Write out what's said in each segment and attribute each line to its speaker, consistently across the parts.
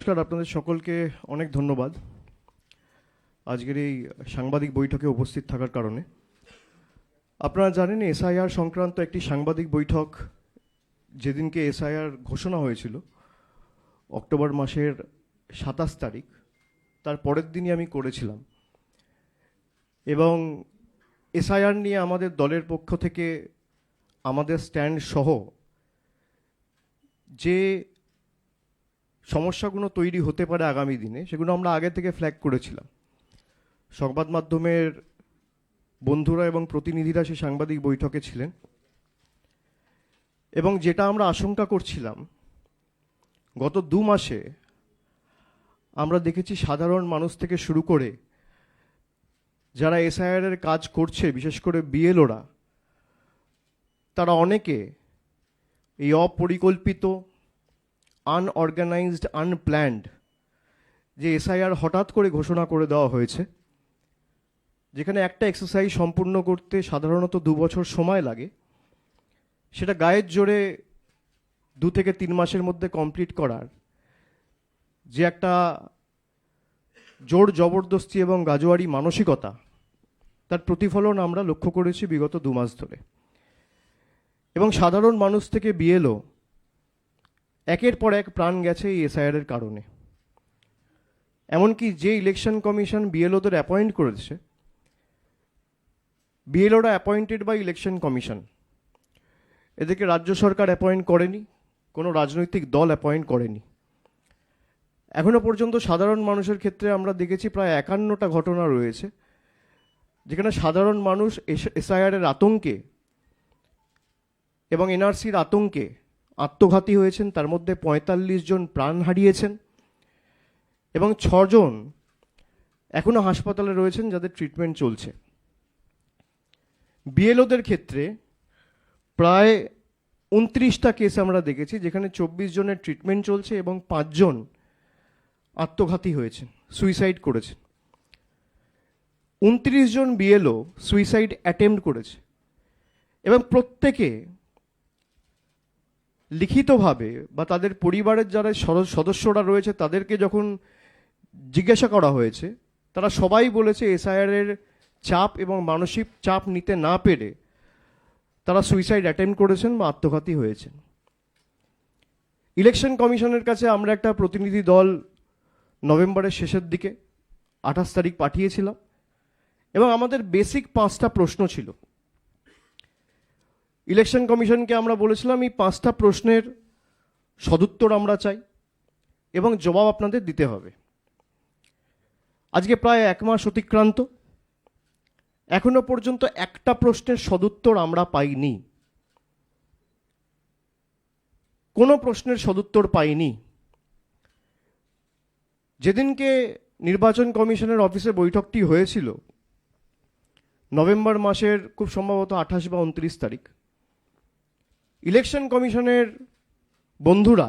Speaker 1: নমস্কার, আপনাদের সকলকে অনেক ধন্যবাদ আজকের এই সাংবাদিক বৈঠকে উপস্থিত থাকার কারণে। আপনারা জানেন এসআইআর সংক্রান্ত একটি সাংবাদিক বৈঠক যেদিনকে এসআইআর ঘোষণা হয়েছিল অক্টোবর মাসের 27 তারিখ, তার পরের দিনই আমি করেছিলাম। এবং এসআইআর নিয়ে আমাদের দলের পক্ষ থেকে আমাদের স্ট্যান্ড সহ যে সমস্যাগুলো তৈরি হতে পারে আগামী দিনে সেগুলো আমরা আগে থেকে ফ্ল্যাগ করেছিলাম। সংবাদ মাধ্যমের বন্ধুরা এবং প্রতিনিধিরা সেই সাংবাদিক বৈঠকে ছিলেন এবং যেটা আমরা আশঙ্কা করছিলাম, গত 2 মাসে আমরা দেখেছি সাধারণ মানুষ থেকে শুরু করে যারা এসআইআর কাজ করছে, বিশেষ করে বিএলওরা, তারা অনেকে এই অপরিকল্পিত, আনঅর্গানাইজড, আনপ্ল্যান্ড যে এসআইআর হঠাৎ করে ঘোষণা করে দেওয়া হয়েছে, যেখানে একটা এক্সারসাইজ সম্পূর্ণ করতে সাধারণত 2 বছর সময় লাগে, সেটা গায়ের জোরে 2 থেকে 3 মাসের মধ্যে কমপ্লিট করার যে একটা জোর জবরদস্তি এবং গাজোয়ারি মানসিকতা, তার প্রতিফলন আমরা লক্ষ্য করেছি বিগত 2 মাস ধরে। এবং সাধারণ মানুষ থেকে বিএলও একের পর এক প্রাণ গেছে এই এসআইআরের কারণে। এমনকি যে ইলেকশন কমিশন বিএলওদের অ্যাপয়েন্ট করেছে, বিএলওরা অ্যাপয়েন্টেড বাই ইলেকশন কমিশন, এদেরকে রাজ্য সরকার অ্যাপয়েন্ট করেনি, কোনো রাজনৈতিক দল অ্যাপয়েন্ট করেনি। এখনো পর্যন্ত সাধারণ মানুষের ক্ষেত্রে আমরা দেখেছি প্রায় 51টা ঘটনা রয়েছে যেখানে সাধারণ মানুষ এসআইআরের আতঙ্কে এবং এনআরসির আতঙ্কে আত্মঘাতী হয়েছেন। তার মধ্যে 45 জন প্রাণ হারিয়েছেন এবং 6 জন এখনো হাসপাতালে রয়েছেন যাদের ট্রিটমেন্ট চলছে। বিএলওদের ক্ষেত্রে প্রায় 29টা কেস আমরা দেখেছি যেখানে 24 জনের ট্রিটমেন্ট চলছে এবং 5 জন আত্মঘাতী হয়েছেন, সুইসাইড করেছেন। 29 জন বিএলও সুইসাইড অ্যাটেম্প্ট করেছে এবং প্রত্যেকে লিখিতভাবে বা তাদের পরিবারের যারা সদস্যরা রয়েছে তাদেরকে যখন জিজ্ঞাসা করা হয়েছে, তারা সবাই বলেছে এসআইআরের চাপ এবং মানসিক চাপ নিতে না পেরে তারা সুইসাইড অ্যাটেম্প্ট করেছেন বা আত্মঘাতী হয়েছেন। ইলেকশন কমিশনের কাছে আমরা একটা প্রতিনিধি দল নভেম্বরের শেষের দিকে 28 তারিখ পাঠিয়েছিলাম এবং আমাদের বেসিক 5টা প্রশ্ন ছিল। ইলেকশন কমিশনকে আমরা বলেছিলাম এই 5টা প্রশ্নের সদুত্তর আমরা চাই এবং জবাব আপনাদের দিতে হবে। আজকে প্রায় 1 মাস অতিক্রান্ত, এখনো পর্যন্ত একটা প্রশ্নের সদুত্তর আমরা পাইনি, কোনো প্রশ্নের সদুত্তর পাইনি। যেদিনকে নির্বাচন কমিশনের অফিসে বৈঠকটি হয়েছিল নভেম্বর মাসের খুব সম্ভবত 28 বা 29 তারিখ, ইলেকশন কমিশনের বন্ধুরা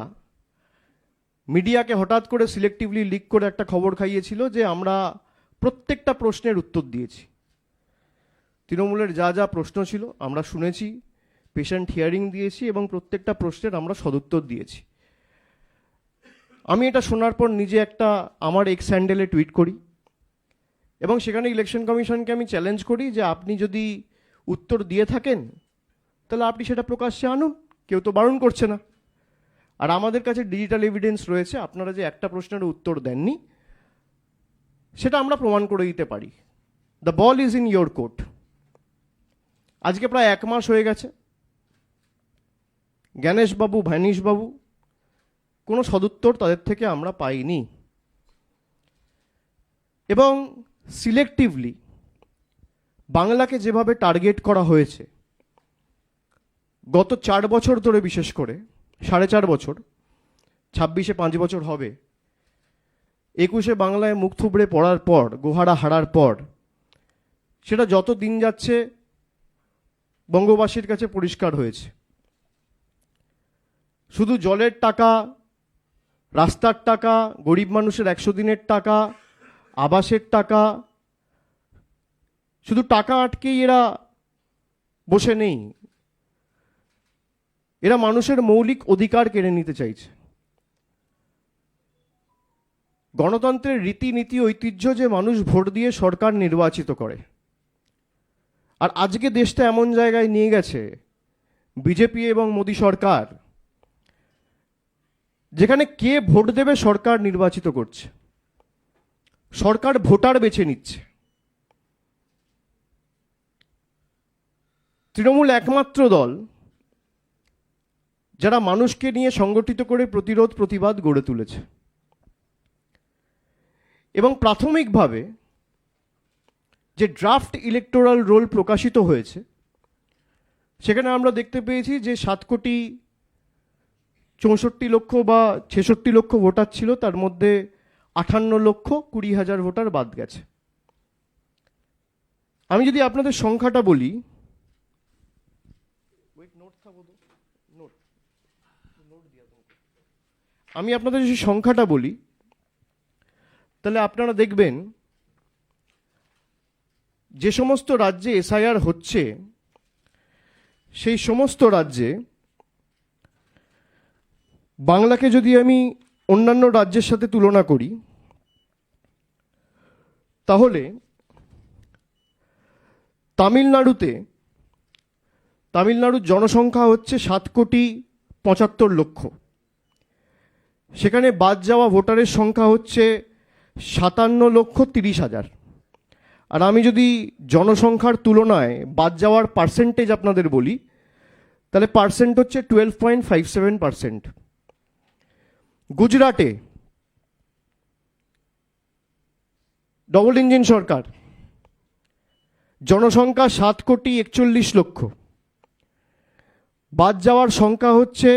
Speaker 1: মিডিয়াকে হঠাৎ করে সিলেক্টিভলি লিক করে একটা খবর খাইয়েছিল যে আমরা প্রত্যেকটা প্রশ্নের উত্তর দিয়েছি। তৃণমূলের যা যা প্রশ্ন ছিল আমরা শুনেছি, পেশেন্ট হিয়ারিং দিয়েছি এবং প্রত্যেকটা প্রশ্নের আমরা সদুত্তর দিয়েছি। আমি এটা শোনার পর নিজে একটা আমার এক্স হ্যান্ডেলে টুইট করি এবং সেখানে ইলেকশন কমিশনকে আমি চ্যালেঞ্জ করি যে আপনি যদি উত্তর দিয়ে থাকেন তাহলে আপনি সেটা প্রকাশ্যে আনুন, কেউ তো বারণ করছে না। আর আমাদের কাছে ডিজিটাল এভিডেন্স রয়েছে, আপনারা যে একটা প্রশ্নের উত্তর দেননি সেটা আমরা প্রমাণ করে দিতে পারি। The ball is in your court. আজকে প্রায় 1 মাস হয়ে গেছে, জ্ঞানেশবাবু, ভাইনিশবাবু, কোনো সদুত্তর তাদের থেকে আমরা পাইনি। এবং সিলেক্টিভলি বাংলাকে যেভাবে টার্গেট করা হয়েছে গত 4 বছর ধরে, বিশেষ করে 4.5 বছর, 26-এ 5 বছর হবে, 21-এ বাংলায় মুখ থুবড়ে পড়ার পর, গোহারা হারার পর, সেটা যত দিন যাচ্ছে বঙ্গবাসীর কাছে পরিষ্কার হয়েছে। শুধু জলের টাকা, রাস্তার টাকা, গরিব মানুষের 100 দিনের টাকা, আবাসের টাকা, শুধু টাকা আটকেই এরা বসে নেই, এরা মানুষের মৌলিক অধিকার কেড়ে নিতে চাইছে। গণতন্ত্রের রীতিনীতি ঐতিহ্য যে মানুষ ভোট দিয়ে সরকার নির্বাচিত করে, আর আজকে দেশটা এমন জায়গায় নিয়ে গেছে বিজেপি এবং মোদী সরকার, যেখানে কে ভোট দেবে সরকার নির্বাচিত করছে, সরকার ভোটার বেছে নিচ্ছে। তৃণমূল একমাত্র দল যারা মানুষকে নিয়ে সংগঠিত করে প্রতিরোধ প্রতিবাদ গড়ে তুলেছে। এবং প্রাথমিকভাবে যে ড্রাফট ইলেকটোরাল রোল প্রকাশিত হয়েছে, সেখানে আমরা দেখতে পেয়েছি যে 7,64,00,000 বা 66,00,000 ভোটার ছিল, তার মধ্যে 58,20,000 ভোটার বাদ গেছে। আমি যদি আপনাদের সংখ্যাটা বলি, আমি আপনাদের যদি সংখ্যাটা বলি, তাহলে আপনারা দেখবেন যে সমস্ত রাজ্যে এসআইআর হচ্ছে সেই সমস্ত রাজ্যে বাংলাকে যদি আমি অন্যান্য রাজ্যের সাথে তুলনা করি, তাহলে তামিলনাড়ুর জনসংখ্যা হচ্ছে 7,75,00,000, সেখানে বাদ যাওয়া ভোটারের সংখ্যা হচ্ছে 57,30,000। আর আমি যদি জনসংখ্যার তুলনায় বাদ যাওয়ার পার্সেন্টেজ আপনাদের বলি, তাহলে পার্সেন্ট হচ্ছে 12.57%। গুজরাটে ডবল ইঞ্জিন সরকার, জনসংখ্যা 7,41,00,000, বাদ যাওয়ার সংখ্যা হচ্ছে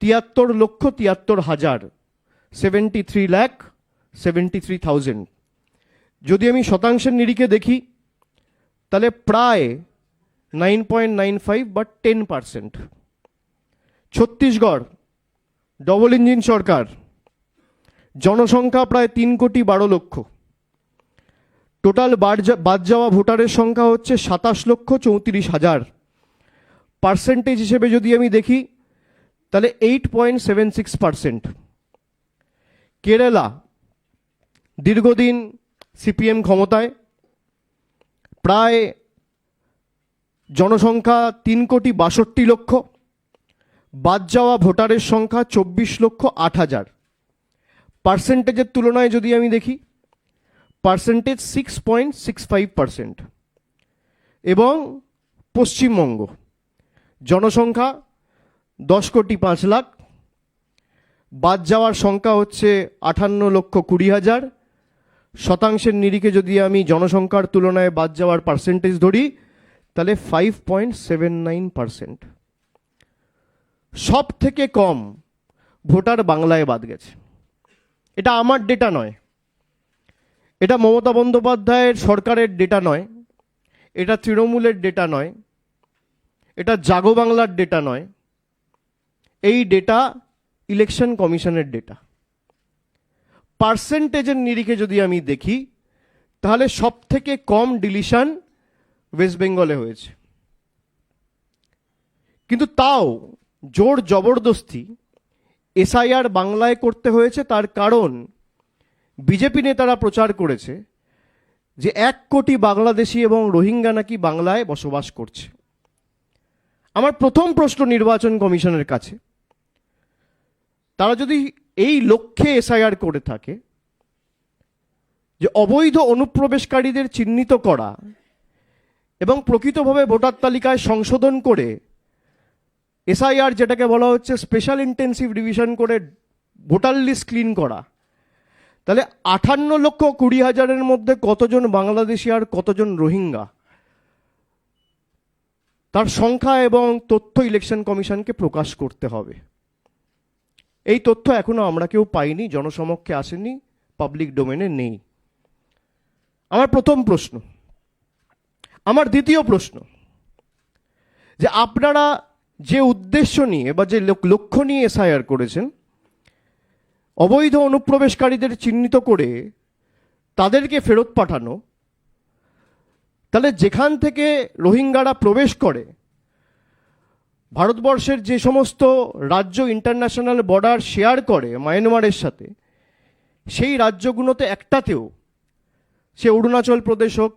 Speaker 1: 73,73,000, 73,73,000। যদি আমি শতাংশের নিরিখে দেখি, তাহলে প্রায় 9.95 বা 10%। ছত্তিশগড় ডবল ইঞ্জিন সরকার, জনসংখ্যা প্রায় 3,12,00,000, টোটাল বাদ যাওয়া ভোটারের সংখ্যা হচ্ছে 27,34,000। পার্সেন্টেজ হিসেবে যদি আমি দেখি, তাহলে 8.76%। কেরালা দীর্ঘদিন সিপিএম ক্ষমতায়, প্রায় জনসংখ্যা 3,62,00,000, বাদ যাওয়া ভোটারের সংখ্যা 24,08,000। পার্সেন্টেজের তুলনায় যদি আমি দেখি, পার্সেন্টেজ 6.65%। এবং পশ্চিমবঙ্গ, জনসংখ্যা 10,05,00,000, বাদ যাওয়ার সংখ্যা হচ্ছে 58,20,000। শতাংশের নিরিখে যদি আমি জনসংখ্যার তুলনায় বাদ যাওয়ার পার্সেন্টেজ ধরি, তাহলে 5.79%। সব থেকে কম ভোটার বাংলায় বাদ গেছে। এটা আমার ডেটা নয়, এটা মমতা বন্দ্যোপাধ্যায়ের সরকারের ডেটা নয়, এটা তৃণমূলের ডেটা নয়, এটা জাগো বাংলার ডেটা নয়, এই ডেটা ইলেকশন কমিশনের ডেটা। পার্সেন্টেজের নিরিখে যদি আমি দেখি, তাহলে সব থেকে কম ডিলিশন ওয়েস্ট বেঙ্গলে হয়েছে। কিন্তু তাও জোর জবরদস্তি এসআইআর বাংলায় করতে হয়েছে, তার কারণ বিজেপি নেতারা প্রচার করেছে যে 1 কোটি বাংলাদেশি এবং রোহিঙ্গা নাকি বাংলায় বসবাস করছে। আমার প্রথম প্রশ্ন নির্বাচন কমিশনের কাছে, তারা যদি এই লক্ষ্যে এসআইআর করে থাকে, যে অবৈধ অনুপ্রবেশকারীদের চিহ্নিত করা এবং প্রকৃতভাবে ভোটার তালিকায় সংশোধন করে এসআইআর, যেটাকে বলা হচ্ছে স্পেশাল ইন্টেন্সিভ ডিভিশন করে ভোটার লিস্ট ক্লিন করা, তাহলে 58,20,000-এর মধ্যে কতজন বাংলাদেশি আর কতজন রোহিঙ্গা, তার সংখ্যা এবং তথ্য ইলেকশন কমিশনকে প্রকাশ করতে হবে। এই তথ্য এখনো আমরা কেউ পাইনি, জনসমক্ষে আসেনি, পাবলিক ডোমেনে নেই। আমার প্রথম প্রশ্ন। আমার দ্বিতীয় প্রশ্ন, যে আপনারা যে উদ্দেশ্য নিয়ে বা যে লক্ষ্য নিয়ে এসআইআর করেছেন, অবৈধ অনুপ্রবেশকারীদের চিহ্নিত করে তাদেরকে ফেরত পাঠানো, তাহলে যেখান থেকে রোহিঙ্গারা প্রবেশ করে, ভারতবর্ষের যে সমস্ত রাজ্য ইন্টারন্যাশনাল বর্ডার শেয়ার করে মায়ানমারের সাথে, সেই রাজ্যগুলোতে একটাতেও, সে অরুণাচল প্রদেশ হোক,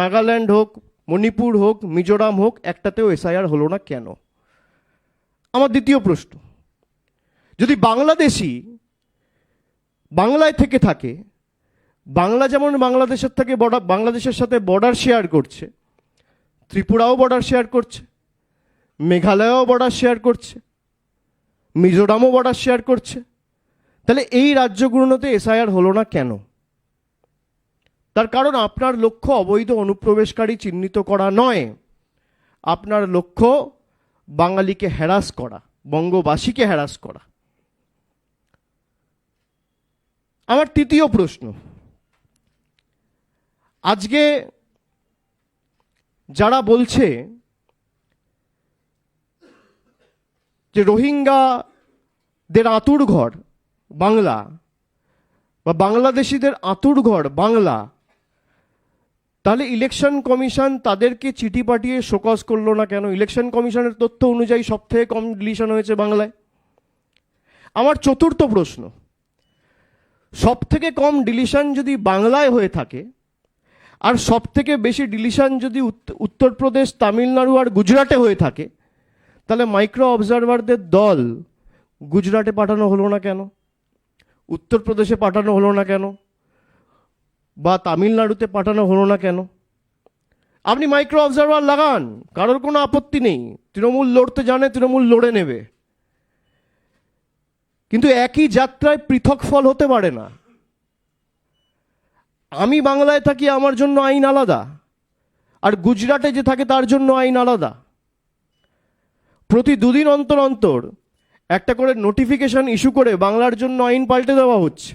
Speaker 1: নাগাল্যান্ড হোক, মণিপুর হোক, মিজোরাম হোক, একটাতেও এসআইআর হলো না কেন? আমার দ্বিতীয় প্রশ্ন, যদি বাংলাদেশি বাংলায় থেকে থাকে, বাংলা যেমন বাংলাদেশের সাথে বর্ডার শেয়ার করছে, ত্রিপুরাও বর্ডার শেয়ার করছে, মেঘালয়ও বর্ডার শেয়ার করছে, মিজোরামও বর্ডার শেয়ার করছে, তাহলে এই রাজ্যগুলোতে এসআইআর হলো না কেন? তার কারণ আপনার লক্ষ্য অবৈধ অনুপ্রবেশকারী চিহ্নিত করা নয়, আপনার লক্ষ্য বাঙালিকে হ্যারাস করা, বঙ্গবাসীকে হ্যারাস করা। আমার তৃতীয় প্রশ্ন, আজকে যারা বলছে যে রোহিঙ্গাদের আঁতুড়ঘর বাংলা বা বাংলাদেশিদের আঁতুড়ঘর বাংলা, তাহলে ইলেকশন কমিশন তাদেরকে চিঠি পাঠিয়ে শোকজ করলো না কেন? ইলেকশন কমিশনের তথ্য অনুযায়ী সব থেকে কম ডিলিশন হয়েছে বাংলায়। আমার চতুর্থ প্রশ্ন, সব থেকে কম ডিলিশন যদি বাংলায় হয়ে থাকে, আর সব থেকে বেশি ডিলিশন যদি উত্তরপ্রদেশ, তামিলনাড়ু আর গুজরাটে হয়ে থাকে, তাহলে মাইক্রো অবজারভারদের দল গুজরাটে পাঠানো হলো না কেন? উত্তরপ্রদেশে পাঠানো হলো না কেন? বা তামিলনাড়ুতে পাঠানো হলো না কেন? আপনি মাইক্রো অবজারভার লাগান, কারোর কোনো আপত্তি নেই। তৃণমূল লড়তে জানে, তৃণমূল লড়ে নেবে, কিন্তু একই যাত্রায় পৃথক ফল হতে পারে না। আমি বাংলায় থাকি, আমার জন্য আইন আলাদা, আর গুজরাটে যে থাকে তার জন্য আইন আলাদা। প্রতি দুদিন অন্তর অন্তর একটা করে নোটিফিকেশন ইস্যু করে বাংলার জন্য আইন পাল্টে দেওয়া হচ্ছে।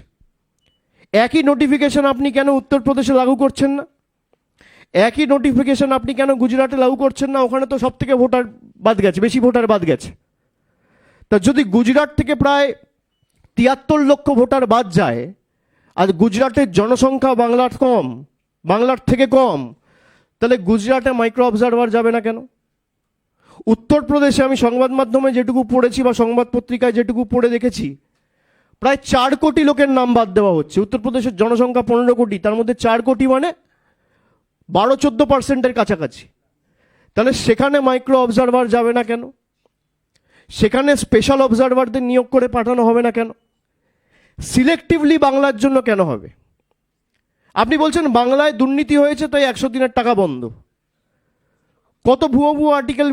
Speaker 1: একই নোটিফিকেশন আপনি কেন উত্তরপ্রদেশে লাগু করছেন না? একই নোটিফিকেশন আপনি কেন গুজরাটে লাগু করছেন না? ওখানে তো সব থেকে ভোটার বাদ গেছে, বেশি ভোটার বাদ গেছে। তা যদি গুজরাট থেকে প্রায় ৭৩ লক্ষ ভোটার বাদ যায়, আর গুজরাটের জনসংখ্যা বাংলার থেকে কম, তাহলে গুজরাটে মাইক্রো অবজারভার যাবে না কেন? উত্তরপ্রদেশে আমি সংবাদ মাধ্যমে যেটুকু পড়েছি বা সংবাদ পত্রিকায় যেটুকু পড়ে দেখেছি, প্রায় ৪ কোটি লোকের নাম বাদ দেওয়া হচ্ছে। উত্তরপ্রদেশের জনসংখ্যা ১৫ কোটি, তার মধ্যে ৪ কোটি মানে ১২-১৪% কাছাকাছি। তাহলে সেখানে মাইক্রো অবজারভার যাবে না কেন? সেখানে স্পেশাল অবজারভারদের নিয়োগ করে পাঠানো হবে না কেন? সিলেক্টিভলি বাংলার জন্য কেন হবে? আপনি বলছেন বাংলায় দুর্নীতি হয়েছে তাই ১০০ দিনের টাকা বন্ধ। কত ভুয়ো আর্টিকেল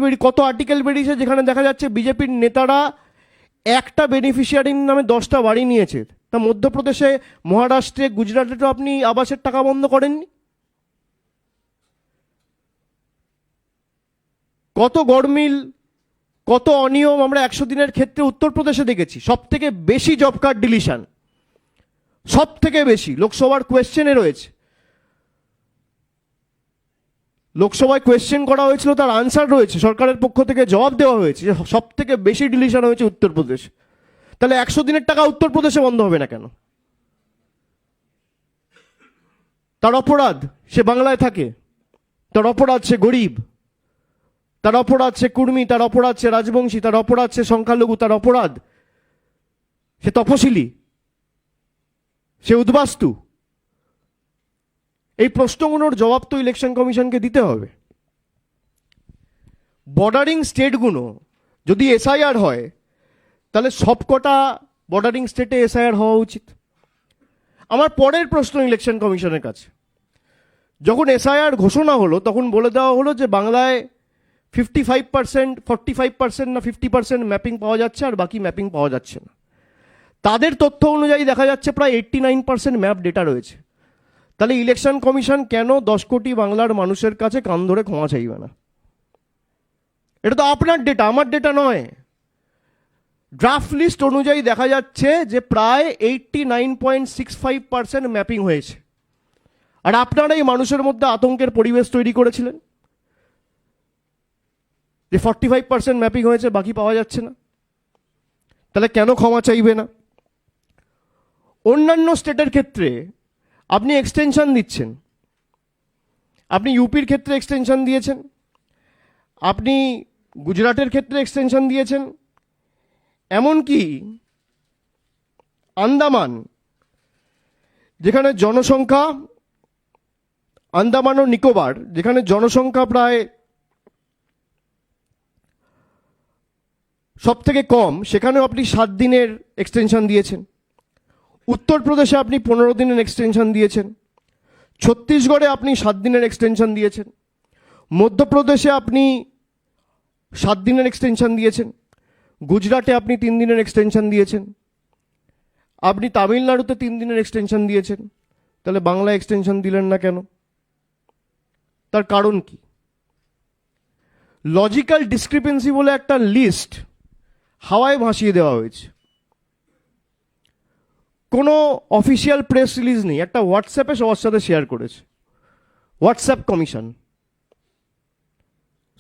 Speaker 1: বেরিয়েছে যেখানে দেখা যাচ্ছে বিজেপির নেতারা একটা বেনিফিশিয়ারির নামে 10টা বাড়ি নিয়েছে। তা মধ্যপ্রদেশে, মহারাষ্ট্রে, গুজরাটে তো আপনি আবাসের টাকা বন্ধ করেননি। কত গড়মিল, কত অনিয়ম আমরা ১০০ দিনের ক্ষেত্রে উত্তরপ্রদেশে দেখেছি। সব থেকে বেশি জব কার্ড ডিলিশন, সব থেকে বেশি লোকসভার কোয়েশ্চেনে রয়েছে। লোকসভায় কোয়েশ্চেন করা হয়েছিল, তার আনসার রয়েছে, সরকারের পক্ষ থেকে জবাব দেওয়া হয়েছে যে সব থেকে বেশি ডিলিশন হয়েছে উত্তরপ্রদেশ। তাহলে ১০০ দিনের টাকা উত্তরপ্রদেশে বন্ধ হবে না কেন? তার অপরাধ সে বাংলায় থাকে, তার অপরাধ সে গরিব, তার অপরাধ সে কুর্মী, তার অপরাধ সে রাজবংশী, তার অপরাধ সে সংখ্যালঘু, তার অপরাধ সে তপশিলি, সে উদ্বাস্তু। এই প্রশ্নগুলোর জবাব তো ইলেকশন কমিশনকে দিতে হবে। বর্ডারিং স্টেটগুলো যদি এসআইআর হয়, তাহলে সবকটা বর্ডারিং স্টেটে এসআইআর হওয়া উচিত। আমার পরের প্রশ্ন ইলেকশন কমিশনের কাছে, যখন এসআইআর ঘোষণা হলো তখন বলে দেওয়া হলো যে বাংলায় 45%, 45% না 50% ম্যাপিং পাওয়া যাচ্ছে, আর বাকি ম্যাপিং পাওয়া যাচ্ছে না। তাদের তথ্য অনুযায়ী দেখা যাচ্ছে প্রায় 89% ম্যাপ ডেটা রয়েছে। তাহলে ইলেকশন কমিশন কেন 10 কোটি বাংলার মানুষের কাছে কান ধরে ক্ষমা চাইবে না? এটা তো আপনার ডেটা, আমার ডেটা নয়। ড্রাফট লিস্ট অনুযায়ী দেখা যাচ্ছে যে প্রায় 89.65% ম্যাপিং হয়েছে, আর আপনারা এই মানুষের মধ্যে আতঙ্কের পরিবেশ তৈরি করেছিলেন যে 45% ম্যাপিং হয়েছে, বাকি পাওয়া যাচ্ছে না। তাহলে কেন ক্ষমা চাইবে না? অন্যান্য স্টেটের ক্ষেত্রে আপনি এক্সটেনশন দিচ্ছেন, আপনি ইউপির ক্ষেত্রে এক্সটেনশন দিয়েছেন, আপনি গুজরাটের ক্ষেত্রে এক্সটেনশন দিয়েছেন, এমনকি আন্দামান যেখানে জনসংখ্যা, আন্দামান ও নিকোবর, যেখানে জনসংখ্যা প্রায় সব থেকে কম, সেখানেও আপনি 7 দিনের এক্সটেনশন দিয়েছেন। উত্তরপ্রদেশে আপনি 15 দিনের এক্সটেনশন দিয়েছেন। ছত্তিশগড়ে আপনি 7 দিনের এক্সটেনশন দিয়েছেন। মধ্যপ্রদেশে আপনি 7 দিনের এক্সটেনশন দিয়েছেন। গুজরাটে আপনি 3 দিনের এক্সটেনশন দিয়েছেন। আপনি তামিলনাড়ুতে 3 দিনের এক্সটেনশন দিয়েছেন। তাহলে বাংলা এক্সটেনশন দিলেন না কেন? তার কারণ কি? লজিক্যাল ডিসক্রিপেন্সি বলে একটা লিস্ট হাওয়ায় ভাসিয়ে দেওয়া হয়েছে। কোনো অফিসিয়াল প্রেস রিলিজ নেই, একটা হোয়াটসঅ্যাপে সবার সাথে শেয়ার করেছে হোয়াটসঅ্যাপ কমিশন।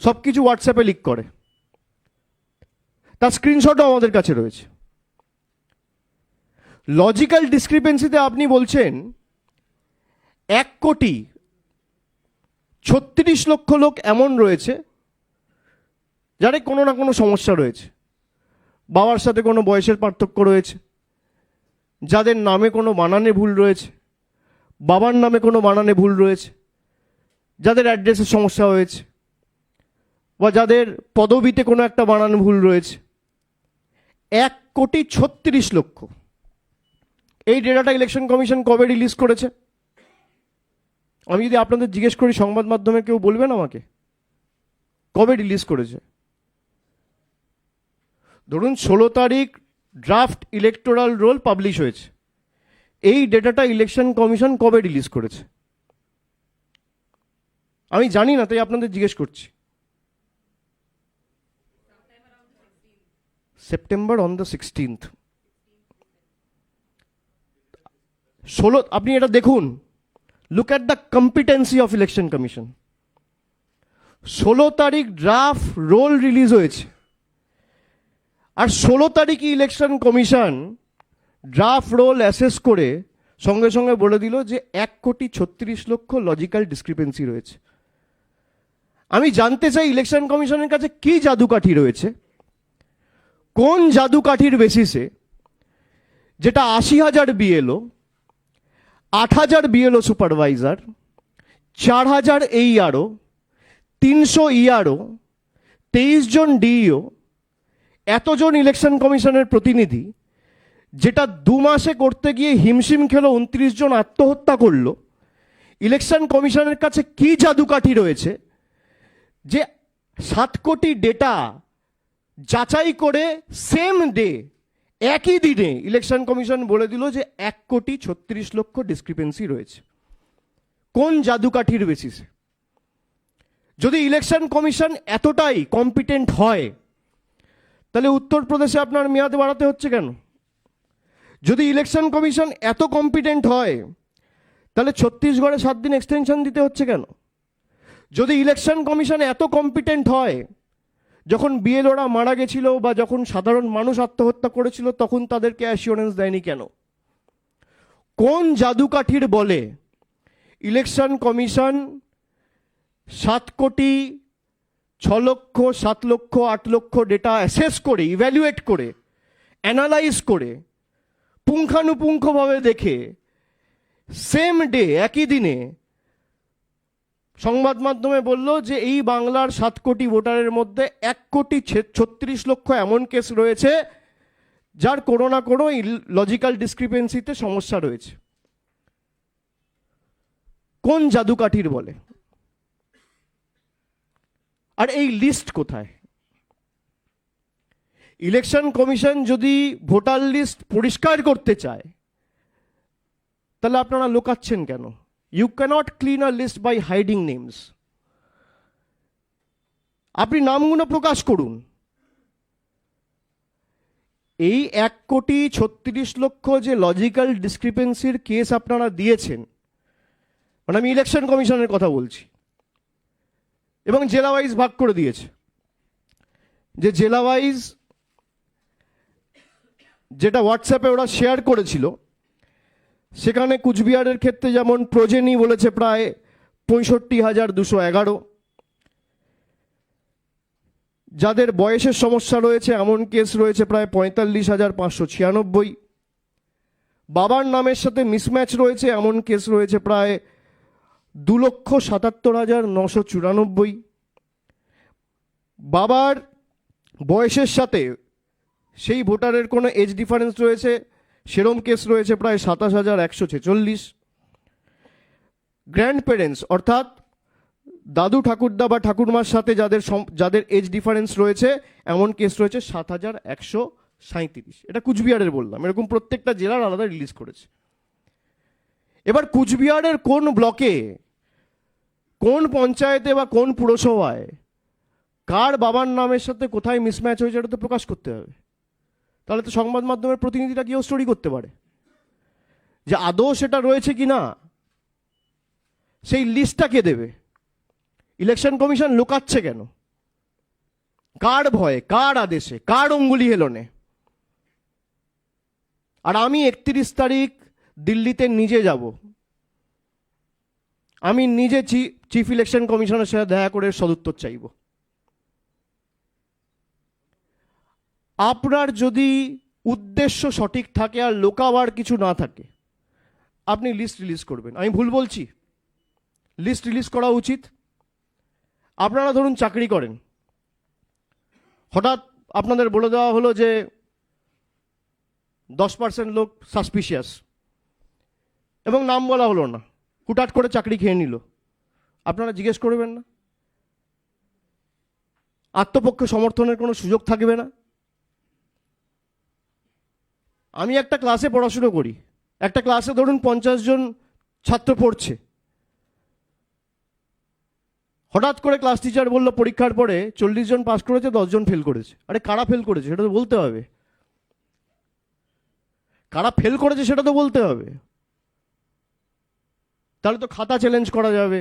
Speaker 1: সব কিছু হোয়াটসঅ্যাপে লিক করে, তার স্ক্রিনশটও আমাদের কাছে রয়েছে। লজিক্যাল ডিসক্রিপেন্সিতে আপনি বলছেন 1,36,00,000 লোক এমন রয়েছে যাদের কোনো না কোনো সমস্যা রয়েছে। বাবার সাথে কোনো বয়সের পার্থক্য রয়েছে, যাদের নামে কোনো বানানে ভুল রয়েছে, বাবার নামে কোনো বানানে ভুল রয়েছে, যাদের অ্যাড্রেসের সমস্যা হয়েছে, বা যাদের পদবিতে কোনো একটা বানান ভুল রয়েছে। 1,36,00,000। এই ডেটাটা ইলেকশন কমিশন কবে রিলিজ করেছে? আমি যদি আপনাদের জিজ্ঞেস করি, সংবাদ মাধ্যমে কেউ বলবেন আমাকে কবে রিলিজ করেছে? ধরুন 16 তারিখ ড্রাফট ইলেকটোরাল রোল পাবলিশ হয়েছে। এই ডেটাটা ইলেকশন কমিশন কবে রিলিজ করেছে? আমি জানি না, তাই আপনাদের জিজ্ঞেস করছি। September on the 16th। আপনি এটা দেখুন, look at the competency of election commission. 16 তারিখ ড্রাফট রোল রিলিজ হয়েছে, আর 16 তারিখই election commission draft roll assess করে সঙ্গে সঙ্গে বলে দিল যে 1,36,00,000 লজিক্যাল ডিসক্রিপেন্সি রয়েছে। আমি জানতে চাই ইলেকশন কমিশনের কাছে কি জাদুকাঠি রয়েছে, কোন জাদুকাঠির বেসিসে যেটা 80,000 বিএলও, 8,000 বিএলও সুপারভাইজার, 4,000 এইআরও, 300 ইআরও, 23 জন ডিইও, এতজন ইলেকশন কমিশনের প্রতিনিধি, যেটা 2 মাসে করতে গিয়ে হিমশিম খেলো 29 জন আত্মহত্যা করলো। ইলেকশন কমিশনের কাছে কি জাদুকাঠি রয়েছে যে 7 কোটি ডেটা যাচাই করে সেম ডে, একই দিনে ইলেকশন কমিশন বলে দিল যে 1,36,00,000 ডিসক্রিপেন্সি রয়েছে? কোন জাদুকাঠির বেসিসে? যদি ইলেকশন কমিশন এতটাই কম্পিটেন্ট হয়, তাহলে উত্তরপ্রদেশে আপনার মেয়াদ বাড়াতে হচ্ছে কেন? যদি ইলেকশন কমিশন এত কম্পিটেন্ট হয়, তাহলে ছত্তিশগড়ে 7 দিন এক্সটেনশন দিতে হচ্ছে কেন? যদি ইলেকশন কমিশন এত কম্পিটেন্ট হয়, যখন বিএলওরা মারা গেছিল বা যখন সাধারণ মানুষ আত্মহত্যা করেছিল, তখন তাদেরকে অ্যাসিওরেন্স দেয়নি কেন? কোন জাদুকাঠির বলে ইলেকশন কমিশন 7,06,00,000, 7,00,000, 8,00,000 ডেটা অ্যাসেস করে, ইভ্যালুয়েট করে, অ্যানালাইজ করে, পুঙ্খানুপুঙ্খভাবে দেখে সেম ডে, একই দিনে সংবাদ মাধ্যমে বলল যে এই বাংলার 7 কোটি ভোটারের মধ্যে 1,36,00,000 এমন কেস রয়েছে যার কোনো না কোনো লজিক্যাল ডিসক্রিপেন্সিতে সমস্যা রয়েছে? কোন জাদুকাঠির বলে? আর এই লিস্ট কোথায়? ইলেকশন কমিশন যদি ভোটার লিস্ট পরিষ্কার করতে চায়, তাহলে আপনারা লুকাচ্ছেন কেন? You cannot clean a list by hiding names. আপনি নামগুলো প্রকাশ করুন। এই 1,36,00,000 যে লজিক্যাল ডিসক্রিপেন্সির কেস আপনারা দিয়েছেন, মানে আমি ইলেকশন কমিশনের কথা বলছি, এবং জেলা ওয়াইজ ভাগ করে দিয়েছে, যে জেলা ওয়াইজ যেটা হোয়াটসঅ্যাপে ওরা শেয়ার করেছিল, সেখানে কুচবিহারের ক্ষেত্রে যেমন প্রজেনি বলেছে প্রায় 65,211, যাদের বয়সের সমস্যা রয়েছে এমন কেস রয়েছে প্রায় 45,596, বাবার নামের সাথে মিসম্যাচ রয়েছে এমন কেস রয়েছে প্রায় 2,77,994। বাবার বয়সের সাথে সেই ভোটারের কোনো এজ ডিফারেন্স রয়েছে সেরম কেস রয়েছে প্রায় 27,146। গ্র্যান্ড প্যারেন্টস অর্থাৎ দাদু ঠাকুরদা বা ঠাকুরমার সাথে যাদের এজ ডিফারেন্স রয়েছে এমন কেস রয়েছে 7,137। এটা কুচবিহারের বললাম, এরকম প্রত্যেকটা জেলার আলাদা রিলিজ করেছে। এবার কুচবিহারের কোন ব্লকে, কোন পঞ্চায়েতে বা কোন পুরসভায় কার বাবার নামের সাথে কোথায় মিসম্যাচ হয়েছে এটা তো প্রকাশ করতে হবে। তাহলে তো সংবাদ মাধ্যমের প্রতিনিধিরা গিয়েও স্টোরি করতে পারে যে আদৌ সেটা রয়েছে কি না। সেই লিস্টটা কে দেবে? ইলেকশন কমিশন লুকাচ্ছে কেন? কার ভয়ে, কার আদেশে, কার অঙ্গুলি হেলনে? আর আমি 31 তারিখ দিল্লিতে নিজে যাব। আমি নিজে চিফ ইলেকশন কমিশনের সাথে দেখা করে সদুত্তর চাইব। আপনার যদি উদ্দেশ্য সঠিক থাকে আর লোকাবার কিছু না থাকে, আপনি লিস্ট রিলিজ করবেন। আমি ভুল বলছি? লিস্ট রিলিজ করা উচিত। আপনারা ধরুন চাকরি করেন, হঠাৎ আপনাদের বলে দেওয়া হলো যে 10% লোক সাসপিশিয়াস, এবং নাম বলা হলো না, হুটহাট করে চাকরি খেয়ে নিল। আপনারা জিজ্ঞেস করবেন না? আত্মপক্ষে সমর্থনের কোনো সুযোগ থাকবে না? আমি একটা ক্লাসে পড়াশুনো করি, একটা ক্লাসে ধরুন 50 জন ছাত্র পড়ছে। হঠাৎ করে ক্লাস টিচার বললো পরীক্ষার পরে 40 জন পাস করেছে, 10 জন ফেল করেছে। আরে কারা ফেল করেছে সেটা তো বলতে হবে। কারা ফেল করেছে সেটা তো বলতে হবে। তাহলে তো খাতা চ্যালেঞ্জ করা যাবে,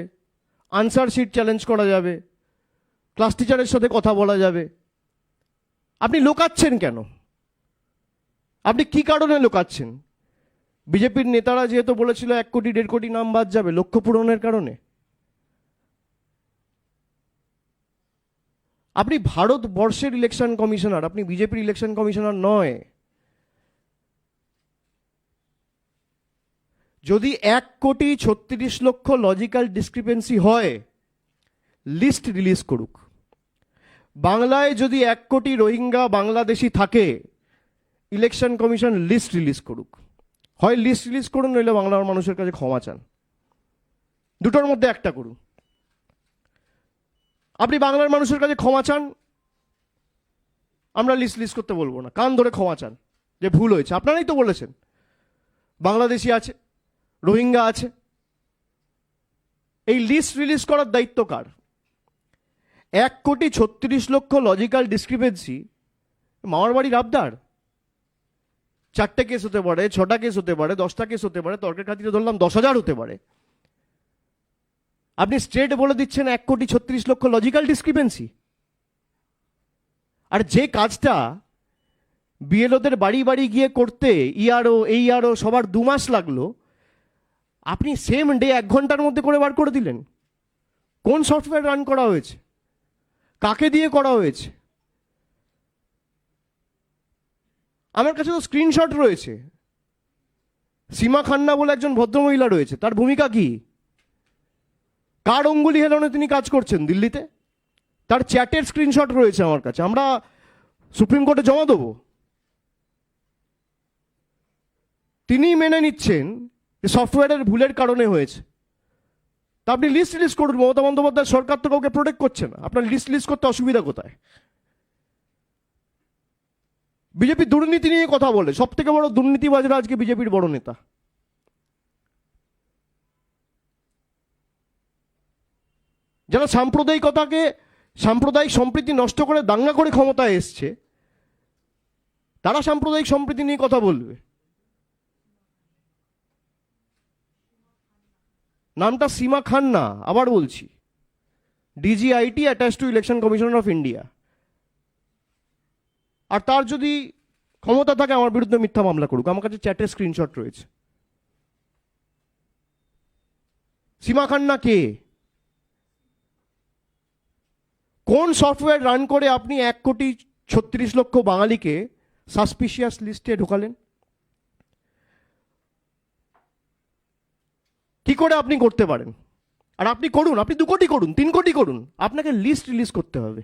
Speaker 1: আনসার শিট চ্যালেঞ্জ করা যাবে, ক্লাস টিচারের সাথে কথা বলা যাবে। আপনি লুকাচ্ছেন কেন? আপনি কি কারণে লুকাচ্ছেন? বিজেপির নেতারা যেহেতু বলেছিল 1 কোটি 1.5 কোটি নাম বাদ যাবে লক্ষ্য পূরণের কারণে। আপনি ভারতবর্ষের ইলেকশন কমিশনার, আপনি বিজেপির ইলেকশন কমিশনার নয়। যদি 1,36,00,000 লজিক্যাল ডিসক্রিপেন্সি হয়, লিস্ট রিলিজ করুক। বাংলায় যদি 1 কোটি রোহিঙ্গা বাংলাদেশি থাকে, ইলেকশন কমিশন লিস্ট রিলিজ করুক। হয় লিস্ট রিলিজ করুন, নইলে বাংলার মানুষের কাছে ক্ষমা চান। দুটোর মধ্যে একটা করুন। আপনি বাংলার মানুষের কাছে ক্ষমা চান, আমরা লিস্ট রিলিজ করতে বলবো না, কান ধরে ক্ষমা চান যে ভুল হয়েছে। আপনারাই তো বলেছেন বাংলাদেশি আছে, রোহিঙ্গা আছে। এই লিস্ট রিলিজ করার দায়িত্ব কার? 1,36,00,000 লজিক্যাল ডিসক্রিপেন্সি মামার বাড়ির আবদার। 4টে কেস হতে পারে, 6টা কেস হতে পারে, 10টা কেস হতে পারে, তর্কের খাতিরে ধরলাম 10,000 হতে পারে। আপনি স্ট্রেট বলে দিচ্ছেন 1,36,00,000 লজিক্যাল ডিসক্রিপেন্সি। আর যে কাজটা বিএলওদের বাড়ি বাড়ি গিয়ে করতে ইআরও এইআরও সবার 2 মাস লাগলো, আপনি সেম ডে 1 ঘন্টার মধ্যে করে বার করে দিলেন। কোন সফটওয়্যার রান করা হয়েছে? কাকে দিয়ে করা হয়েছে? আমার কাছে তো স্ক্রিনশট রয়েছে। সীমা খান্না বলে একজন ভদ্রমহিলা রয়েছে, তার ভূমিকা কি? কার অঙ্গুলি হেলনে তিনি কাজ করছেন দিল্লিতে? তার চ্যাটের স্ক্রিনশট রয়েছে আমার কাছে, আমরা সুপ্রিম কোর্টে জমা দেবো। তিনি মেনে নিচ্ছেন যে সফটওয়্যারের ভুলের কারণে হয়েছে। তা আপনি লিস্ট রিলিজ করুন। মমতা বন্দ্যোপাধ্যায় সরকার তো কাউকে প্রোটেক্ট করছে না, আপনার লিস্ট রিলিজ করতে অসুবিধা কোথায়? বিজেপি দুর্নীতি নিয়ে কথা বলে, সব থেকে বড় দুর্নীতিবাজরা আজকে বিজেপির বড় নেতা। যারা সাম্প্রদায়িকতাকে, সাম্প্রদায়িক সম্প্রীতি নষ্ট করে দাঙ্গা করে ক্ষমতায় এসছে, তারা সাম্প্রদায়িক সম্প্রীতি নিয়ে কথা বলবে। নামটা সীমা খান্না, আবার বলছি, DGIT attach to election commissioner of India. আর তার যদি ক্ষমতা থাকে আমার বিরুদ্ধে মিথ্যা মামলা করুক, আমার কাছে চ্যাটের স্ক্রিনশট রয়েছে। সীমা খান্না কে? কোন সফটওয়্যার রান করে আপনি 1,36,00,000 বাঙালিকে সাসপিশিয়াস লিস্টে ঢোকালেন? কি করে আপনি করতে পারেন? আর আপনি করুন, আপনি 2 কোটি করুন, 3 কোটি করুন, আপনাকে লিস্ট রিলিজ করতে হবে।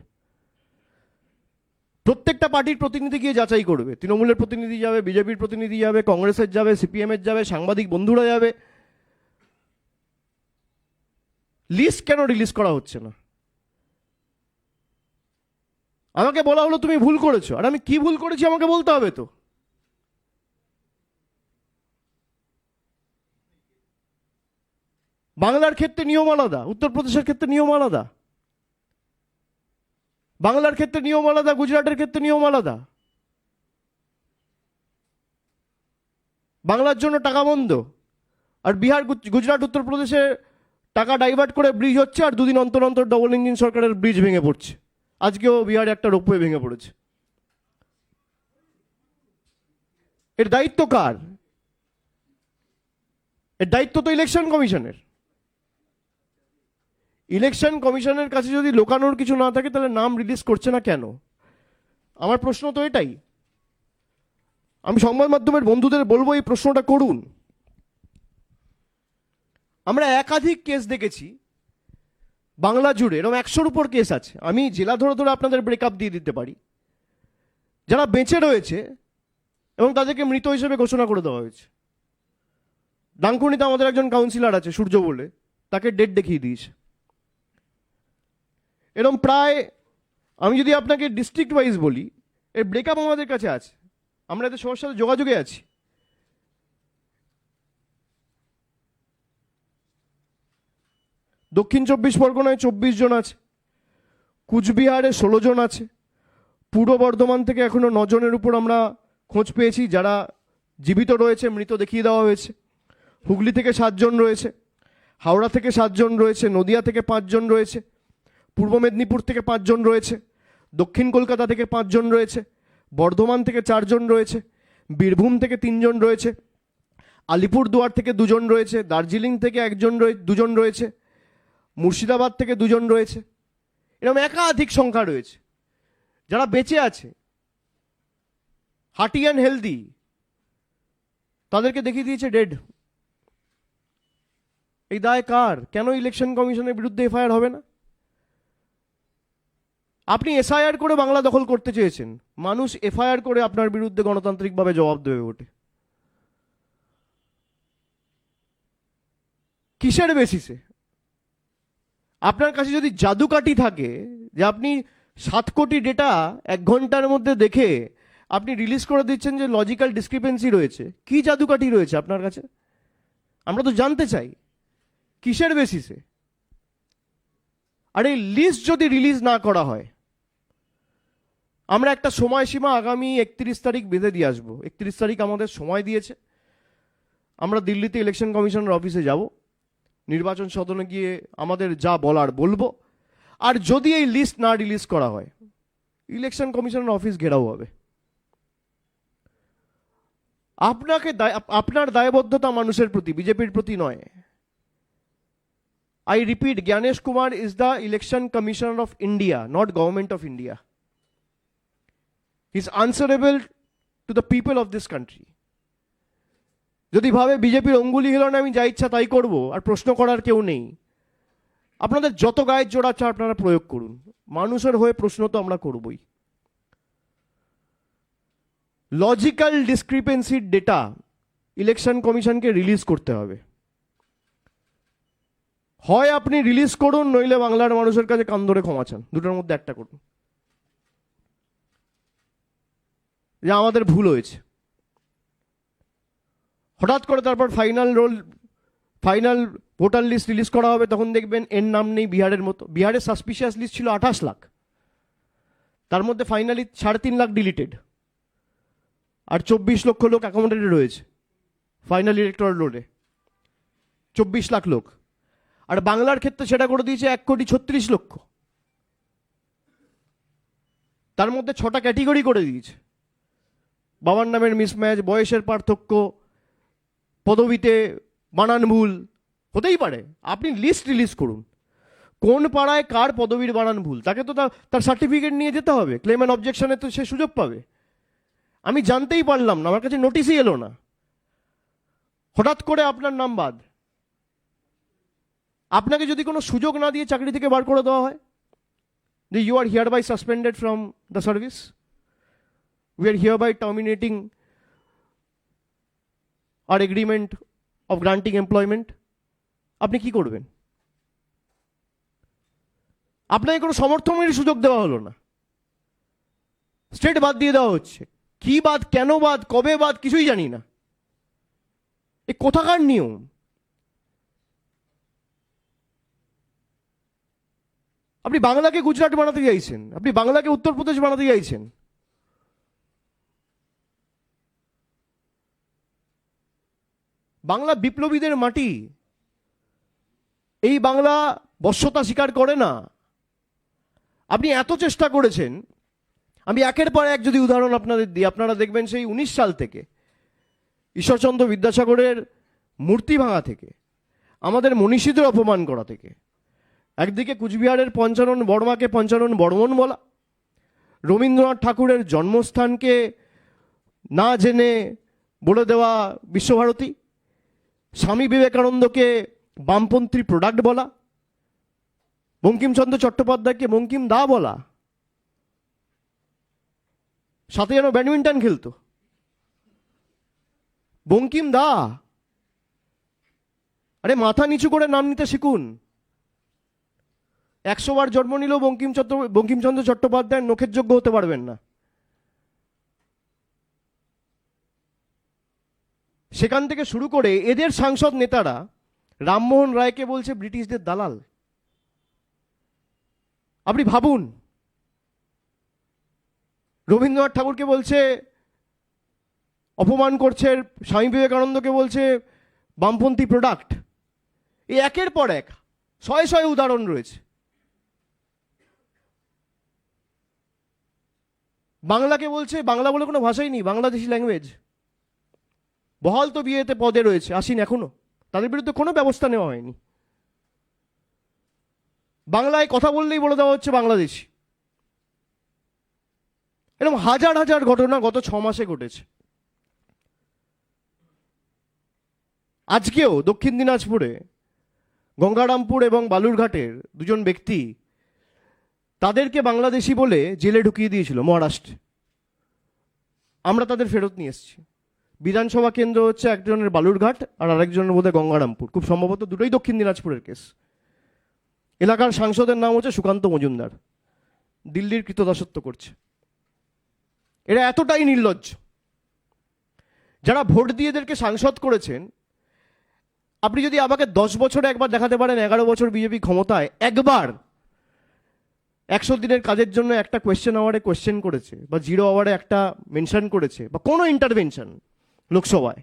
Speaker 1: প্রত্যেকটা পার্টির প্রতিনিধি গিয়ে যাচাই করবে। তৃণমূলের প্রতিনিধি যাবে, বিজেপির প্রতিনিধি যাবে, কংগ্রেসের যাবে, সিপিএম এর যাবে, সাংবাদিক বন্ধুরা যাবে। লিস্ট কেন রিলিজ করা হচ্ছে না? আমাকে বলা হলো তুমি ভুল করেছো, আর আমি কি ভুল করেছি আমাকে বলতে হবে তো। বাংলার ক্ষেত্রে নিয়ম আলাদা, উত্তরপ্রদেশের ক্ষেত্রে নিয়ম আলাদা, বাংলার ক্ষেত্রে নিয়ম আলাদা, গুজরাটের ক্ষেত্রে নিয়ম আলাদা। বাংলার জন্য টাকা বন্ধ, আর বিহার, গুজরাট, উত্তরপ্রদেশে টাকা ডাইভার্ট করে ব্রিজ হচ্ছে, আর 2 দিন অন্তর অন্তর ডবল ইঞ্জিন সরকারের ব্রিজ ভেঙে পড়ছে। আজকেও বিহারে একটা রোপওয়ে ভেঙে পড়েছে। এর দায়িত্ব কার? এর দায়িত্ব তো ইলেকশন কমিশনের। ইলেকশন কমিশনের কাছে যদি লোকানোর কিছু না থাকে, তাহলে নাম রিলিজ করছে না কেন? আমার প্রশ্ন তো এটাই। আমি সংবাদ মাধ্যমের বন্ধুদের বলবো এই প্রশ্নটা করুন। আমরা একাধিক কেস দেখেছি বাংলা জুড়ে, এরকম 100-র উপর কেস আছে। আমি জেলা ধরে ধরে আপনাদের ব্রেকআপ দিয়ে দিতে পারি। যারা বেঁচে রয়েছে এবং তাদেরকে মৃত হিসেবে ঘোষণা করে দেওয়া হয়েছে। ডানকুনিতে আমাদের একজন কাউন্সিলর আছে সূর্য বলে, তাকে ডেট দেখিয়ে দিয়েছে। এরকম প্রায়, আমি যদি আপনাকে ডিস্ট্রিক্ট ওয়াইজ বলি, এর ব্রেকআপ আমাদের কাছে আছে, আমরা এদের সবার সাথে যোগাযোগে আছি। দক্ষিণ 24 পরগনায় 24 জন আছে, কুচবিহারে 16 জন আছে, পূর্ব বর্ধমান থেকে এখনো 9 জনের উপর আমরা খোঁজ পেয়েছি যারা জীবিত রয়েছে, মৃত দেখিয়ে দেওয়া হয়েছে। হুগলি থেকে 7 জন রয়েছে, হাওড়া থেকে 7 জন রয়েছে, নদিয়া থেকে 5 জন রয়েছে, পূর্ব মেদিনীপুর থেকে 5 জন রয়েছে, দক্ষিণ কলকাতা থেকে 5 জন রয়েছে, বর্ধমান থেকে 4 জন রয়েছে, বীরভূম থেকে 3 জন রয়েছে, আলিপুরদুয়ার থেকে 2 জন রয়েছে, দার্জিলিং থেকে 2 জন রয়েছে, মুর্শিদাবাদ থেকে 2 জন রয়েছে। এরকম একাধিক সংখ্যা রয়েছে যারা বেঁচে আছে, হার্টি অ্যান্ড হেলদি, তাদেরকে দেখিয়ে দিয়েছে ডেড। এই দায় কার? কেন ইলেকশন কমিশনের বিরুদ্ধে এফআইআর হবে না? আপনি এসআইআর করে বাংলা দখল করতে চেয়েছেন, মানুষ এফআইআর করে আপনার বিরুদ্ধে গণতান্ত্রিকভাবে জবাব দেবে ওঠে। কিসের বেসিসে? আপনার কাছে যদি জাদুকাঠি থাকে যে আপনি 7 কোটি ডেটা 1 ঘন্টার মধ্যে দেখে আপনি রিলিজ করে দিচ্ছেন যে লজিক্যাল ডিসক্রিপেন্সি রয়েছে, কি জাদুকাঠি রয়েছে আপনার কাছে? আমরা তো জানতে চাই কিসের বেসিসে। আর এই লিস্ট যদি রিলিজ না করা হয়, আমরা একটা সময়সীমা আগামী 31 তারিখ বেঁধে দিয়ে আসবো। 31 তারিখ আমাদের সময় দিয়েছে। আমরা দিল্লিতে ইলেকশন কমিশনের অফিসে যাব, নির্বাচন সদনে গিয়ে আমাদের যা বলার বলবো। আর যদি এই লিস্ট না রিলিজ করা হয়, ইলেকশন কমিশনের অফিস ঘেরাও হবে। আপনার দায়বদ্ধতা মানুষের প্রতি, বিজেপির প্রতি নয়। I repeat, Gyanesh Kumar is the Election Commissioner of India, not Government of India. He is answerable to the people of this country. যদি ভাবে বিজেপির অঙ্গুলি হিলনে আমি যা ইচ্ছা তাই করব আর প্রশ্ন করার কেউ নেই, আপনাদের যত গায়ের জোর আছে আপনারা প্রয়োগ করুন। মানুষের হয়ে প্রশ্ন তো আমরা করবই। লজিক্যাল ডিসক্রিপেন্সির ডেটা ইলেকশন কমিশনকে রিলিজ করতে হবে। হয় আপনি রিলিজ করুন, নইলে বাংলার মানুষের কাছে কান ধরে ক্ষমা চান। দুটোর মধ্যে একটা করুন, যে আমাদের ভুল হয়েছে। হঠাৎ করে তারপর ফাইনাল ভোটার লিস্ট রিলিজ করা হবে, তখন দেখবেন এর নাম নেই বিহারের মতো। বিহারের সাসপিশিয়াস লিস্ট ছিল 28 লাখ, তার মধ্যে ফাইনালি 3.5 লাখ ডিলিটেড, আর 24 লক্ষ লোক অ্যাকোমোডেটেড রয়েছে ফাইনাল ইলেকটোরাল রোলে। 24 লাখ লোক। আর বাংলার ক্ষেত্রে সেটা করে দিয়েছে 1,36,00,000। তার মধ্যে 6টা ক্যাটেগরি করে দিয়েছে। বাবার নামের মিসম্যাচ, বয়সের পার্থক্য, পদবিতে বানান ভুল। হতেই পারে, আপনি লিস্ট রিলিজ করুন। কোন পাড়ায় কার পদবীর বানান ভুল, তাকে তো তার সার্টিফিকেট নিয়ে যেতে হবে। ক্লেম অ্যান্ড অবজেকশনে তো সে সুযোগ পাবে। আমি জানতেই পারলাম না, আমার কাছে নোটিশই এলো না, হঠাৎ করে আপনার নাম বাদ। আপনাকে যদি কোনো সুযোগ না দিয়ে চাকরি থেকে বার করে দেওয়া হয়, যে you are hereby suspended from the service, we are hereby terminating our agreement of granting employment, আপনি কি করবেন? আপনাকে কোনো সমর্থনের সুযোগ দেওয়া হলো না, স্টেট বাদ দিয়ে দেওয়া হচ্ছে। কি বাদ, কেন বাদ, কবে বাদ, কিছুই জানি না। এ কোথাকার নিয়ম? আপনি বাংলাকে গুজরাট বানাতে চাইছেন, আপনি বাংলাকে উত্তরপ্রদেশ বানাতে চাইছেন। বাংলা বিপ্লবীদের মাটি, এই বাংলা বশ্যতা স্বীকার করে না। আপনি এত চেষ্টা করেছেন, আমি একের পর এক যদি উদাহরণ আপনাদের দিই, আপনারা দেখবেন সেই 19 সাল থেকে ঈশ্বরচন্দ্র বিদ্যাসাগরের মূর্তি ভাঙা থেকে, আমাদের মনীষীদের অপমান করা থেকে, একদিকে কুচবিহারের পঞ্চানন বর্মাকে পঞ্চানন বর্মন বলা, রবীন্দ্রনাথ ঠাকুরের জন্মস্থানকে না জেনে বলে দেওয়া বিশ্বভারতী, স্বামী বিবেকানন্দকে বামপন্থী প্রোডাক্ট বলা, বঙ্কিমচন্দ্র চট্টোপাধ্যায়কে বঙ্কিম দা বলা, সাথে যেন ব্যাডমিন্টন খেলতো, বঙ্কিম দা। আরে মাথা নিচু করে নাম নিতে শিখুন। 100 বার জন্ম নিলেও বঙ্কিমচন্দ্র চট্টোপাধ্যায়ের নখের যোগ্য হতে পারবেন না। সেখান থেকে শুরু করে এদের সাংসদ নেতারা রামমোহন রায়কে বলছে ব্রিটিশদের দালাল। আপনি ভাবুন, রবীন্দ্রনাথ ঠাকুরকে বলছে, অপমান করছে, স্বামী বিবেকানন্দকে বলছে বামপন্থী প্রোডাক্ট। এই একের পর এক শয়ে শয়ে উদাহরণ রয়েছে। বাংলাকে বলছে, বাংলা বলে কোনো ভাষাই নেই, বাংলাদেশি ল্যাঙ্গুয়েজ। বহাল তো বিয়েতে পদে রয়েছে, আসেন এখনো, তাদের বিরুদ্ধে কোনো ব্যবস্থা নেওয়া হয়নি। বাংলায় কথা বললেই বলে দেওয়া হচ্ছে বাংলাদেশি। এরকম হাজার হাজার ঘটনা গত 6 মাসে ঘটেছে। আজকেও দক্ষিণ দিনাজপুরে গঙ্গারামপুর এবং বালুরঘাটের দুজন ব্যক্তি তাদেরকে বাংলাদেশি বলে জেলে ঢুকিয়ে দিয়েছিল মহারাষ্ট্রে। আমরা তাদের ফেরত নিয়ে এসেছি। বিধানসভা কেন্দ্র হচ্ছে একজনের বালুরঘাট আর আরেকজনের বোধহয় গঙ্গারামপুর, খুব সম্ভবত দুটোই দক্ষিণ দিনাজপুরের কেস। এলাকার সাংসদের নাম হচ্ছে সুকান্ত মজুমদার, দিল্লির কৃতদাসত্ব করছে। এরা এতটাই নির্লজ্জ, যারা ভোট দিয়ে এদেরকে সাংসদ করেছেন। আপনি যদি আমাকে 10 বছরে একবার দেখাতে পারেন 11 বছর বিজেপি ক্ষমতায় একবার 100 দিনের কাজের জন্য একটা কোয়েশ্চেন আওয়ারে কোয়েশ্চেন করেছে, বা 0 আওয়ারে একটা মেনশন করেছে, বা কোনো ইন্টারভেনশন লোকসভায়।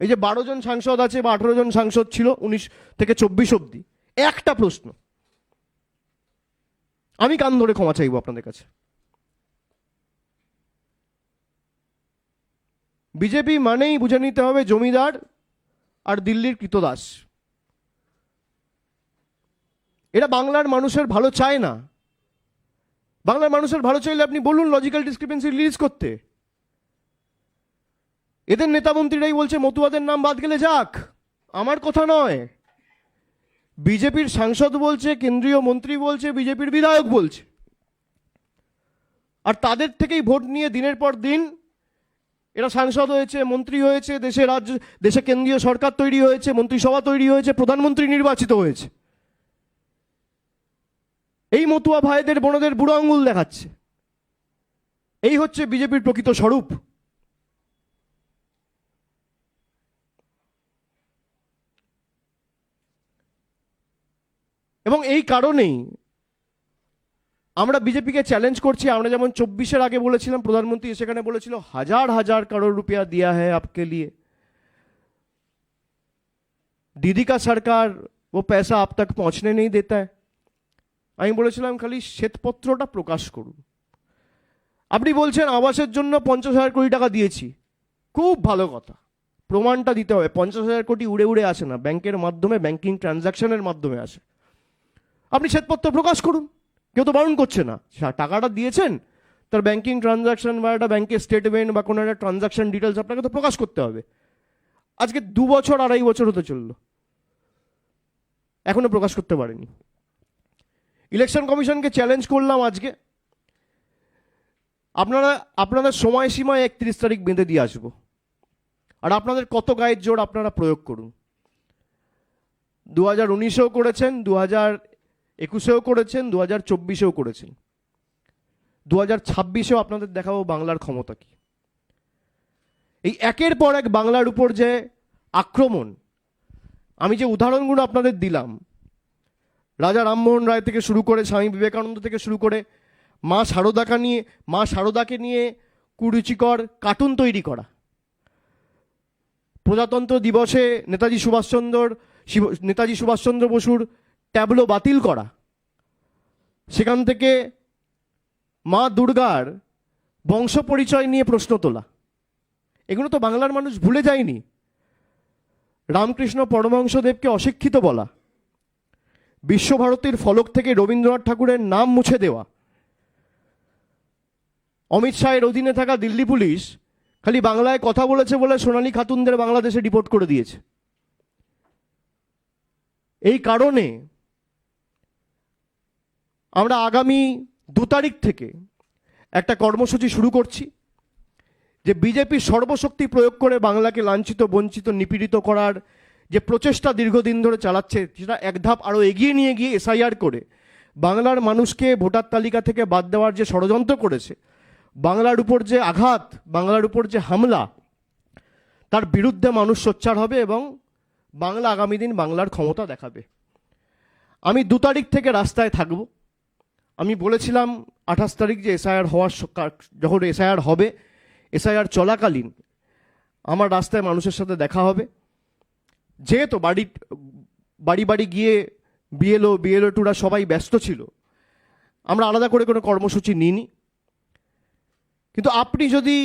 Speaker 1: এই যে 12 জন সাংসদ আছে বা 18 জন সাংসদ ছিল 19 থেকে 24 অব্দি, একটা প্রশ্ন, আমি কান ধরে ক্ষমা চাইবো আপনাদের কাছে। বিজেপি মানেই বুঝে নিতে হবে জমিদার আর দিল্লির কৃতদাস। এরা বাংলার মানুষের ভালো চায় না। বাংলার মানুষের ভালো চাইলে আপনি বলুন লজিক্যাল ডিসক্রিপেন্সি রিলিজ করতে। এদের নেতা মন্ত্রীরাই বলছে মতুয়াদের নাম বাদ গেলে যাক, আমার কথা নয়। বিজেপির সাংসদ বলছে, কেন্দ্রীয় মন্ত্রী বলছে, বিজেপির বিধায়ক বলছে। আর তাদের থেকেই ভোট নিয়ে দিনের পর দিন এরা সাংসদ হয়েছে, মন্ত্রী হয়েছে, দেশে কেন্দ্রীয় সরকার তৈরি হয়েছে, মন্ত্রিসভা তৈরি হয়েছে, প্রধানমন্ত্রী নির্বাচিত হয়েছে। এই মতুয়া ভাইদের বোনদের বুড়ো আঙুল দেখাচ্ছে। এই হচ্ছে বিজেপির প্রকৃত স্বরূপ। এবং এই কারণেই আমরা বিজেপিকে চ্যালেঞ্জ করছি। আমরা যেমন 24-এর আগে বলেছিলাম, প্রধানমন্ত্রী সেখানে বলেছিল 1000 करोड़ रुपया दिया है आपके लिए, दीदी का सरकार वो पैसा आप तक पहुंचने नहीं देता है। আমি বলেছিলাম খালি শ্বেতপত্রটা প্রকাশ করুন। আপনি বলছেন আবাসের জন্য 50,000 কোটি টাকা দিয়েছি, খুব ভালো কথা, প্রমাণটা দিতে হবে। 50,000 কোটি উড়ে উড়ে আসে না, ব্যাংকের মাধ্যমে, ব্যাংকিং ট্রানজাকশনের মাধ্যমে আসে। আপনি শ্বেতপত্র প্রকাশ করুন, কেউ তো বারণ করছে না। টাকাটা দিয়েছেন, তার ব্যাংকিং ট্রানজাকশন বা একটা ব্যাংকের স্টেটমেন্ট বা কোনো একটা ট্রানজাকশন ডিটেলস আপনাকে তো প্রকাশ করতে হবে। আজকে 2 বছর 2.5 বছর হতে চললো, এখনো প্রকাশ করতে পারেনি। ইলেকশন কমিশনকে চ্যালেঞ্জ করলাম আজকে, আপনাদের সময়সীমায় 31 তারিখ বেঁধে দিয়ে আসবো, আর আপনাদের কত গায়ের জোর আপনারা প্রয়োগ করুন। 2019-এও করেছেন, 2021-এও করেছেন, 2024-এও করেছেন, 2026-এও আপনাদের দেখাবো বাংলার ক্ষমতা কি। এই একের পর এক বাংলার উপর যে আক্রমণ, আমি যে উদাহরণগুলো আপনাদের দিলাম, রাজা রামমোহন রায় থেকে শুরু করে স্বামী বিবেকানন্দ থেকে শুরু করে মা শারদাকে নিয়ে কুরুচিকর কার্টুন তৈরি করা, প্রজাতন্ত্র দিবসে নেতাজি সুভাষচন্দ্র বসুর ট্যাবলো বাতিল করা, সেখান থেকে মা দুর্গার বংশ পরিচয় নিয়ে প্রশ্ন তোলা, এগুলো তো বাংলার মানুষ ভুলে যায়নি। রামকৃষ্ণ পরমহংসদেবকে অশিক্ষিত বলা, বিশ্বভারতীর ফলক থেকে রবীন্দ্রনাথ ঠাকুরের নাম মুছে দেওয়া, অমিত শাহের অধীনে থাকা দিল্লি পুলিশ খালি বাংলায় কথা বলেছে বলে সোনালী খাতুনদের বাংলাদেশে ডিপোর্ট করে দিয়েছে। এই কারণে আমরা আগামী 2 তারিখ থেকে একটা কর্মসূচি শুরু করছি, যে বিজেপি সর্বশক্তি প্রয়োগ করে বাংলাকে লাঞ্ছিত, বঞ্চিত, নিপীড়িত করার যে প্রচেষ্টা দীর্ঘদিন ধরে চালাচ্ছে, সেটা এক ধাপ আরও এগিয়ে নিয়ে গিয়ে এসআইআর করে বাংলার মানুষকে ভোটার তালিকা থেকে বাদ দেওয়ার যে ষড়যন্ত্র করেছে, বাংলার উপর যে আঘাত, বাংলার উপর যে হামলা, তার বিরুদ্ধে মানুষ সোচ্চার হবে এবং বাংলা আগামী দিন বাংলার ক্ষমতা দেখাবে। আমি 2 তারিখ থেকে রাস্তায় থাকব। আমি বলেছিলাম 28 তারিখ যে যখন এসআইআর হবে, এসআইআর চলাকালীন আমার রাস্তায় মানুষের সাথে দেখা হবে। যেহেতু বাড়ি বাড়ি গিয়ে বিএলও টুরা সবাই ব্যস্ত ছিল, আমরা আলাদা করে কোনো কর্মসূচি নিইনি। কিন্তু আপনি যদি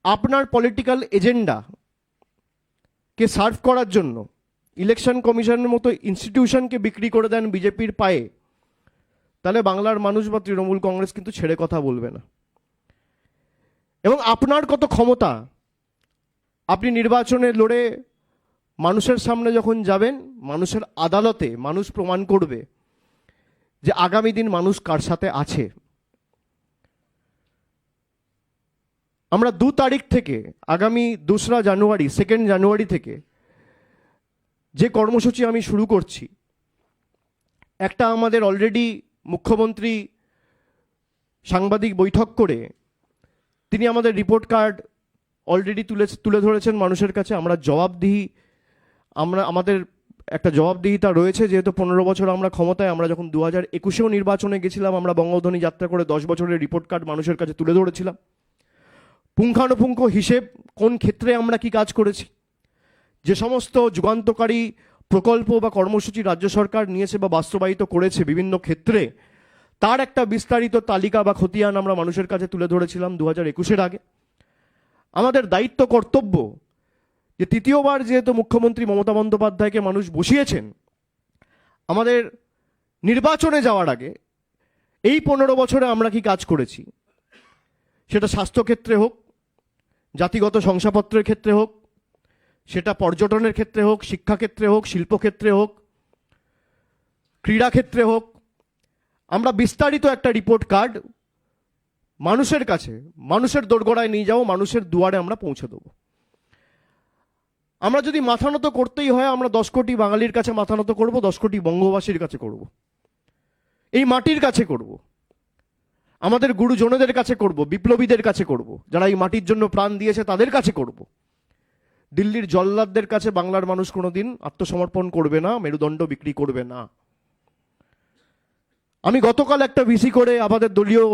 Speaker 1: আপনার পলিটিক্যাল এজেন্ডাকে সার্ভ করার জন্য ইলেকশন কমিশনের মতো ইনস্টিটিউশনকে বিক্রি করে দেন বিজেপির পায়ে, তাহলে বাংলার মানুষ বা তৃণমূল কংগ্রেস কিন্তু ছেড়ে কথা বলবে না। এবং আপনার কত ক্ষমতা, আপনি নির্বাচনে লড়ে মানুষের সামনে যখন যাবেন, মানুষের আদালতে মানুষ প্রমাণ করবে যে আগামী দিন মানুষ কার সাথে আছে। আমরা 2 তারিখ থেকে আগামী 2রা জানুয়ারি 2nd জানুয়ারি থেকে যে কর্মসূচি আমি শুরু করছি, একটা আমাদের অলরেডি মুখ্যমন্ত্রী সাংবাদিক বৈঠক করে তিনি আমাদের রিপোর্ট কার্ড অলরেডি তুলে ধরেছেন মানুষের কাছে। আমাদের একটা জবাবদিহিতা রয়েছে, যেহেতু 15 বছর আমরা ক্ষমতায়, আমরা যখন 2021-এও নির্বাচনে গেছিলাম, আমরা বঙ্গধ্বনি যাত্রা করে 10 বছরের রিপোর্ট কার্ড মানুষের কাছে তুলে ধরেছিলাম। পুঙ্খানুপুঙ্খ হিসেব, কোন ক্ষেত্রে আমরা কি কাজ করেছি, যে সমস্ত যুগান্তকারী প্রকল্প বা কর্মসূচি রাজ্য সরকার নিয়েছে বা বাস্তবায়িত করেছে বিভিন্ন ক্ষেত্রে, তার একটা বিস্তারিত তালিকা বা খতিয়ান আমরা মানুষের কাছে তুলে ধরেছিলাম 2021-এর আগে। আমাদের দায়িত্ব, কর্তব্য, যে তৃতীয়বার যেহেতু মুখ্যমন্ত্রী মমতা বন্দ্যোপাধ্যায়কে মানুষ বসিয়েছেন, আমাদের নির্বাচনে যাওয়ার আগে এই 15 বছরে আমরা কি কাজ করেছি, সেটা স্বাস্থ্যক্ষেত্রে হোক, জাতিগত শংসাপত্রের ক্ষেত্রে হোক, সেটা পর্যটনের ক্ষেত্রে হোক, শিক্ষাক্ষেত্রে হোক, শিল্পক্ষেত্রে হোক, ক্রীড়াক্ষেত্রে হোক, আমরা বিস্তারিত একটা রিপোর্ট কার্ড মানুষের কাছে, মানুষের দোরগোড়ায় নিয়ে যাবো, মানুষের দুয়ারে আমরা পৌঁছে দেবো। আমরা যদি মাথা নত করতেই হয়, আমরা 10 কোটি বাঙালির কাছে মাথা নত করবো, 10 কোটি বঙ্গবাসীর কাছে করব, এই মাটির কাছে করব, আমাদের গুরুজনদের কাছে করব, বিপ্লবীদের কাছে করব, যারা এই মাটির জন্য প্রাণ দিয়েছে তাদের কাছে করব। দিল্লির জল্লাদদের কাছে বাংলার মানুষ কোনোদিন আত্মসমর্পণ করবে না, মেরুদণ্ড বিক্রি করবে না। আমি গতকাল একটা ভিসি করে আমাদের দলীয়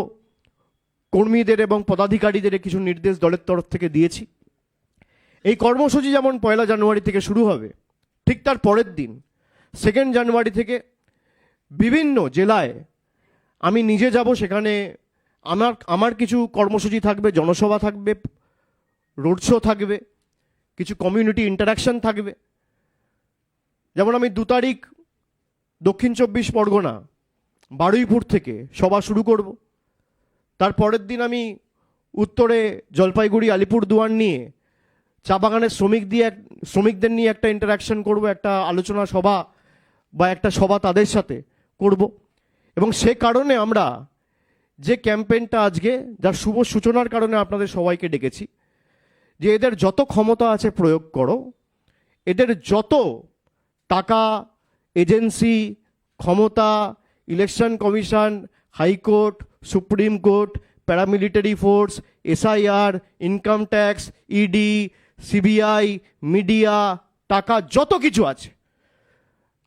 Speaker 1: কর্মীদের এবং পদাধিকারীদের কিছু নির্দেশ দলের তরফ থেকে দিয়েছি। এই কর্মসূচি যেমন 1 জানুয়ারি থেকে শুরু হবে, ঠিক তার পরের দিন 2nd জানুয়ারি থেকে বিভিন্ন জেলায় আমি নিজে যাব। সেখানে আমার কিছু কর্মসূচি থাকবে, জনসভা থাকবে, রোড শো থাকবে, কিছু কমিউনিটি ইন্টারাকশন থাকবে। যেমন আমি 2 তারিখ দক্ষিণ 24 পরগনা বারুইপুর থেকে সভা শুরু করব। তার পরের দিন আমি উত্তরে জলপাইগুড়ি, আলিপুরদুয়ার নিয়ে চা বাগানের শ্রমিকদের নিয়ে একটা ইন্টারাকশন করব, একটা আলোচনা সভা বা একটা সভা তাদের সাথে করব। এবং সে কারণে আমরা যে ক্যাম্পেইনটা আজকে, যার শুভ সূচনার কারণে আপনাদের সবাইকে ডেকেছি, যে এদের যত ক্ষমতা আছে প্রয়োগ করো, এদের যত টাকা, এজেন্সি, ক্ষমতা, election commission, high court, supreme court, paramilitary force, SIR, income tax, ED, CBI, media, টাকা যত কিছু আছে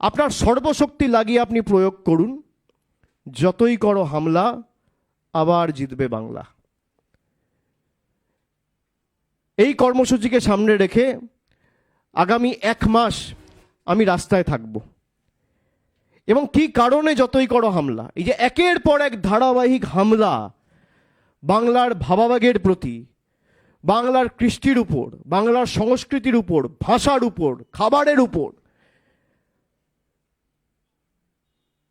Speaker 1: আপনার সর্বশক্তি লাগিয়ে আপনি প্রয়োগ করুন। যতই করো হামলা, আবার জিতবে বাংলা। এই কর্মসূচিকে সামনে রেখে আগামী 1 মাস আমি রাস্তায় থাকব। এবং কি কারণে যতই করো হামলা, এই যে একের পর এক ধারাবাহিক হামলা বাংলার ভাবাবেগের প্রতি, বাংলার কৃষ্টির উপর, বাংলার সংস্কৃতির উপর, ভাষার উপর, খাবারের উপর।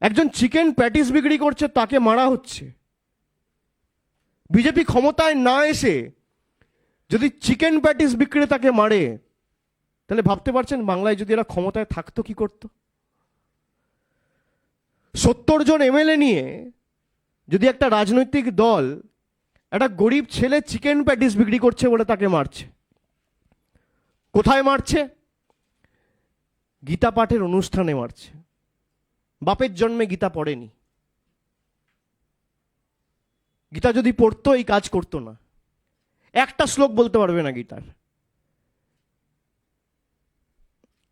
Speaker 1: একজন চিকেন প্যাটিস বিক্রি করছে, তাকে মারা হচ্ছে। বিজেপি ক্ষমতায় না এসে যদি চিকেন প্যাটিস বিক্রেতাকে মারে, তাহলে ভাবতে পারছেন বাংলায় যদি এরা ক্ষমতায় থাকতো কি করতো? 70 জন এমএলএ নিয়ে যদি একটা রাজনৈতিক দল একটা গরিব ছেলে চিকেন প্যাটিস বিক্রি করছে বলে তাকে মারছে, কোথায় মারছে? গীতা পাঠের অনুষ্ঠানে মারছে। বাপের জন্মে গীতা পড়েনি। গীতা যদি পড়তো এই কাজ করতো না। একটা শ্লোক বলতে পারবে না গীতার।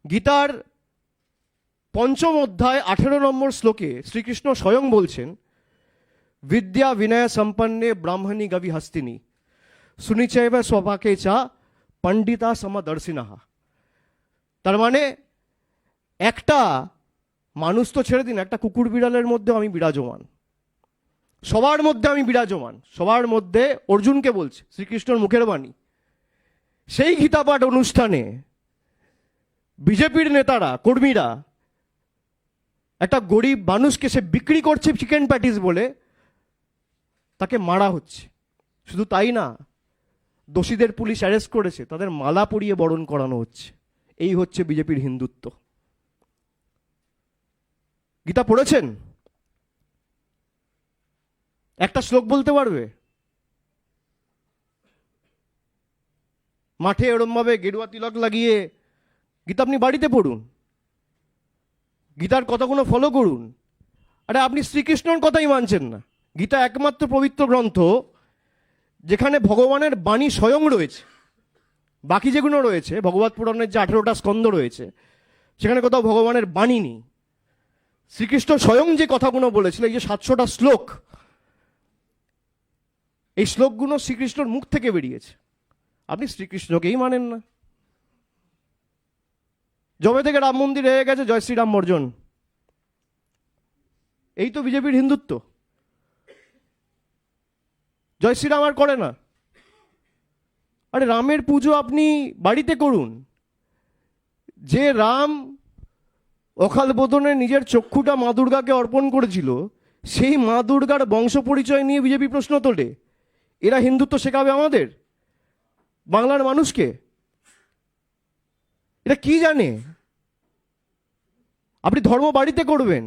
Speaker 1: গীতার 5ম অধ্যায় 18 নম্বর শ্লোকে শ্রীকৃষ্ণ স্বয়ং বলছেন, বিদ্যা বিনয় সম্পন্নে ব্রাহ্মণী গবি হস্তিনী সুনিচৈব স্বভাকে চা পণ্ডিতা সমদর্শিনাহা। তার মানে একটা মানুষ তো ছেড়ে দিন, একটা কুকুর বিড়ালের মধ্যে আমি বিরাজমান, সবার মধ্যে আমি বিরাজমান, সবার মধ্যে। অর্জুনকে বলছে, শ্রীকৃষ্ণর মুখের বাণী। সেই গীতাপাঠ অনুষ্ঠানে বিজেপির নেতারা, কর্মীরা একটা গরিব মানুষকে সে বিক্রি করছে চিকেন প্যাটিস বলে, তাকে মারা হচ্ছে। শুধু তাই না, দোষীদের পুলিশ অ্যারেস্ট করেছে, তাদের মালা পরিয়ে বরণ করানো হচ্ছে। এই হচ্ছে বিজেপির হিন্দুত্ব। গীতা পড়েছেন? একটা শ্লোক বলতে পারবে? মাঠে এরমভাবে গেরুয়া তিলক লাগিয়ে গীতা আপনি বাড়িতে পড়ুন, গীতার কথাগুলো ফলো করুন। আরে আপনি শ্রীকৃষ্ণর কথাই মানছেন না। গীতা একমাত্র পবিত্র গ্রন্থ যেখানে ভগবানের বাণী স্বয়ং রয়েছে। বাকি যেগুলো রয়েছে, ভগবত পুরাণের যে 18টা স্কন্ধ রয়েছে, সেখানে কোথাও ভগবানের বাণী নেই। শ্রীকৃষ্ণ স্বয়ং যে কথাগুলো বলেছিল, এই যে 700টা শ্লোক, এই শ্লোকগুলো শ্রীকৃষ্ণর মুখ থেকে বেরিয়েছে। আপনি শ্রীকৃষ্ণকেই মানেন না। যবে থেকে রাম মন্দির হয়ে গেছে, জয় শ্রীরাম বর্জন। এই তো বিজেপির হিন্দুত্ব। জয় শ্রীরাম আর করে না। আরে রামের পুজো আপনি বাড়িতে করুন। যে রাম অকাল বোধনে নিজের চক্ষুটা মা দুর্গাকে অর্পণ করেছিল, সেই মা দুর্গার বংশ পরিচয় নিয়ে বিজেপি প্রশ্ন তোলে। এরা হিন্দুত্ব শেখাবে আমাদের, বাংলার মানুষকে? এটা কি জানে? আপনি ধর্ম বাড়িতে করবেন।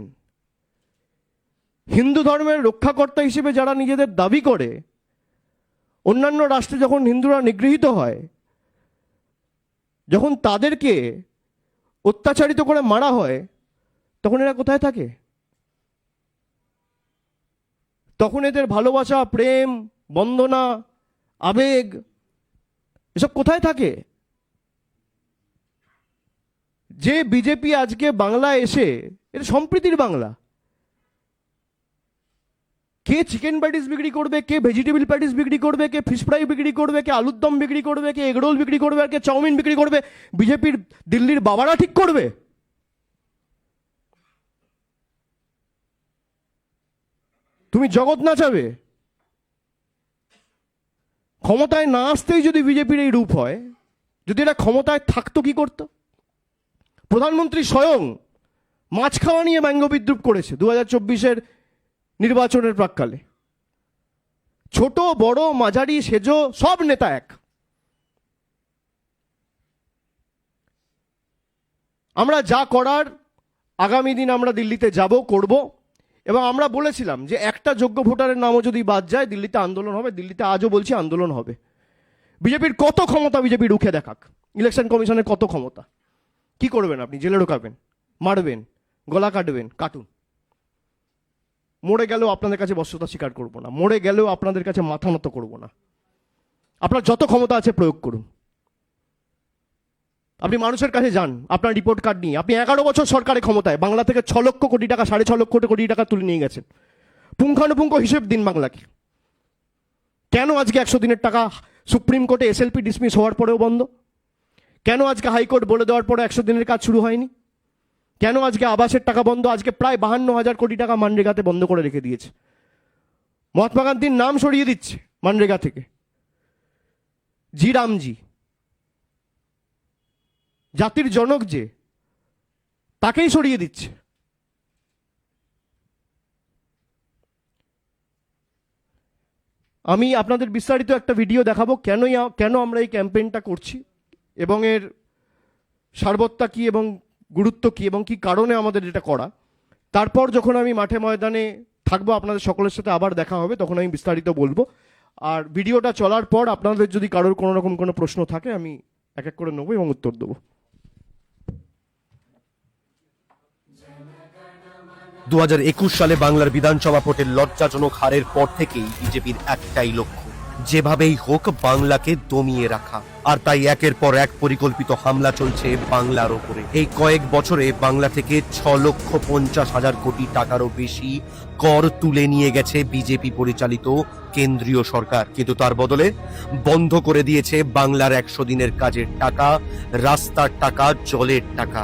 Speaker 1: হিন্দু ধর্মের রক্ষাকর্তা হিসেবে যারা নিজেদের দাবি করে, অন্যান্য রাষ্ট্রে যখন হিন্দুরা নিগৃহীত হয়, যখন তাদেরকে অত্যাচারিত করে মারা হয়, তখন এরা কোথায় থাকে? তখন এদের ভালোবাসা, প্রেম, বন্দনা, আবেগ এসব কোথায় থাকে? যে বিজেপি আজকে বাংলায় এসে, এটা সম্প্রীতির বাংলা। কে চিকেন প্যাটিস বিক্রি করবে, কে ভেজিটেবল প্যাটিস বিক্রি করবে, কে ফিশ ফ্রাই বিক্রি করবে, কে আলুর দম বিক্রি করবে, কে এগরোল বিক্রি করবে, আর কে চাউমিন বিক্রি করবে, বিজেপির দিল্লির বাবারা ঠিক করবে? তুমি জগৎ নাচাবে? ক্ষমতায় না আসতেই যদি বিজেপির এই রূপ হয়, যদি এরা ক্ষমতায় থাকতো কি করতো? প্রধানমন্ত্রী স্বয়ং মাছ খাওয়া নিয়ে ব্যঙ্গ বিদ্রুপ করেছে 2024-এর নির্বাচনের প্রাক্কালে। ছোট বড় মাঝারি সেজো সব নেতা এক। আমরা যা করার আগামী দিন আমরা দিল্লিতে যাব, করব, এবং আমরা বলেছিলাম যে একটা যোগ্য ভোটারের নামও যদি বাদ যায় দিল্লিতে আন্দোলন হবে। দিল্লিতে আজও বলছি আন্দোলন হবে। বিজেপির কত ক্ষমতা বিজেপি রুখে দেখাক, ইলেকশন কমিশনের কত ক্ষমতা। কি করবেন আপনি? জেলে ঢোকাবেন, মারবেন, গলা কাটবেন, কাটুন। মরে গেলেও আপনাদের কাছে বশ্যতা স্বীকার করব না, মরে গেলেও আপনাদের কাছে মাথা নত করব না। আপনার যত ক্ষমতা আছে প্রয়োগ করুন। আপনি মানুষের কাছে যান আপনার রিপোর্ট কার্ড নিয়ে। আপনি 11 বছর সরকারে ক্ষমতায় বাংলা থেকে 6 লক্ষ কোটি টাকা, 6.5 লক্ষ কোটি টাকা তুলে নিয়ে গেছেন। পুঙ্খানুপুঙ্খ হিসেব দিন বাংলাকে। কেন আজকে 100 দিনের টাকা সুপ্রিম কোর্টে এসএলপি ডিসমিস হওয়ার পরেও বন্ধ? কেন আজকে হাইকোর্ট বলে দেওয়ার পরে 100 দিনের কাজ শুরু হয়নি? কেন আজকে আবাসের টাকা বন্ধ? আজকে প্রায় 52,000 কোটি টাকা মানরেগাতে বন্ধ করে রেখে দিয়েছে। মহাত্মা গান্ধীর নাম সরিয়ে দিচ্ছে মানরেগা থেকে। জি রামজি, জাতির জনক যে, তাকেই সরিয়ে দিচ্ছে। আমি আপনাদের বিস্তারিত একটা ভিডিও দেখাবো কেন আমরা এই ক্যাম্পেইনটা করছি এবং এর সারবত্তা কি এবং গুরুত্ব কি এবং কি কারণে আমাদের এটা করা। তারপর যখন আমি মাঠে ময়দানে থাকবো, আপনাদের সকলের সাথে আবার দেখা হবে, তখন আমি বিস্তারিত বলবো। আর ভিডিওটা চলার পর আপনাদের যদি কারোর কোনো রকম কোনো প্রশ্ন থাকে আমি এক এক করে নেবো এবং উত্তর দেবো।
Speaker 2: 2021 সালে বাংলার বিধানসভা ভোটের লজ্জাজনক হারের পর থেকেই বিজেপির একটাই লক্ষ্য, যেভাবেই হোক বাংলাকে দমিয়ে রাখা। আর তাই একের পর এক পরিকল্পিত হামলা চলছে বাংলার ওপরে। এই কয়েক বছরে বাংলা থেকে 6,50,000 কোটি টাকারও বেশি কর তুলে নিয়ে গেছে বিজেপি পরিচালিত কেন্দ্রীয় সরকার। কিন্তু তার বদলে বন্ধ করে দিয়েছে বাংলার 100 দিনের কাজের টাকা, রাস্তার টাকা, জলের টাকা।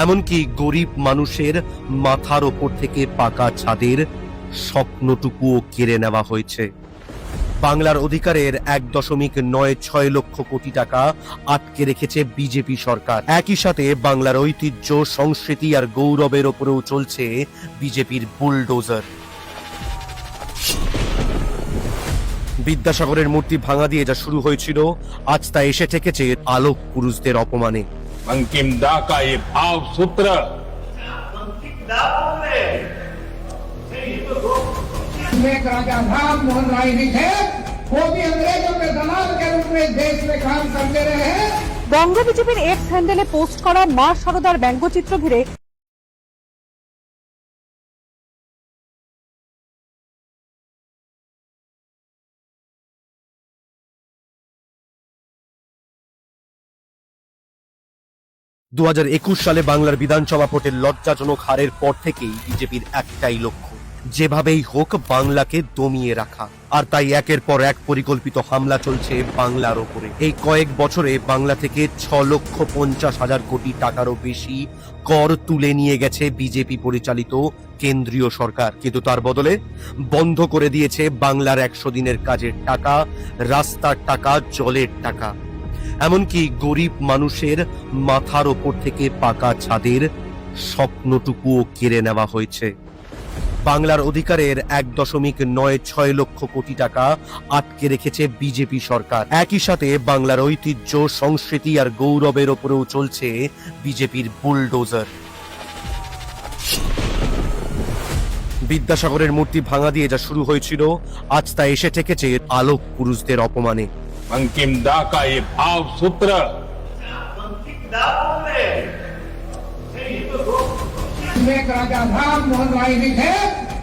Speaker 2: এমনকি গরিব মানুষের মাথার ওপর থেকে পাকা ছাদের স্বপ্নটুকুও কেড়ে নেওয়া হয়েছে। বাংলার অধিকারের 1.96 লক্ষ কোটি টাকা আটকে রেখেছে বিজেপি সরকার। একই সাথে বাংলার ঐতিহ্য, সংস্কৃতি আর গৌরবের ওপরেও চলছে বিজেপির বুলডোজার। বিদ্যাসাগরের মূর্তি ভাঙা দিয়ে যা শুরু হয়েছিল, আজ তা এসে ঠেকেছে আলোক পুরুষদের অপমানে।
Speaker 3: बंकिम दा का ये भाव सूत्र
Speaker 4: एक राजा था मोहन राय जी थे, वो भी अंग्रेजों के दलाल के रूप में देश में काम करते रहे हैं।
Speaker 5: বঙ্গ বিজেপির এক্স হ্যান্ডেলে পোস্ট করা মা সারদার ব্যঙ্গচিত্র ঘিরে
Speaker 2: দু 2021 সালে বাংলার বিধানসভা ভোটের লজ্জাজনক হারের পর থেকেই বিজেপির একটাই লক্ষ্য, যেভাবেই হোক বাংলাকে দমিয়ে রাখা। আর তাই একের পর এক পরিকল্পিত হামলা চলছে বাংলার ওপরে। এই কয়েক বছরে বাংলা থেকে 6,50,000 কোটি টাকারও বেশি কর তুলে নিয়ে গেছে বিজেপি পরিচালিত কেন্দ্রীয় সরকার। কিন্তু তার বদলে বন্ধ করে দিয়েছে বাংলার 100 দিনের কাজের টাকা, রাস্তার টাকা, জলের টাকা। এমনকি গরিব মানুষের মাথার ওপর থেকে পাকা ছাদের স্বপ্নটুকুও কেড়ে নেওয়া হয়েছে। বাংলার অধিকারের 1.96 লক্ষ কোটি টাকা আটকে রেখেছে বিজেপি সরকার। একই সাথে বাংলার ঐতিহ্য, সংস্কৃতি আর গৌরবের ওপরেও চলছে বিজেপির বুলডোজার। বিদ্যাসাগরের মূর্তি ভাঙা দিয়ে যা শুরু হয়েছিল, আজ তা এসে ঠেকেছে আলোক পুরুষদের অপমানে।
Speaker 3: बंकिम दा का ये भाव सूत्र
Speaker 4: एक राजा था मोहन राय जी थे,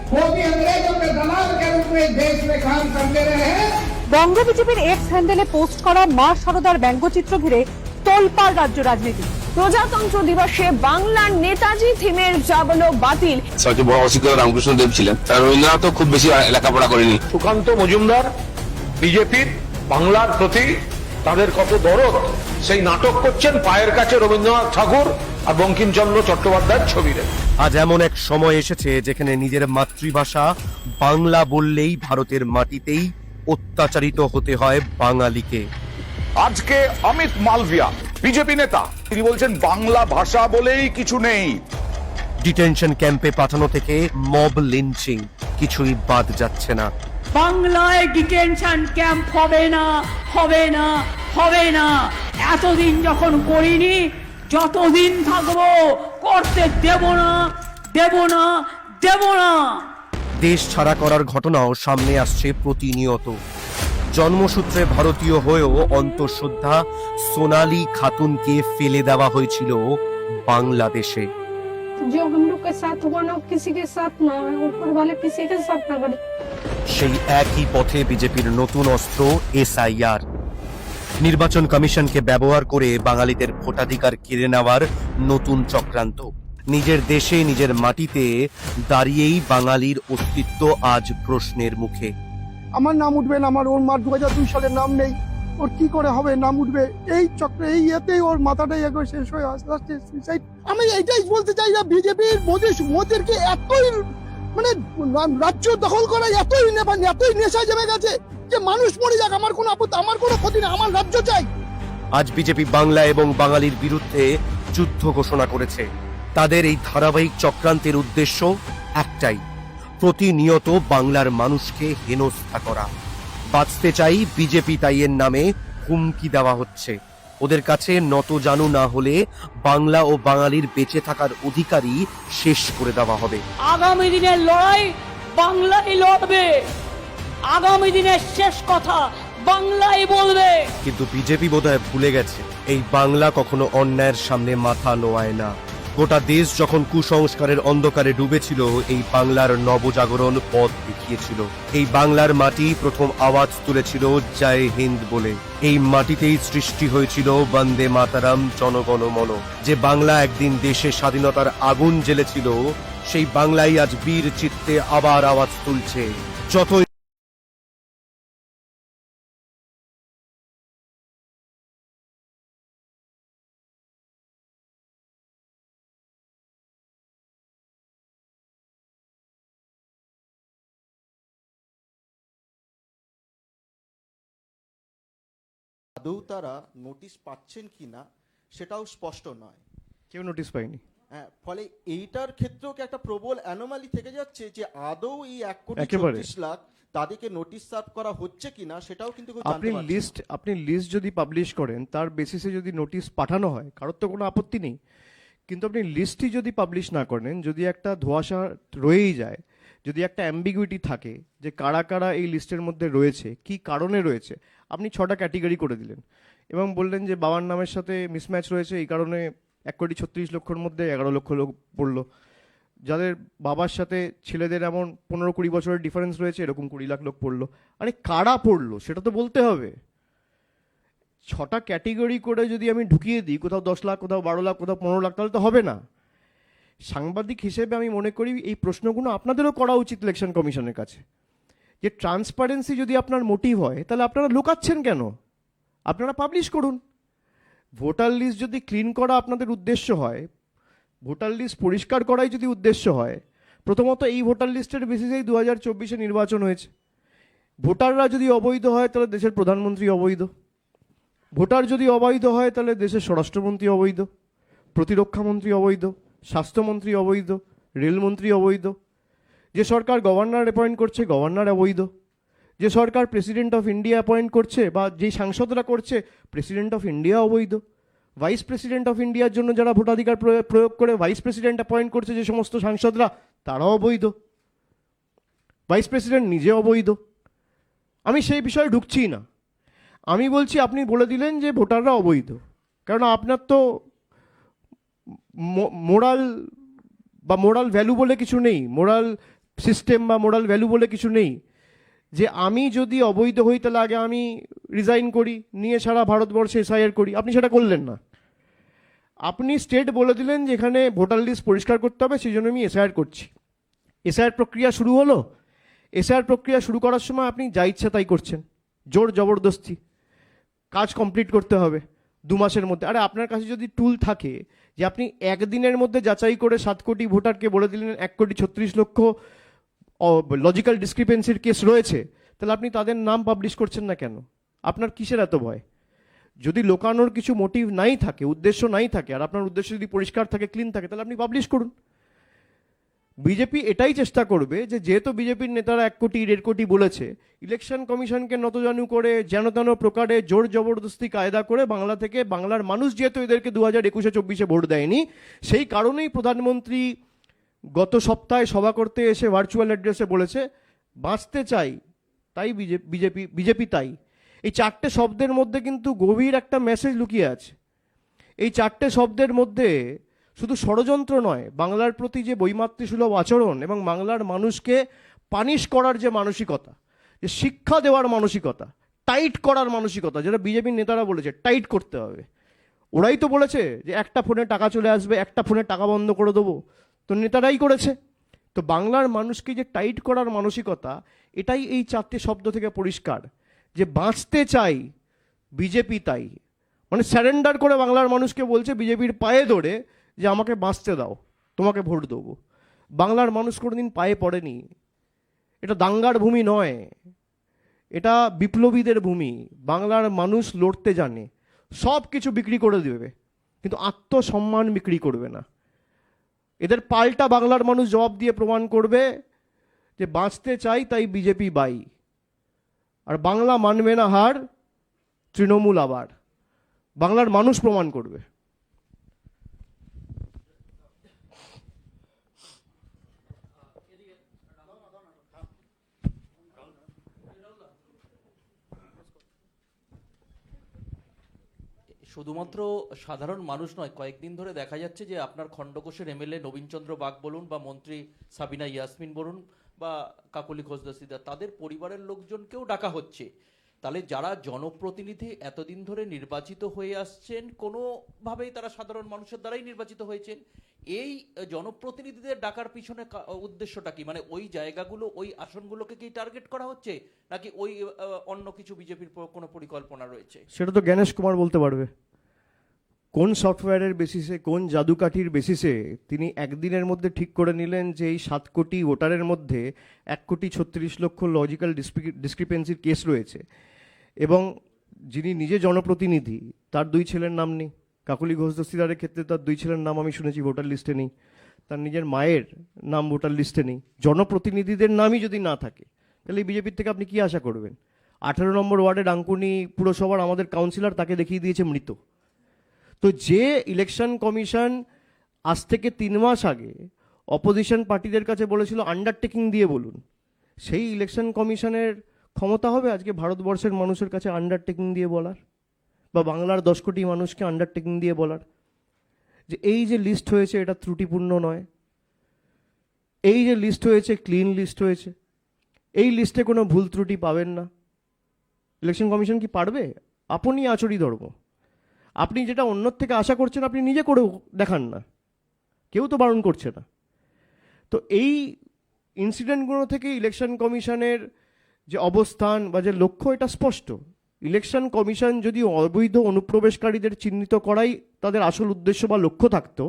Speaker 4: वो भी अंग्रेजों के दलाल के रूप में देश में काम करते रहे हैं।
Speaker 5: বঙ্গ বিজেপির এক্স হ্যান্ডেলে পোস্ট করা মা সারদার ব্যঙ্গচিত্র ঘিরে তোলপাড় রাজ্য রাজনীতি।
Speaker 6: প্রজাতন্ত্র দিবসে বাংলার নেতাজি থিমের যাবলো বাতিল।
Speaker 7: সবচেয়ে বড় অশিক্ষিত রামকৃষ্ণ দেব ছিলেন, তার রবীন্দ্রনাথও খুব বেশি লেখাপড়া করেনি।
Speaker 8: সুকান্ত মজুমদার বিজেপির বাংলার প্রতি তাদের কত দরদ, সেই নাটক করছেন পায়ের কাছে রবীন্দ্রনাথ ঠাকুর আর বঙ্কিমচন্দ্র চট্টোপাধ্যায়ের ছবি রেখে।
Speaker 2: আজ এমন এক সময় এসেছে যেখানে নিজের মাতৃভাষা বাংলা বললেই ভারতের মাটিতেই অত্যাচারিত হতে হয় বাঙালিকে।
Speaker 8: আজকে অমিত মালভিয়া বিজেপি নেতা, তিনি বলছেন বাংলা ভাষা বলেই কিছু নেই।
Speaker 2: ডিটেনশন ক্যাম্পে পাঠানো থেকে মব লিঞ্চিং, কিছুই বাদ যাচ্ছে না।
Speaker 9: বাংলায় ডিটেনশন ক্যাম্প হবে না, হবে না, হবে না। এতদিন যখন করিনি, যতদিন থাকবো করতে দেব না, দেব না, দেব না।
Speaker 2: দেশ ছাড়া করার ঘটনাও সামনে আসছে প্রতিনিয়ত। জন্মসূত্রে ভারতীয় হয়েও অন্তঃসত্ত্বা সোনালী খাতুনকে ফেলে দেওয়া হয়েছিল বাংলাদেশে।
Speaker 10: जो हम लोग के साथ हुआ ना किसी के साथ ना है, ऊपर वाले किसी के साथ ना करे।
Speaker 2: সেই একই পথে বিজেপির নতুন অস্ত্র এসআইআর। নির্বাচন কমিশনকে ব্যবহার করে বাঙালিদের ভোটাধিকার কেড়ে নেওয়ার নতুন চক্রান্ত। নিজের দেশে নিজের মাটিতে দাঁড়িয়েই বাঙালির অস্তিত্ব আজ প্রশ্নের মুখে।
Speaker 11: আমার নাম উঠবে না, আমার ওর মার 2002 সালের নাম নেই, ওর কি করে হবে নাম উঠবে? এই চক্রে এই ইয়েতেই ওর মাথাটাই একবার শেষ হয়ে আস্তে আস্তে সুইসাইড। আমি এইটাই বলতে চাই না, বিজেপির মোদীকে এতই মানে রাজ্য দখল করা এতই নেশা জমে গেছে যে মানুষ মরে যাক, আমার কোনো আপত্তি, আমার কোনো ক্ষতি না, আমার রাজ্য চাই।
Speaker 2: আজ বিজেপি বাংলা এবং বাঙালির বিরুদ্ধে যুদ্ধ ঘোষণা করেছে। তাদের এই ধারাবাহিক চক্রান্তের উদ্দেশ্য একটাই, প্রতিনিয়ত বাংলার মানুষকে হেনস্থা করা। বাঁচতে চাই বিজেপি, তাই এর নামে হুমকি দেওয়া হচ্ছে। ওদের কাছে নত জানু না হলে বাংলা ও বাঙালির বেঁচে থাকার অধিকারই শেষ করে দেওয়া হবে।
Speaker 9: আগামী দিনের লড়াই বাংলাই লড়বে, আগামী দিনের শেষ কথা বাংলাই বলবে।
Speaker 2: কিন্তু বিজেপি বোধহয় ভুলে গেছে, এই বাংলা কখনো অন্যায়ের সামনে মাথা নোয়ায় না। গোটা দেশ যখন কুসংস্কারের অন্ধকারে ডুবেছিল, এই বাংলার নবজাগরণ পথ দেখিয়েছিল। এই বাংলার মাটি প্রথম আওয়াজ তুলেছিল জয় হিন্দ বলে। এই মাটিতেই সৃষ্টি হয়েছিল বন্দে মাতারাম জনগণ মন। যে বাংলা একদিন দেশে স্বাধীনতার আগুন জ্বেলেছিল, সেই বাংলাই আজ বীর চিত্তে আবার আওয়াজ তুলছে। যতই
Speaker 12: আদৌ তারা নোটিশ পাচ্ছেন কিনা সেটাও স্পষ্ট নয়,
Speaker 1: কেউ নোটিশ পায়নি।
Speaker 12: হ্যাঁ, ফলে এইটার ক্ষেত্রেও কি একটা প্রবল অ্যানোমালি থেকে যাচ্ছে যে আদৌ এই 1,34,00,000 তাদেরকে নোটিশ সার্ভ করা হচ্ছে কিনা সেটাও কিন্তু কেউ জানতে পারছে না।
Speaker 1: আপনি লিস্ট যদি পাবলিশ করেন, তার বেসিসে যদি নোটিশ পাঠানো হয়, কারোর তো কোনো আপত্তি নেই। কিন্তু আপনি লিস্টই যদি পাবলিশ না করেন, যদি একটা ধোঁয়াশা রয়েই যায়, যদি একটা অ্যাম্বিগুইটি থাকে যে কারা কারা এই লিস্টের মধ্যে রয়েছে, কি কারণে রয়েছে। আপনি 6টা ক্যাটেগরি করে দিলেন এবং বললেন যে বাবার নামের সাথে মিসম্যাচ রয়েছে, এই কারণে 1,36,00,000 মধ্যে 11 লক্ষ লোক পড়লো। যাদের বাবার সাথে ছেলেদের এমন 15-20 বছরের ডিফারেন্স রয়েছে, এরকম 20 লাখ লোক পড়লো। আরে কারা পড়লো সেটা তো বলতে হবে। 6টা ক্যাটেগরি করে যদি আমি ঢুকিয়ে দিই, কোথাও 10 লাখ, কোথাও 12 লাখ, কোথাও 15 লাখ, তাহলে তো হবে না। সাংবাদিক হিসেবে আমি মনে করি এই প্রশ্নগুলো আপনাদেরও করা উচিত ইলেকশন কমিশনের কাছে, যে ট্রান্সপারেন্সি যদি আপনার মোটিভ হয়, তাহলে আপনারা লুকাচ্ছেন কেন? আপনারা পাবলিশ করুন। ভোটার লিস্ট যদি ক্লিন করা আপনাদের উদ্দেশ্য হয়, ভোটার লিস্ট পরিষ্কার করাই যদি উদ্দেশ্য হয়, প্রথমত এই ভোটার লিস্টের বেসিসেই 2024-এ নির্বাচন হয়েছে। ভোটাররা যদি অবৈধ হয়, তাহলে দেশের প্রধানমন্ত্রী অবৈধ। ভোটার যদি অবৈধ হয়, তাহলে দেশের স্বরাষ্ট্রমন্ত্রী অবৈধ, প্রতিরক্ষামন্ত্রী অবৈধ, স্বাস্থ্যমন্ত্রী অবৈধ, রেলমন্ত্রী অবৈধ। যে সরকার গভর্নর অ্যাপয়েন্ট করছে, গভর্নর অবৈধ। যে সরকার প্রেসিডেন্ট অফ ইন্ডিয়া অ্যাপয়েন্ট করছে বা যেই সাংসদরা করছে, প্রেসিডেন্ট অফ ইন্ডিয়া অবৈধ। ভাইস প্রেসিডেন্ট অফ ইন্ডিয়ার জন্য যারা ভোটাধিকার প্রয়োগ করে ভাইস প্রেসিডেন্ট অ্যাপয়েন্ট করছে, যে সমস্ত সাংসদরা, তারাও অবৈধ। ভাইস প্রেসিডেন্ট নিজে অবৈধ। আমি সেই বিষয়ে ঢুকছি না। আমি বলছি, আপনি বলে দিলেন যে ভোটাররা অবৈধ, কারণ আপনার তো মোরাল ভ্যালু বলে কিছু নেই, মোরাল সিস্টেম বা মোরাল ভ্যালু বলে কিছু নেই যে আমি যদি অবৈধ হই তাহলে আগে আমি রিজাইন করি, নিয়ে সারা ভারতবর্ষে এসআইআর করি। আপনি সেটা করলেন না। আপনি স্টেট বলে দিলেন যে এখানে ভোটার লিস্ট পরিষ্কার করতে হবে, সেই জন্য আমি এসআইআর করছি। এসআইআর প্রক্রিয়া শুরু হলো। এসআইআর প্রক্রিয়া শুরু করার সময় আপনি যা ইচ্ছা তাই করছেন, জোর জবরদস্তি। কাজ কমপ্লিট করতে হবে 2 মাসের মধ্যে। আরে আপনার কাছে যদি টুল থাকে যে আপনি একদিনের মধ্যে যাচাই করে 7 কোটি ভোটারকে বলে দিলেন 1,36,00,000 লজিক্যাল ডিসক্রিপেন্সির কেস রয়েছে, তাহলে আপনি তাদের নাম পাবলিশ করছেন না কেন? আপনার কিসের এত ভয়? যদি লোকানোর কিছু মোটিভ নাই থাকে, উদ্দেশ্য নাই থাকে, আর আপনার উদ্দেশ্য যদি পরিষ্কার থাকে, ক্লিন থাকে, তাহলে আপনি পাবলিশ করুন। বিজেপি এটাই চেষ্টা করবে যে যেহেতু বিজেপির নেতারা 1 কোটি 1.5 কোটি বলেছে, ইলেকশন কমিশনকে নতজানু করে যেন তেন প্রকারে জোর জবরদস্তি কায়দা করে বাংলা থেকে, বাংলার মানুষ যেহেতু এদেরকে 2021-24 ভোট দেয়নি, সেই কারণেই প্রধানমন্ত্রী গত সপ্তাহে সভা করতে এসে ভার্চুয়াল অ্যাড্রেসে বলেছে বাঁচতে চাই তাই বিজেপি তাই। এই 4টে শব্দের মধ্যে কিন্তু গভীর একটা মেসেজ লুকিয়ে আছে। এই 4টে শব্দের মধ্যে শুধু ষড়যন্ত্র নয়, বাংলার প্রতি যে বৈমাতৃসুলভ আচরণ এবং বাংলার মানুষকে পানিশ করার যে মানসিকতা, যে শিক্ষা দেওয়ার মানসিকতা, টাইট করার মানসিকতা, যেটা বিজেপির নেতারা বলেছে টাইট করতে হবে। ওরাই তো বলেছে যে একটা ফোনে টাকা চলে আসবে, একটা ফোনে টাকা বন্ধ করে দেবো, তো নেতারাই করেছে। তো বাংলার মানুষকে যে টাইট করার মানসিকতা, এটাই এই 4টে শব্দ থেকে পরিষ্কার, যে বাঁচতে চাই বিজেপি তাই। মানে স্যারেন্ডার করে বাংলার মানুষকে বলছে বিজেপির পায়ে ধরে যে আমাকে বাঁচতে দাও, তোমাকে ভোট দেবো। বাংলার মানুষ কোনোদিন পায়ে পড়েনি। এটা দাঙ্গার ভূমি নয়, এটা বিপ্লবীদের ভূমি। বাংলার মানুষ লড়তে জানে, সব কিছু বিক্রি করে দেবে, কিন্তু আত্মসম্মান বিক্রি করবে না। এদের পাল্টা বাংলার মানুষ জবাব দিয়ে প্রমাণ করবে যে বাঁচতে চাই তাই বিজেপি বাই। আর বাংলা মানবে না হার, তৃণমূল আবার। বাংলার মানুষ প্রমাণ করবে।
Speaker 13: শুধুমাত্র সাধারণ মানুষ নয়, কয়েকদিন ধরে দেখা যাচ্ছে যে আপনার খণ্ডঘোষের এমএলএ নবীনচন্দ্র বাগ বলুন, বা মন্ত্রী সাবিনা ইয়াসমিন বলুন, বা কাকলি ঘোষ দস্তিদার, তাদের পরিবারের লোকজনকেও ডাকা হচ্ছে। তাহলে যারা জনপ্রতিনিধি এতদিন ধরে নির্বাচিত হয়ে আসছেন, কোনোভাবেই তারা সাধারণ মানুষের দ্বারাই নির্বাচিত হয়েছেন, এই জনপ্রতিনিধিদের ডাকার পিছনে উদ্দেশ্যটা কি? মানে ওই জায়গাগুলো, ওই আসনগুলোকে কি টার্গেট করা হচ্ছে, নাকি ওই অন্য কিছু বিজেপির কোনো পরিকল্পনা রয়েছে?
Speaker 1: সেটা তো জ্ঞানেশ কুমার বলতে পারবে। কোন সফটওয়্যারের বেসিসে, কোন জাদুকাঠির বেসিসে তিনি একদিনের মধ্যে ঠিক করে নিলেন যে এই 7 কোটি ভোটারের মধ্যে 1,36,00,000 লজিক্যাল ডিসক্রিপেন্সির কেস রয়েছে, এবং যিনি নিজে জনপ্রতিনিধি তার 2 ছেলের নাম নেই। কাকলি ঘোষ দস্তিদারের ক্ষেত্রে তার 2 ছেলের নাম আমি শুনেছি ভোটার লিস্টে নেই, তার নিজের মায়ের নাম ভোটার লিস্টে নেই। জনপ্রতিনিধিদের নামই যদি না থাকে, তাহলে বিজেপির থেকে আপনি কি আশা করবেন? 18 নম্বর ওয়ার্ডে ডাঙ্কুনি পুরসভার আমাদের কাউন্সিলর, তাকে দেখিয়ে দিয়েছে মৃত। তো যে ইলেকশন কমিশন আজ থেকে 3 মাস আগে অপোজিশন পার্টিদের কাছে বলেছিল আন্ডারটেকিং দিয়ে বলুন, সেই ইলেকশন কমিশনের ক্ষমতা হবে আজকে ভারতবর্ষের মানুষের কাছে আন্ডারটেকিং দিয়ে বলার, বা বাংলার 10 কোটি মানুষকে আন্ডারটেকিং দিয়ে বলার যে এই যে লিস্ট হয়েছে এটা ত্রুটিপূর্ণ নয়, এই যে লিস্ট হয়েছে ক্লিন লিস্ট হয়েছে, এই লিস্টে কোনো ভুল ত্রুটি পাবেন না। ইলেকশন কমিশন কি পারবে? আপনি আচরি ধর্ম। আপনি যেটা অন্যর থেকে আশা করছেন আপনি নিজে করে দেখান না, কেউ তো বারণ করছে না। তো এই ইনসিডেন্টগুলো থেকে ইলেকশন কমিশনের যে অবস্থান বা যে লক্ষ্য, এটা স্পষ্ট। ইলেকশন কমিশন যদি অবৈধ অনুপ্রবেশকারীদের চিহ্নিত করাই তাদের আসল উদ্দেশ্য বা লক্ষ্য থাকতো,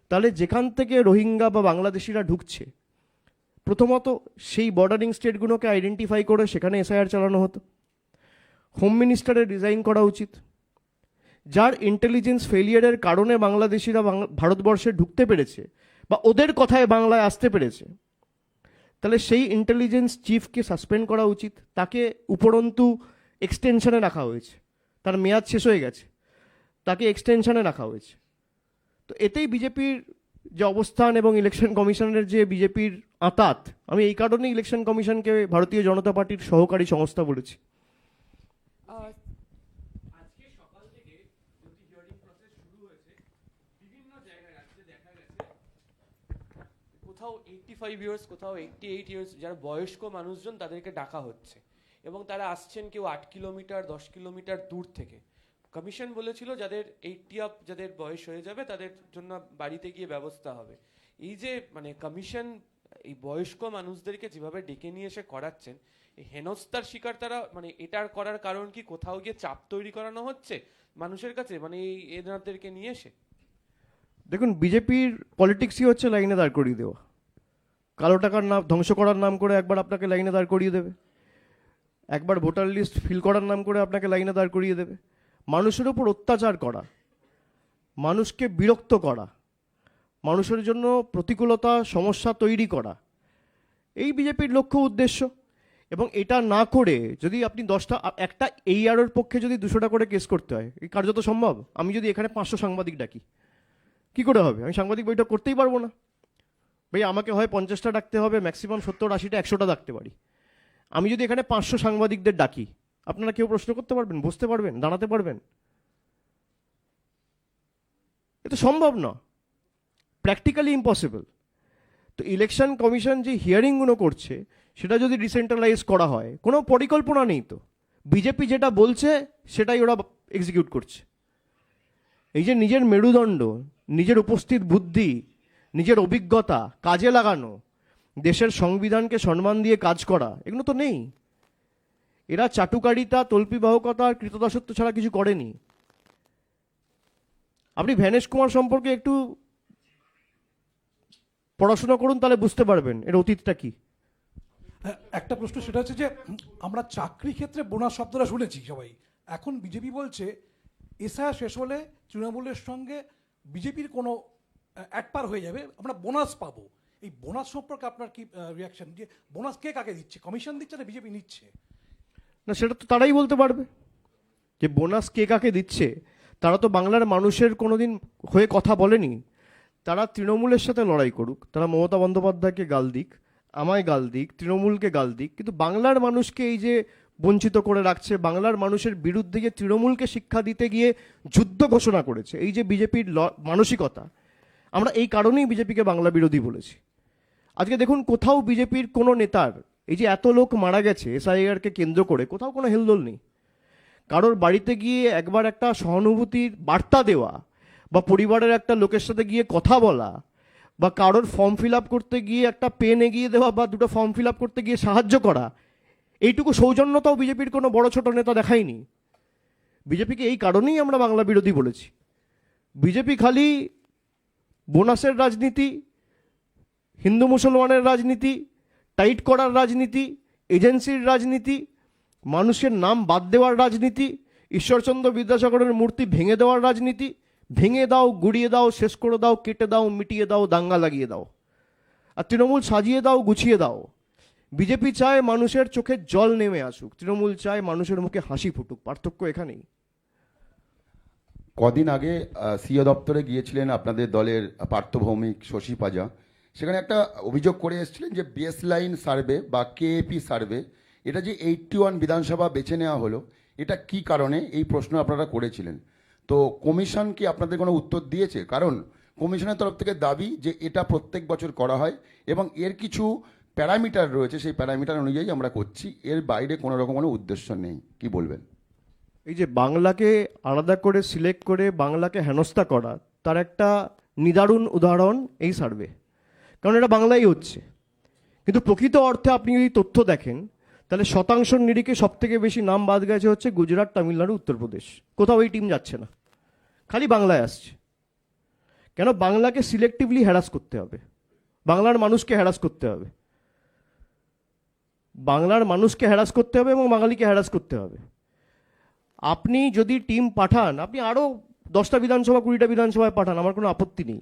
Speaker 1: তাহলে যেখান থেকে রোহিঙ্গা বা বাংলাদেশিরা ঢুকছে, প্রথমত সেই বর্ডারিং স্টেটগুলোকে আইডেন্টিফাই করে সেখানে এসআইআর চালানো হতো। হোম মিনিস্টারের রিজাইন করা উচিত। যার ইন্টেলিজেন্স ফেলিয়ারের কারণে বাংলাদেশিরা ভারতবর্ষে ঢুকতে পেরেছে বা ওদের কথায় বাংলায় আসতে পেরেছে, তাহলে সেই ইন্টেলিজেন্স চিফকে সাসপেন্ড করা উচিত। তাকে উপরন্তু এক্সটেনশনে রাখা হয়েছে, তার মেয়াদ শেষ হয়ে গেছে, তাকে এক্সটেনশনে রাখা হয়েছে। তো এতেই বিজেপির যে অবস্থান এবং ইলেকশন কমিশনের যে বিজেপির আঁতাত, আমি এই কারণেই ইলেকশন কমিশনকে ভারতীয় জনতা পার্টির সহকারী সংস্থা বলেছি।
Speaker 14: কোথাও 85 ইয়ার্স, কোথাও 88 ইয়ার্স যারা বয়স্ক মানুষজন, তাদেরকে ডাকা হচ্ছে এবং তারা আসছেন কেউ 8 কিলোমিটার 10 কিলোমিটার দূর থেকে। কমিশন বলেছিল যাদের 80 আপ, যাদের বয়স হয়ে যাবে তাদের জন্য বাড়িতে গিয়ে ব্যবস্থা হবে। এই যে মানে কমিশন এই বয়স্ক মানুষদেরকে যেভাবে ডেকে নিয়ে এসে করাচ্ছেন, এই হেনস্থার শিকার তারা, মানে এটার করার কারণ কি কোথাও গিয়ে চাপ তৈরি করানো হচ্ছে মানুষের কাছে, মানে এই এনাদেরকে নিয়ে এসে?
Speaker 1: দেখুন, বিজেপির পলিটিক্সই হচ্ছে লাইনে দাঁড় করিয়ে দেওয়া। কালো টাকার নাম ধ্বংস করার নাম করে একবার আপনাকে লাইনে দাঁড় করিয়ে দেবে, একবার ভোটার লিস্ট ফিল করার নাম করে আপনাকে লাইনে দাঁড় করিয়ে দেবে। মানুষের উপর অত্যাচার করা, মানুষকে বিরক্ত করা, মানুষের জন্য প্রতিকূলতা সমস্যা তৈরি করা, এই বিজেপির লক্ষ্য উদ্দেশ্য। এবং এটা না করে যদি আপনি একটা AR-এর পক্ষে যদি 200টা করে কেস করতে হয়, এই কার্যত সম্ভব? আমি যদি এখানে 500 সাংবাদিক ডাকি, কি করে হবে? আমি সাংবাদিক বৈঠক করতেই পারবো না। ভাই আমাকে হয় 50টা ডাকতে হবে, ম্যাক্সিমাম 70-80টা 100টা ডাকতে পারি। আমি যদি এখানে 500 সাংবাদিকদের ডাকি, আপনারা কেউ প্রশ্ন করতে পারবেন, বসতে পারবেন, দাঁড়াতে পারবেন? এ তো সম্ভব না, প্র্যাকটিক্যালি ইম্পসিবল। তো ইলেকশন কমিশন যে হিয়ারিংগুলো করছে সেটা যদি ডিসেন্ট্রালাইজ করা হয়, কোনো পরিকল্পনা নেই তো। বিজেপি যেটা বলছে সেটাই ওরা এক্সিকিউট করছে। এই যে নিজের মেরুদণ্ড, নিজের উপস্থিত বুদ্ধি, নিজের অভিজ্ঞতা কাজে লাগানো, দেশের সংবিধানকে সম্মান দিয়ে কাজ করা, এগুলো তো নেই। এরা চাটুকারিতা, তল্পিবাহকতা আর কৃতদাসত্ব ছাড়া কিছু করেনি। আপনি ভ্যানেশ কুমার সম্পর্কে একটু পড়াশোনা করুন, তাহলে বুঝতে পারবেন এর অতীতটা কি।
Speaker 15: একটা প্রশ্ন, সেটা হচ্ছে যে আমরা চাকরি ক্ষেত্রে বোনাস শব্দটা শুনেছি সবাই, এখন বিজেপি বলছে এসআইআর শেষ হলে তৃণমূলের সঙ্গে বিজেপির কোনো অ্যাটপার হয়ে যাবে, আমরা বোনাস পাবো। এই বোনাস সম্পর্কে আপনার কি রিয়াকশন, যে বোনাস কে কাকে দিচ্ছে? কমিশন দিচ্ছে না বিজেপি নিচ্ছে?
Speaker 1: না, সেটা তো তারাই বলতে পারবে যে বোনাস কে কাকে দিচ্ছে। তারা তো বাংলার মানুষের কোনোদিন হয়ে কথা বলেনি। তারা তৃণমূলের সাথে লড়াই করুক, তারা মমতা বন্দ্যোপাধ্যায়কে গাল দিক, আমায় গাল দিক, তৃণমূলকে গাল দিক, কিন্তু বাংলার মানুষকে এই যে বঞ্চিত করে রাখছে, বাংলার মানুষের বিরুদ্ধে যে তৃণমূলকে শিক্ষা দিতে গিয়ে যুদ্ধ ঘোষণা করেছে, এই যে বিজেপির মানসিকতা, আমরা এই কারণেই বিজেপিকে বাংলা বিরোধী বলেছি। আজকে দেখুন, কোথাও বিজেপির কোনো নেতার, এই যে এত লোক মারা গেছে SIR-কে কেন্দ্র করে, কোথাও কোনো হেলদোল নেই। কারোর বাড়িতে গিয়ে একবার একটা সহানুভূতির বার্তা দেওয়া, বা পরিবারের একটা লোকের সাথে গিয়ে কথা বলা, বা কারোর ফর্ম ফিল আপ করতে গিয়ে একটা পেন এগিয়ে দেওয়া বা দুটো ফর্ম ফিল আপ করতে গিয়ে সাহায্য করা, এইটুকু সৌজন্যতাও বিজেপির কোনো বড় ছোট নেতা দেখায়নি। বিজেপিকে এই কারণেই আমরা বাংলা বিরোধী বলেছি। বিজেপি খালি বোনাসের রাজনীতি, হিন্দু মুসলমানের রাজনীতি, টাইট করার রাজনীতি, এজেন্সির রাজনীতি, মানুষের নাম বাদ দেওয়ার রাজনীতি, ঈশ্বরচন্দ্র বিদ্যাসাগরের মূর্তি ভেঙে দেওয়ার রাজনীতি, ভেঙে দাও, গুড়িয়ে দাও, শেষ করে দাও, কেটে দাও, মিটিয়ে দাও, দাঙ্গা লাগিয়ে দাও। আর তৃণমূল সাজিয়ে দাও, গুছিয়ে দাও। বিজেপি চায় মানুষের চোখে জল নেমে আসুক, তৃণমূল চায় মানুষের মুখে হাসি ফুটুক। পার্থক্য এখানেই।
Speaker 16: কদিন আগে সিও দপ্তরে গিয়েছিলেন আপনাদের দলের পার্থ ভৌমিক, শশী পাজা। সেখানে একটা অভিযোগ করে এসেছিলেন যে বেস লাইন সার্ভে বা KAP সার্ভে, এটা যে 81 বিধানসভা বেছে নেওয়া হলো, এটা কি কারণে, এই প্রশ্ন আপনারা করেছিলেন। তো কমিশন কি আপনাদের কোনো উত্তর দিয়েছে? কারণ কমিশনের তরফ থেকে দাবি যে এটা প্রত্যেক বছর করা হয় এবং এর কিছু প্যারামিটার রয়েছে, সেই প্যারামিটার অনুযায়ী আমরা করছি, এর বাইরে কোনো রকম কোনো উদ্দেশ্য নেই। কি বলবেন?
Speaker 1: এই যে বাংলাকে আলাদা করে সিলেক্ট করে বাংলাকে হেনস্থা করা, তার একটা নিদারুণ উদাহরণ এই সার্ভে। কারণ এটা বাংলাই হচ্ছে, কিন্তু প্রকৃত অর্থে আপনি যদি তথ্য দেখেন, তাহলে শতাংশের নিরিখে সব থেকে বেশি নাম বাদ গেছে হচ্ছে গুজরাট, তামিলনাড়ু, উত্তরপ্রদেশ। কোথাও এই টিম যাচ্ছে না, খালি বাংলায় আসছে। কেন? বাংলাকে সিলেক্টিভলি হ্যারাস করতে হবে, বাংলার মানুষকে হ্যারাস করতে হবে, বাংলার মানুষকে হ্যারাস করতে হবে এবং বাঙালিকে হ্যারাস করতে হবে। আপনি যদি টিম পাঠান, আপনি আরও 10টা বিধানসভা 20টা বিধানসভায় পাঠান, আমার কোনো আপত্তি নেই,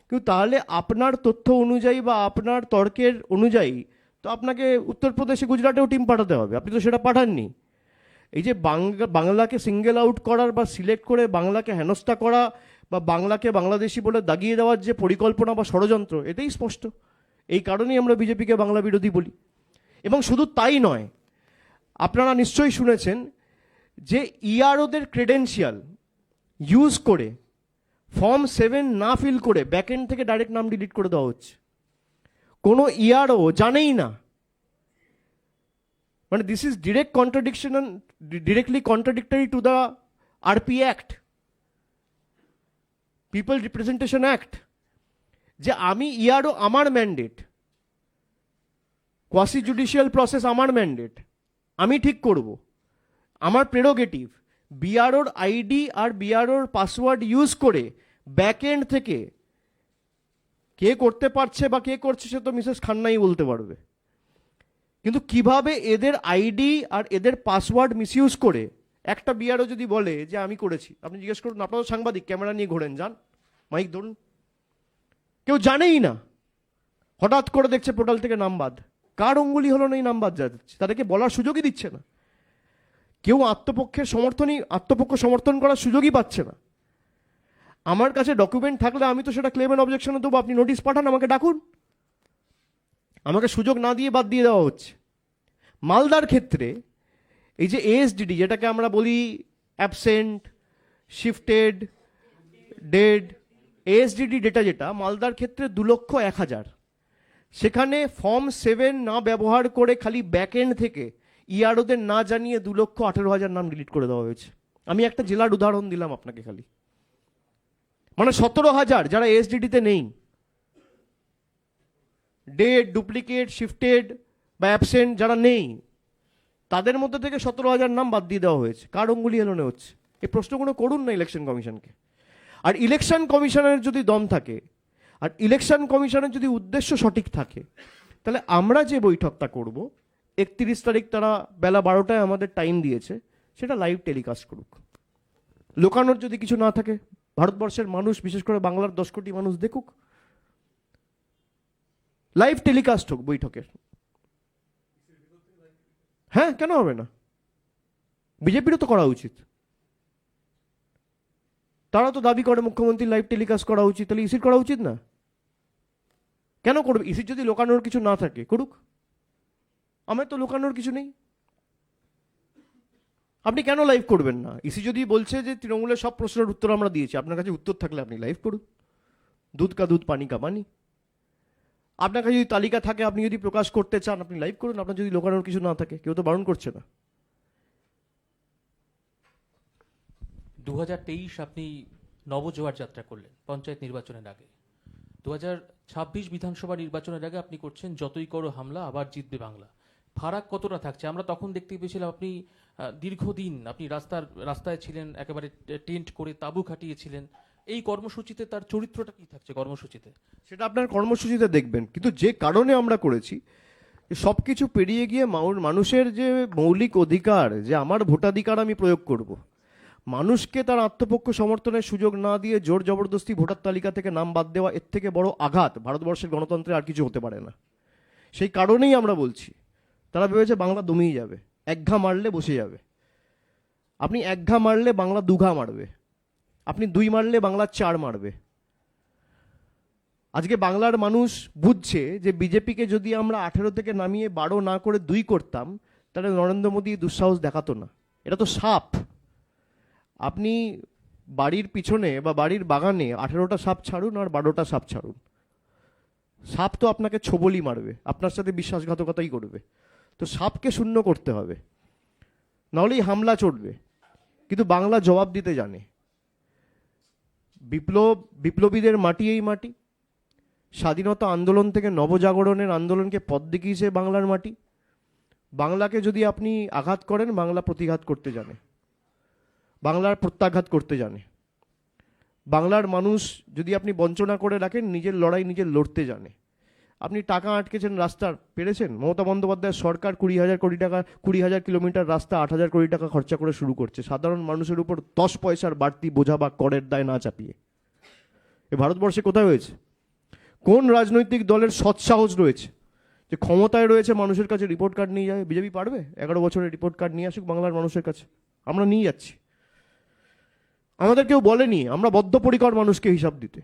Speaker 1: কিন্তু তাহলে আপনার তথ্য অনুযায়ী বা আপনার তর্কের অনুযায়ী তো আপনাকে উত্তরপ্রদেশে, গুজরাটেও টিম পাঠাতে হবে। আপনি তো সেটা পাঠাননি। এই যে বাংলাকে সিঙ্গেল আউট করার বা সিলেক্ট করে বাংলাকে হেনস্থা করা বা বাংলাকে বাংলাদেশি বলে দাগিয়ে দেওয়ার যে পরিকল্পনা বা ষড়যন্ত্র, এটাই স্পষ্ট। এই কারণেই আমরা বিজেপিকে বাংলা বিরোধী বলি। এবং শুধু তাই নয়, আপনারা নিশ্চয়ই শুনেছেন যে EROদের ক্রেডেন্সিয়াল ইউজ করে ফর্ম 7 না ফিল করে ব্যাকএন্ড থেকে ডাইরেক্ট নাম ডিলিট করে দেওয়া হচ্ছে। কোনো ERO জানেই না। মানে this is directly contradictory to the RP act, people representation act, যে আমি ERO আমার ম্যান্ডেট, কোয়াসি জুডিশিয়াল প্রসেস আমার ম্যান্ডেট, আমি ঠিক করব, আমার প্রেরোগেটিভ। BROর ID আর BROর পাসওয়ার্ড ইউজ করে ব্যাকএন্ড থেকে কে করতে পারছে বা কে করছে সে তো মিসেস খান্নাই বলতে পারবে। কিন্তু কিভাবে এদের ID আর এদের পাসওয়ার্ড মিসইউজ করে একটা BRO যদি বলে যে আমি করেছি, আপনি জিজ্ঞেস করুন, আপনারা সাংবাদিক, ক্যামেরা নিয়ে ঘোরেন, যান, মাইক ধরুন, কেউ জানেই না, হঠাৎ করে দেখছে পোর্টাল থেকে নাম বাদ। কার অঙ্গুলি হলো না এই নাম বাদ যাচ্ছে, তাদেরকে বলার সুযোগই দিচ্ছে না। কেউ আত্মপক্ষ সমর্থন করার সুযোগই পাচ্ছে না। আমার কাছে ডকুমেন্ট থাকলে আমি তো সেটা ক্লেম এন্ড অবজেকশনে দেবো, আপনি নোটিশ পাঠান, আমাকে ডাকুন। আমাকে সুযোগ না দিয়ে বাদ দিয়ে দেওয়া হচ্ছে। মালদার ক্ষেত্রে এই যে এএসডিডি, যেটাকে আমরা বলি অ্যাবসেন্ট, শিফটেড, ডেড, এএসডিডি ডেটা, যেটা মালদার ক্ষেত্রে 2,01,000, সেখানে ফর্ম 7 না ব্যবহার করে খালি ব্যাক এন্ড থেকে ইআরওদের না জানিয়ে 2,18,000 নাম ডিলিট করে দেওয়া হয়েছে। আমি একটা জেলার উদাহরণ দিলাম আপনাকে খালি, মানে 17,000 যারা এএসডিডিতে নেই, ডেড, ডুপ্লিকেট, শিফটেড বা অ্যাবসেন্ট যারা নেই, তাদের মধ্যে থেকে 17,000 নাম বাদ দিয়ে দেওয়া হয়েছে। কার অঙ্গুলি এলোনে হচ্ছে? এই প্রশ্নগুলো করুন না ইলেকশন কমিশনকে। আর ইলেকশন কমিশনের যদি দম থাকে, আর ইলেকশন কমিশনের যদি উদ্দেশ্য সঠিক থাকে, তাহলে আমরা যে বৈঠকটা করব 31 তারিখ, তারা বেলা 12টায় আমাদের টাইম দিয়েছে, সেটা লাইভ টেলিকাস্ট করুক। লোকানোর যদি কিছু না থাকে, ভারতবর্ষের মানুষ, বিশেষ করে বাংলার 10 কোটি মানুষ দেখুক, লাইভ টেলিকাস্ট হোক বৈঠকের। হ্যাঁ, কেন হবে না? বিজেপিরও তো করা উচিত। তারা তো দাবি করে মুখ্যমন্ত্রী লাইভ টেলিকাস্ট করা উচিত, তাহলে ইসির করা উচিত না? কেন করবে? ইসির যদি লোকানোর কিছু না থাকে করুক, আমার তো লোকানোর কিছু নেই। আপনি কেন লাইভ করবেন না? ইসি যদি বলছে যে তৃণমূলের সব প্রশ্নের উত্তর আমরা দিয়েছি, আপনার কাছে উত্তর থাকলে আপনি লাইভ করুন। দুধ কা দুধ, পানি কা পানি। আপনার কাছে যদি তালিকা থাকে, আপনি যদি প্রকাশ করতে চান, আপনি লাইভ করুন। আপনার যদি লোকানোর কিছু না থাকে, কেউ তো বারণ করছে না।
Speaker 13: 2023 আপনি নবজোয়ার যাত্রা করলেন পঞ্চায়েত নির্বাচনের আগে। 2026 বিধানসভা নির্বাচনের আগে আপনি করছেন যতই করো হামলা আবার জিতবে বাংলা। ফারাক কতটা থাকছে? আমরা তখন দেখতে পেয়েছিলাম আপনি দীর্ঘদিন আপনি রাস্তায় ছিলেন, একেবারে টেন্ট করে তাঁবু খাটিয়েছিলেন। এই কর্মসূচিতে তার চরিত্রটা কি থাকছে কর্মসূচিতে?
Speaker 1: সেটা আপনার কর্মসূচিতে দেখবেন। কিন্তু যে কারণে আমরা করেছি, সব কিছু পেরিয়ে গিয়ে মানুষের যে মৌলিক অধিকার, যে আমার ভোটাধিকার আমি প্রয়োগ করব, মানুষকে তার আত্মপক্ষ সমর্থনের সুযোগ না দিয়ে জোর জবরদস্তি ভোটার তালিকা থেকে নাম বাদ দেওয়া, এর থেকে বড় আঘাত ভারতবর্ষের গণতন্ত্রে আর কিছু হতে পারে না। সেই কারণেই আমরা বলছি, তারা ভেবেছে বাংলা দমিয়ে যাবে, এক ঘা মারলে বসে যাবে। আপনি এক ঘা মারলে বাংলা 2 ঘা মারবে, আপনি 2 মারলে বাংলা 4 মারবে। আজকে বাংলার মানুষ বুঝছে যে বিজেপিকে যদি আমরা 18 থেকে নামিয়ে 12 না করে 2 করতাম, তাহলে নরেন্দ্র মোদী দুঃসাহস দেখাতো না। এটা তো সাপ। আপনি বাড়ির পিছনে বা বাড়ির বাগানে 18টা সাপ ছাড়ুন আর 12টা সাপ ছাড়ুন, সাপ তো আপনাকে ছোবলই মারবে, আপনার সাথে বিশ্বাসঘাতকতাই করবে। তো সাপকে শূন্য করতে হবে, নাহলেই হামলা চড়বে। কিন্তু বাংলা জবাব দিতে জানে। বিপ্লবীদের মাটি এই মাটি, স্বাধীনতা আন্দোলন থেকে নবজাগরণের আন্দোলনকে পথ দেখিয়েছে বাংলার মাটি। বাংলাকে যদি আপনি আঘাত করেন, বাংলা প্রতিঘাত করতে জানে, বাংলার প্রত্যাঘাত করতে জানে। বাংলার মানুষ যদি আপনি বঞ্চনা করে রাখেন, নিজের লড়াই নিজের লড়তে জানে। আপনি টাকা আটকেছেন, রাস্তার পেরেছেন। মমতা বন্দ্যোপাধ্যায়ের সরকার 20,000 কোটি টাকা, 20,000 কিলোমিটার রাস্তা 8,000 কোটি টাকা খরচা করে শুরু করছে, সাধারণ মানুষের উপর 10 পয়সার বাড়তি বোঝা বা করের দায় না চাপিয়ে। এ ভারতবর্ষে কোথায় হয়েছে? কোন রাজনৈতিক দলের সৎসাহস রয়েছে যে ক্ষমতায় রয়েছে মানুষের কাছে রিপোর্ট কার্ড নিয়ে যায়? বিজেপি পারবে? 11 বছরের রিপোর্ট কার্ড নিয়ে আসুক বাংলার মানুষের কাছে, আমরা নিয়ে যাচ্ছি। আমাদের কেউ বলেনি আমরা বদ্ধপরিকর মানুষকে হিসাব দিতে।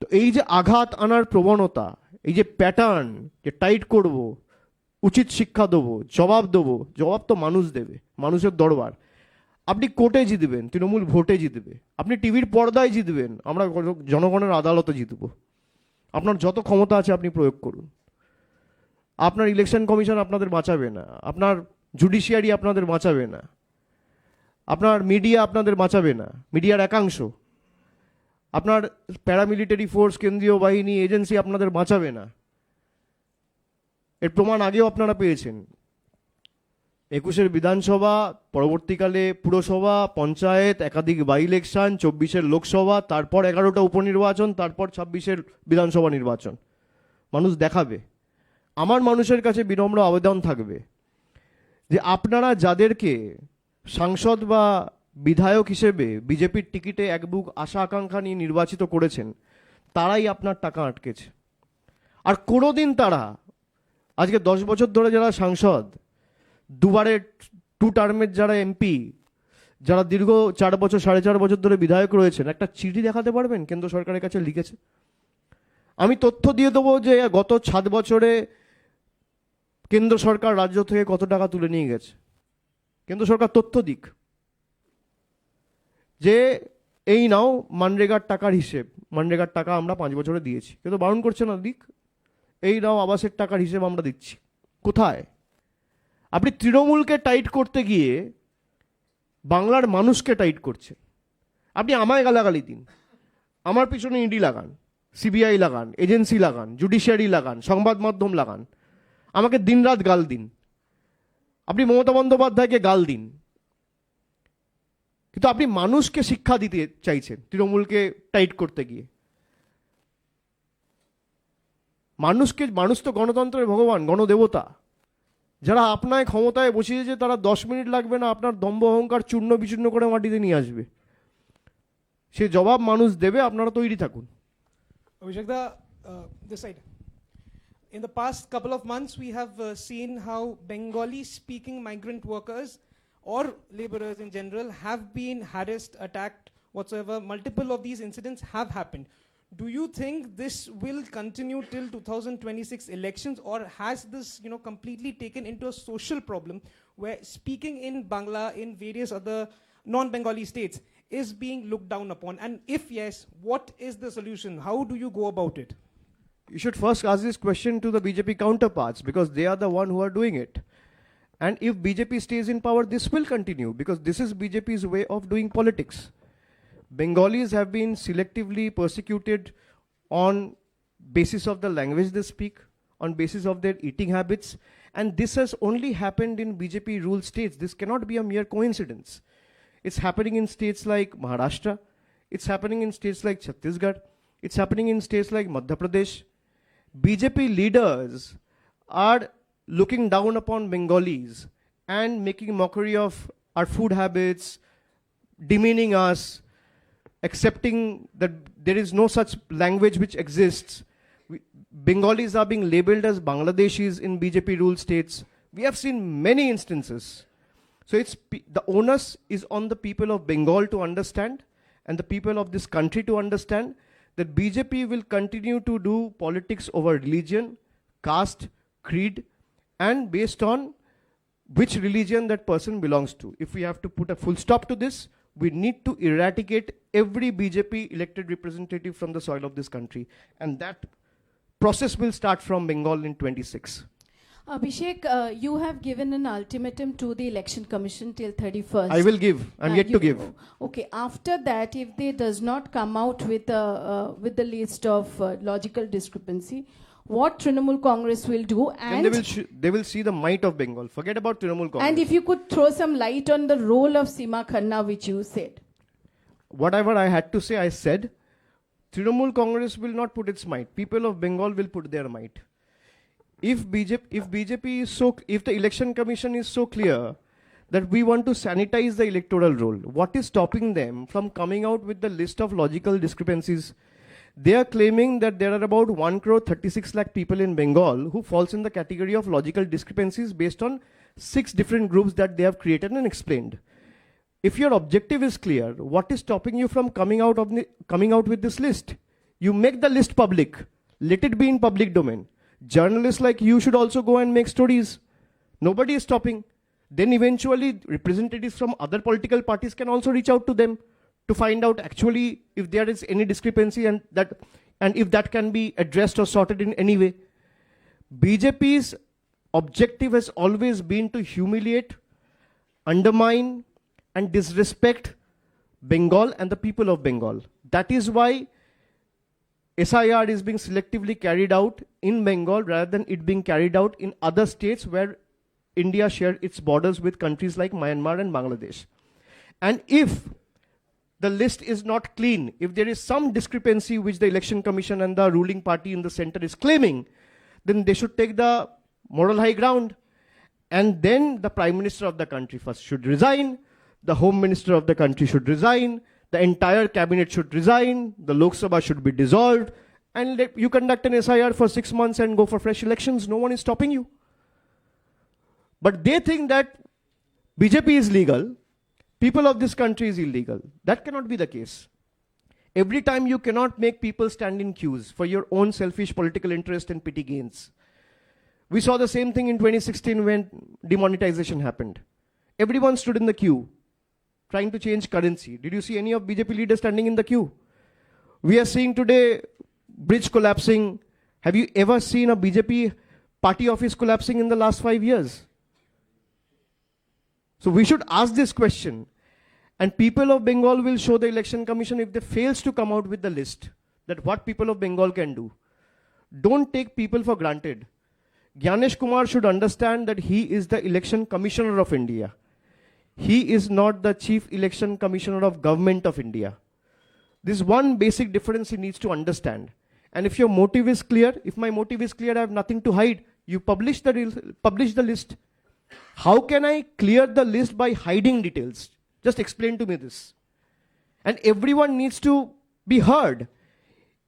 Speaker 1: তো এই যে আঘাত আনার প্রবণতা, এই যে প্যাটার্ন, যে টাইট করব, উচিত শিক্ষা দেবো, জবাব তো মানুষ দেবে, মানুষের দরবার। আপনি কোর্টে জিতবেন, তৃণমূল ভোটে জিতবে, আপনি টিভির পর্দায় জিতবেন, আমরা জনগণের আদালতে জিতব। আপনার যত ক্ষমতা আছে আপনি প্রয়োগ করুন। আপনার ইলেকশন কমিশন আপনাদের বাঁচাবে না, আপনার জুডিশিয়ারি আপনাদের বাঁচাবে না, আপনার মিডিয়া আপনাদের বাঁচাবে না, মিডিয়ার একাংশ, আপনার প্যারামিলিটারি ফোর্স, কেন্দ্রীয় বাহিনী, এজেন্সি আপনাদের বাঁচাবে না। এর প্রমাণ আগেও আপনারা পেয়েছেন। 21-এর বিধানসভা, পরবর্তীকালে পুরসভা, পঞ্চায়েত, একাধিক বাই ইলেকশন, 24-এর লোকসভা, তারপর 11টা উপনির্বাচন, তারপর 26-এর বিধানসভা নির্বাচন। মানুষ দেখাবে। আমার মানুষের কাছে বিনম্র আবেদন থাকবে যে আপনারা যাদেরকে সাংসদ বা বিধায়ক হিসেবে বিজেপির টিকিটে এক বুক আশা আকাঙ্ক্ষা নিয়ে নির্বাচিত করেছেন, তারাই আপনার টাকা আটকেছে। আর কোনোদিন তারা আজকে 10 বছর ধরে যারা সাংসদ, দুবারে 2 টার্মের যারা এমপি, যারা দীর্ঘ 4 বছর 4.5 বছর ধরে বিধায়ক রয়েছেন, একটা চিঠি দেখাতে পারবেন কেন্দ্র সরকারের কাছে লিখেছে? আমি তথ্য দিয়ে দেবো যে গত 7 বছরে কেন্দ্র সরকার রাজ্য থেকে কত টাকা তুলে নিয়ে গেছে। কেন্দ্র সরকার তথ্য দিক যে এই নাও মানরেগার টাকার হিসেব, মানরেগার টাকা আমরা 5 বছরে দিয়েছি, কিন্তু বারণ করছে না, দিক। এই নাও আবাসের টাকার হিসেব আমরা দিচ্ছি। কোথায়? আপনি তৃণমূলকে টাইট করতে গিয়ে বাংলার মানুষকে টাইট করছেন। আপনি আমায় গালাগালি দিন, আমার পিছনে ইডি লাগান, সিবিআই লাগান, এজেন্সি লাগান, জুডিশিয়ারি লাগান, সংবাদ মাধ্যম লাগান, আমাকে দিনরাত গাল দিন, আপনি মমতা বন্দ্যোপাধ্যায়কে গাল দিন, কিন্তু আপনি মানুষকে শিক্ষা দিতে চাইছেন তৃণমূলকে টাইট করতে গিয়ে। মানুষ তো গণতন্ত্রের ভগবান, গণদেবতা। যারা আপনায় ক্ষমতায় বসিয়েছে তারা 10 মিনিট লাগবে না আপনার দম্ভ অহংকার চূর্ণ বিচূর্ণ করে মাটিতে নিয়ে আসবে। সে জবাব মানুষ দেবে, আপনারা তৈরি থাকুন।
Speaker 17: Abhishek da, this side. In the past couple of months, we have seen how Bengali-speaking migrant workers or laborers in general have been harassed, attacked, whatsoever. Multiple of these incidents have happened. Do you think this will continue till 2026 elections, or has this, completely taken into a social problem where speaking in Bangla in various other non-Bengali states is being looked down upon? And if yes, what is the solution? How do you go about it?
Speaker 1: You should first ask this question to the BJP counterparts, because they are the one who are doing it. And if BJP stays in power, this will continue, because this is BJP's way of doing politics. Bengalis have been selectively persecuted on basis of the language they speak, on basis of their eating habits, and this has only happened in BJP ruled states. This cannot be a mere coincidence. It's happening in states like Maharashtra, it's happening in states like Chhattisgarh, it's happening in states like Madhya Pradesh. BJP leaders are looking down upon Bengalis and making mockery of our food habits, demeaning us, accepting that there is no such language which exists. Bengalis are being labeled as Bangladeshis in BJP ruled states. We have seen many instances. So the onus is on the people of Bengal to understand, and the people of this country to understand, that BJP will continue to do politics over religion, caste, creed, and based on which religion that person belongs to. If we have to put a full stop to this, we need to eradicate every BJP elected representative from the soil of this country. And that process will start from Bengal in 26.
Speaker 18: Abhishek, you have given an ultimatum to the Election Commission till 31st.
Speaker 1: I will give. I'm yet to give.
Speaker 18: Okay. After that, if they does not come out with the list of logical discrepancy, what Trinamool Congress will do, and
Speaker 1: then they will see the might of Bengal. Forget about Trinamool Congress.
Speaker 18: And if you could throw some light on the role of Seema Khanna, which you said.
Speaker 1: Whatever I had to say, I said. Trinamool Congress will not put its might. People of Bengal will put their might. If the Election Commission is so clear that we want to sanitize the electoral roll, what is stopping them from coming out with the list of logical discrepancies? They are claiming that there are about 1,36,00,000 people in Bengal who falls in the category of logical discrepancies based on 6 different groups that they have created and explained. If your objective is clear, what is stopping you from coming out with this list? You make the list public. Let it be in public domain. Journalists like you should also go and make stories. Nobody is stopping. Then eventually representatives from other political parties can also reach out to them to find out actually if there is any discrepancy and if that can be addressed or sorted in any way. BJP's objective has always been to humiliate, undermine, and disrespect Bengal and the people of Bengal. That is why SIR is being selectively carried out in Bengal rather than it being carried out in other states where India shares its borders with countries like Myanmar and Bangladesh. And if the list is not clean, if there is some discrepancy which the Election Commission and the ruling party in the center is claiming, then they should take the moral high ground. And then the Prime Minister of the country first should resign, the Home Minister of the country should resign, the entire cabinet should resign, the Lok Sabha should be dissolved, and you conduct an SIR for 6 months and go for fresh elections. No one is stopping you. But they think that BJP is legal, people of this country is illegal. That cannot be the case. Every time you cannot make people stand in queues for your own selfish political interest and petty gains. We saw the same thing in 2016 when demonetization happened. Everyone stood in the queue trying to change currency. Did you see any of BJP leaders standing in the queue? We are seeing today bridge collapsing. Have you ever seen a BJP party office collapsing in the last 5 years? So we should ask this question. And people of Bengal will show the election commission if they fails to come out with the list that what people of Bengal can do. Don't take people for granted. Gyanesh Kumar should understand that he is the election commissioner of India. He is not the chief election commissioner of government of India. This one basic difference he needs to understand. And if your motive is clear, if my motive is clear, I have nothing to hide. You publish the list. How can I clear the list by hiding details? Just explain to me this. And everyone needs to be heard.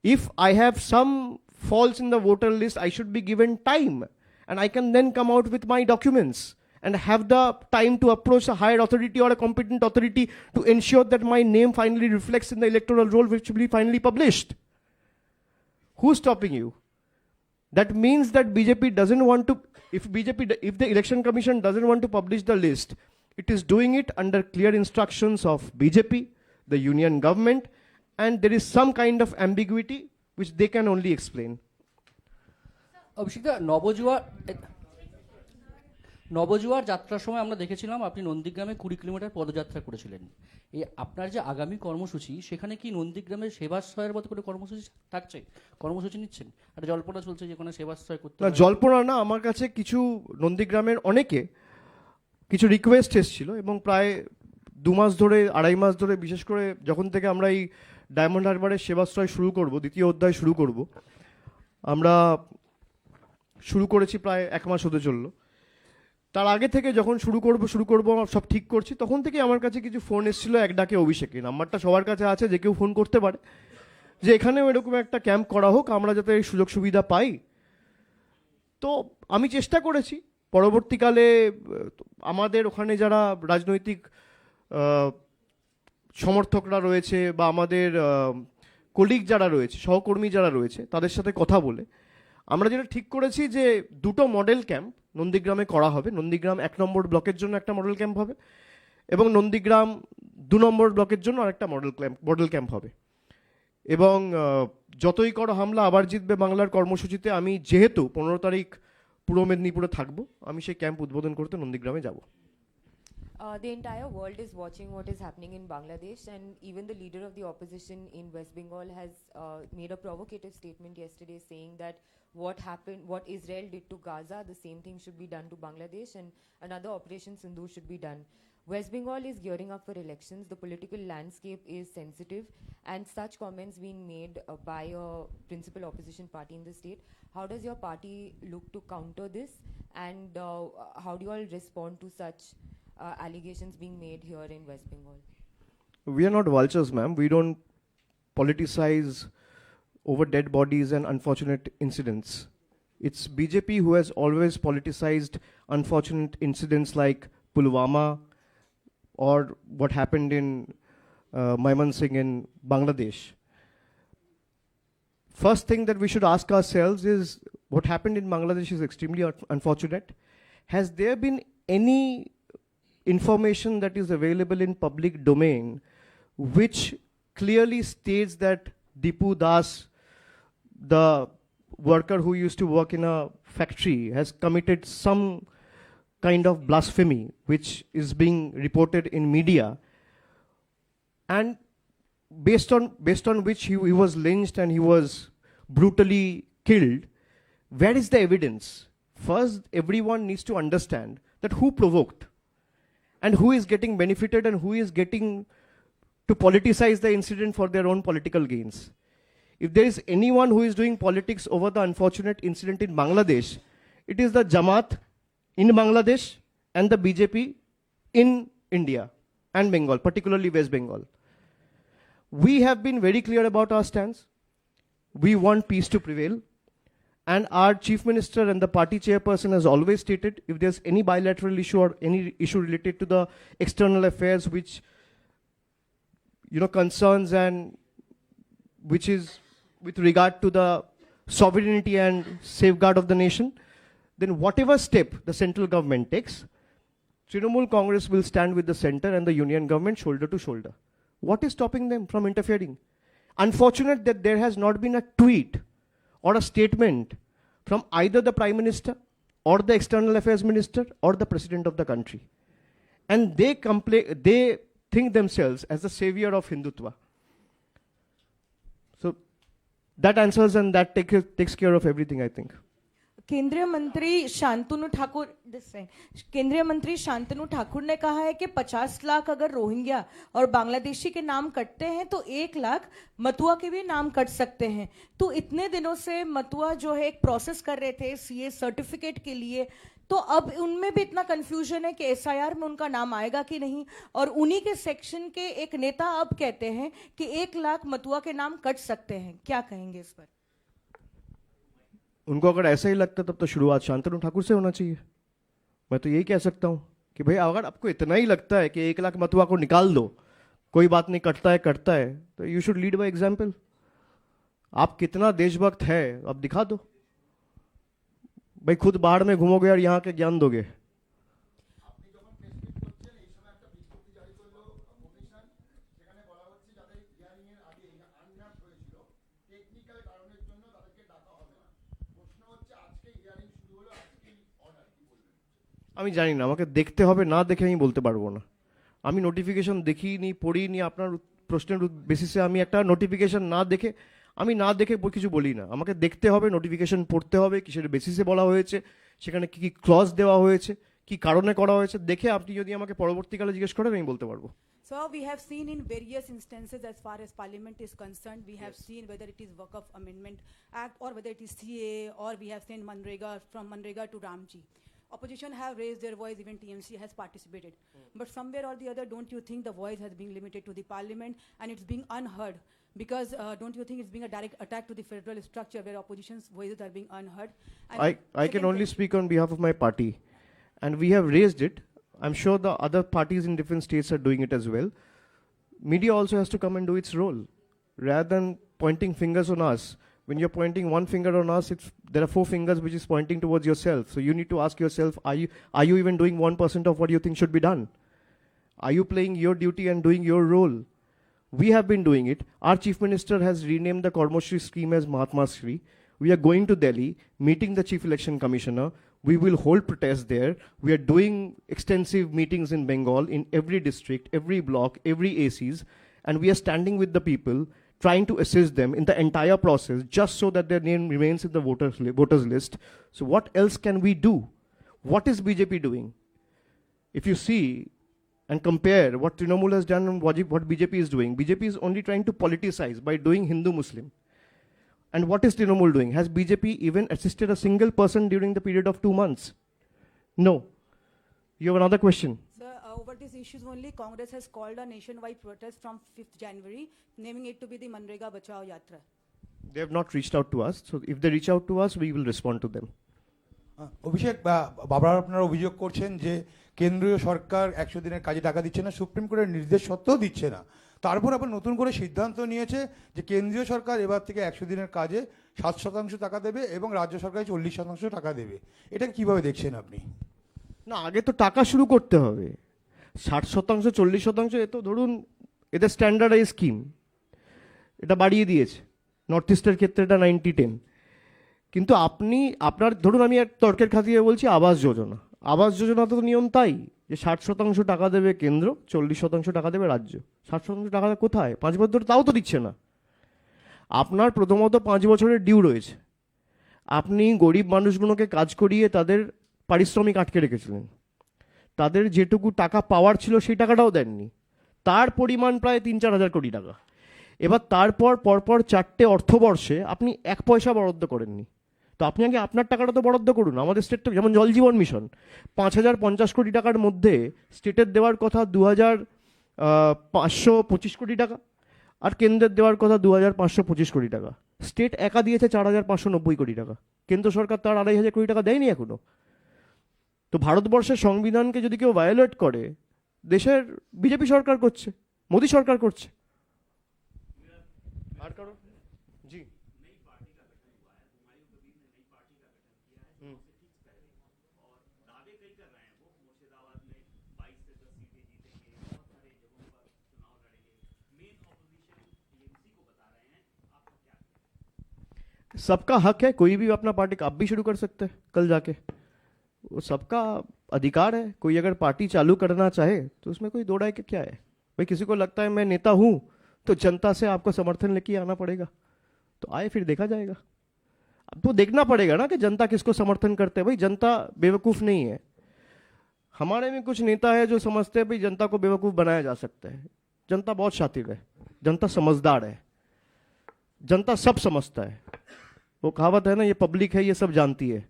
Speaker 1: If I have some faults in the voter list, I should be given time. And I can then come out with my documents and have the time to approach a higher authority or a competent authority to ensure that my name finally reflects in the electoral roll which will be finally published. Who's stopping you? That means that BJP doesn't want to, if the election commission doesn't want to publish the list, it is doing it under clear instructions of BJP, the union government, and there is some kind of ambiguity which they can only explain.
Speaker 19: অভিষেকদা নবজুয়ার যাত্রার সময় আমরা দেখেছিলাম আপনি নন্দীগ্রামে 20 kilometre পদযাত্রা করেছিলেন। এই আপনার যে আগামী কর্মসূচি সেখানে কি নন্দীগ্রামের সেবাশ্রয়ের মতো করে কর্মসূচি থাকছে, কর্মসূচি নিচ্ছেন? একটা জল্পনা চলছে যে কোনো সেবাশ্রয় করতে
Speaker 1: না, জল্পনা না, আমার কাছে কিছু নন্দীগ্রামের অনেকে কিছু রিকোয়েস্ট এসেছিল এবং প্রায় 2 মাস ধরে 2.5 মাস ধরে, বিশেষ করে যখন থেকে আমরা এই ডায়মন্ড হারবারের সেবাশ্রয় শুরু করব, দ্বিতীয় অধ্যায় শুরু করব, আমরা শুরু করেছি প্রায় 1 মাস হতে চললো। তার আগে থেকে যখন শুরু করব সব ঠিক করছি, তখন থেকে আমার কাছে কিছু ফোন এসেছিল এক ডাকে অভিষেকে। নাম্বারটা সবার কাছে আছে, যে কেউ ফোন করতে পারে, যে এখানেও এরকম একটা ক্যাম্প করা হোক, আমরা যাতে এই সুযোগ সুবিধা পাই। তো আমি চেষ্টা করেছি। পরবর্তীকালে আমাদের ওখানে যারা রাজনৈতিক সমর্থকরা রয়েছে বা আমাদের কলিগ যারা রয়েছে, সহকর্মী যারা রয়েছে, তাদের সাথে কথা বলে আমরা যেটা ঠিক করেছি যে 2টো মডেল ক্যাম্প নন্দীগ্রামে করা হবে। নন্দীগ্রাম 1 নম্বর ব্লকের জন্য একটা মডেল ক্যাম্প হবে এবং নন্দীগ্রাম 2 নম্বর ব্লকের জন্য আরেকটা মডেল ক্যাম্প হবে। এবং যতই করো হামলা আবার জিতবে বাংলার কর্মসূচিতে আমি যেহেতু 15 তারিখ পূর্ব মেদিনীপুরে থাকবো, আমি সেই ক্যাম্প উদ্বোধন করতে নন্দীগ্রামে যাব।
Speaker 20: The entire world is watching what is happening in Bangladesh, and even the leader of the opposition in West Bengal has made a provocative statement yesterday saying that what Israel did to Gaza, the same thing should be done to Bangladesh, and another Operation Sindoor should be done. West Bengal is gearing up for elections. The political landscape is sensitive, and such comments being made by a principal opposition party in the state. How does your party look to counter this, and how do you all respond to such allegations being made here in West Bengal?
Speaker 1: We are not vultures, ma'am. We don't politicize over dead bodies and unfortunate incidents. It's BJP who has always politicized unfortunate incidents like Pulwama or what happened in Mymensingh in Bangladesh. First thing that we should ask ourselves is what happened in Bangladesh is extremely unfortunate. Has there been any information that is available in public domain which clearly states that Dipu Das, the worker who used to work in a factory, has committed some kind of blasphemy which is being reported in media, and based on which he was lynched and he was brutally killed? Where is the evidence? First, everyone needs to understand that who provoked and who is getting benefited and who is getting to politicize the incident for their own political gains. If there is anyone who is doing politics over the unfortunate incident in Bangladesh, it is the Jamaat in Bangladesh and the BJP in India and Bengal, particularly West Bengal. We have been very clear about our stance. We want peace to prevail. And our chief minister and the party chairperson has always stated, if there's any bilateral issue or any issue related to the external affairs which, concerns and which is with regard to the sovereignty and safeguard of the nation, then whatever step the central government takes, Trinamool Congress will stand with the center and the union government shoulder to shoulder. What is stopping them from interfering? Unfortunate that there has not been a tweet or a statement from either the Prime Minister or the External Affairs Minister or the President of the country. And they think themselves as the savior of Hindutva. So that answers and that takes care of everything, I think.
Speaker 21: केंद्रीय मंत्री शांतनु ठाकुर ने कहा है कि 50 लाख अगर Rohingya और बांग्लादेशी के नाम कटते हैं तो 1 लाख मतुआ के भी नाम कट सकते हैं. तो इतने दिनों से मतुआ जो है एक प्रोसेस कर रहे थे सीए सर्टिफिकेट के लिए, तो अब उनमें भी इतना कंफ्यूजन है कि एसआईआर में उनका नाम आएगा कि नहीं. और उन्हीं के सेक्शन के एक नेता अब कहते हैं कि 1 लाख मतुआ के नाम कट सकते हैं. क्या कहेंगे इस पर?
Speaker 1: उनको अगर ऐसा ही लगता तब तो शुरुआत शांतनु ठाकुर से होना चाहिए. मैं तो यही कह सकता हूं कि भाई अगर आपको इतना ही लगता है कि 1 लाख मतुआ को निकाल दो, कोई बात नहीं, कटता है, तो you should lead by example. आप कितना देशभक्त है अब दिखा दो. भाई खुद बाहर में घूमोगे और यहाँ के ज्ञान दोगे. আমি জানি না, আমাকে দেখতে হবে, না দেখে আমি বলতে পারবো না. আমি নোটিফিকেশন দেখিনি, পড়িনি. আপনার প্রশ্নের বেসিসে আমি একটা নোটিফিকেশন না দেখে কিছু বলি না. আমাকে দেখতে হবে, নোটিফিকেশন পড়তে হবে, কিসের বেসিসে বলা হয়েছে, সেখানে কি কি ক্লজ দেওয়া হয়েছে, কি কারণে করা হয়েছে, দেখে আপনি যদি আমাকে পরবর্তীকালে জিজ্ঞেস করেন আমি বলতে পারবো.
Speaker 22: Sir, we have seen in various instances as far as Parliament is concerned, we have seen whether it is Waqf Amendment Act or whether it is CA or we have seen Manrega, from Manrega to Ramji. Opposition have raised their voice, even TMC has participated. But somewhere or the other, don't you think the voice has been limited to the Parliament and it's being unheard? Because don't you think it's being a direct attack to the federal structure where opposition's voices are being unheard? And
Speaker 1: I can only speak on behalf of my party. And we have raised it. I'm sure the other parties in different states are doing it as well. Media also has to come and do its role. Rather than pointing fingers on us, when you're pointing one finger on us, there are 4 fingers which is pointing towards yourself. So you need to ask yourself, are you even doing 1% of what you think should be done? Are you playing your duty and doing your role? We have been doing it. Our Chief Minister has renamed the Karmashri scheme as Mahatma Shri. We are going to Delhi, meeting the Chief Election Commissioner. We will hold protests there. We are doing extensive meetings in Bengal, in every district, every block, every ACs. And we are standing with the people, trying to assist them in the entire process, just so that their name remains in the voters list. So what else can we do? What is BJP doing? If you see and compare what Trinamool has done and what BJP is doing, BJP is only trying to politicize by doing Hindu-Muslim. And what is Trinamool doing? Has BJP even assisted a single person during the period of 2 months? No. You have another question?
Speaker 22: Sir, over these issues only, Congress has called a nationwide protest from 5th January, naming it to be the Manrega Bachao Yatra.
Speaker 1: They have not reached out to us. So if they reach out to us, we will respond to them.
Speaker 23: অভিষেক, বাবার আপনারা অভিযোগ করছেন যে কেন্দ্রীয় সরকার 100 দিনের কাজে টাকা দিচ্ছে না, সুপ্রিম কোর্টের নির্দেশ সত্ত্বেও দিচ্ছে না. তারপর আবার নতুন করে সিদ্ধান্ত নিয়েছে যে কেন্দ্রীয় সরকার এবার থেকে 100 দিনের কাজে 7% টাকা দেবে এবং রাজ্য সরকার 40% টাকা দেবে. এটা কিভাবে দেখছেন আপনি?
Speaker 1: না, আগে তো টাকা শুরু করতে হবে. 60%, 40%, এ তো ধরুন এদের স্ট্যান্ডার্ডাইজ স্কিম, এটা বাড়িয়ে দিয়েছে. নর্থ ইস্টের ক্ষেত্রে এটা 90-10. কিন্তু আপনার ধরুন, আমি এক তর্কের খাতিরে বলছি, আবাস যোজনা তো নিয়ম তাই যে 60% টাকা দেবে কেন্দ্র, 40% টাকা দেবে রাজ্য. 60% টাকা কোথায়? 5 বছর ধরে তাও তো দিচ্ছে না. আপনার প্রথমত 5 বছরের ডিউ রয়েছে. আপনি গরিব মানুষগুলোকে কাজ করিয়ে তাদের পারিশ্রমিক আটকে রেখেছিলেন. তাদের যেটুকু টাকা পাওয়ার ছিল সেই টাকাটাও দেননি. তার পরিমাণ প্রায় 3-4 হাজার কোটি টাকা. এবার তারপর পরপর 4টে অর্থবর্ষে আপনি 1 পয়সা বরাদ্দ করেননি. তো আপনি আগে আপনার টাকাটা তো বরাদ্দ করুন. আমাদের স্টেটটা যেমন জল জীবন মিশন 5050 কোটি টাকার মধ্যে স্টেটের দেওয়ার কথা 2525 কোটি টাকা, আর কেন্দ্রের দেওয়ার কথা 2,525 কোটি টাকা, স্টেট একা দিয়েছে 4,590 কোটি টাকা, কেন্দ্র সরকার তার 2,500 কোটি টাকা দেয়নি এখনো। তো ভারতবর্ষের সংবিধানকে যদি কেউ ভায়োলেট করে, দেশের বিজেপি সরকার করছে, মোদী সরকার করছে। আর কারো জি सबका हक है, कोई भी अपना पार्टी आप भी शुरू कर सकते हैं कल जाके, वो सबका अधिकार है। कोई अगर पार्टी चालू करना चाहे तो उसमें कोई दो राय क्या है। भाई किसी को लगता है मैं नेता हूं तो जनता से आपको समर्थन लेके आना पड़ेगा, तो आए फिर देखा जाएगा। अब तो देखना पड़ेगा ना कि जनता किसको समर्थन करते हैं। भाई जनता बेवकूफ़ नहीं है, हमारे में कुछ नेता है जो समझते हैं भाई जनता को बेवकूफ़ बनाया जा सकता है। जनता बहुत शातिर है, जनता समझदार है, जनता सब समझता है। वो कहावत है ना, ये पब्लिक है, ये सब जानती है।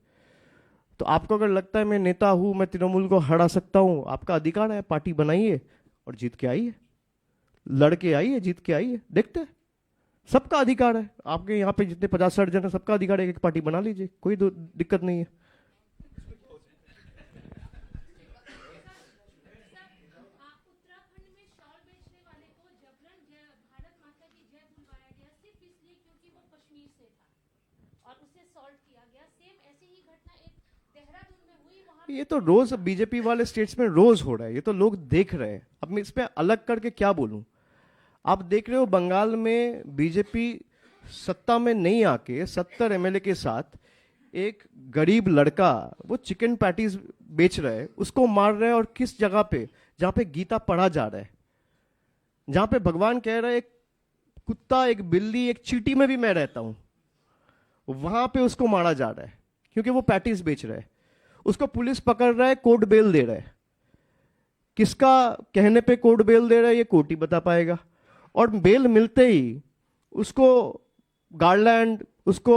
Speaker 1: तो आपको अगर लगता है मैं नेता हूं, मैं तृणमूल को हरा सकता हूं, आपका अधिकार है, पार्टी बनाइए और जीत के आइए, लड़के आइए, जीत के आइए, देखते हैं। सबका अधिकार है, आपके यहाँ पे जितने 50-60 जन है, सबका अधिकार है, एक पार्टी बना लीजिए, कोई दिक्कत नहीं है। ये तो रोज बीजेपी वाले स्टेट्स में रोज हो रहा है, ये तो लोग देख रहे हैं। अब मैं इस पे अलग करके क्या बोलूं। आप देख रहे हो बंगाल में बीजेपी सत्ता में नहीं आके 70 एमएलए के साथ एक गरीब लड़का वो चिकन पैटीज बेच रहा है, उसको मार रहा है। और किस जगह पे, जहां पे गीता पढ़ा जा रहा है, जहां पे भगवान कह रहा है एक कुत्ता, एक बिल्ली, एक चींटी में भी मैं रहता हूं, वहां पे उसको मारा जा रहा है क्योंकि वो पैटीज बेच रहा है। उसको पुलिस पकड़ रहा है, कोर्ट बेल दे रहा है। किसका कहने पे कोर्ट बेल दे रहा है ये कोर्ट ही बता पाएगा। और बेल मिलते ही उसको गार्लैंड, उसको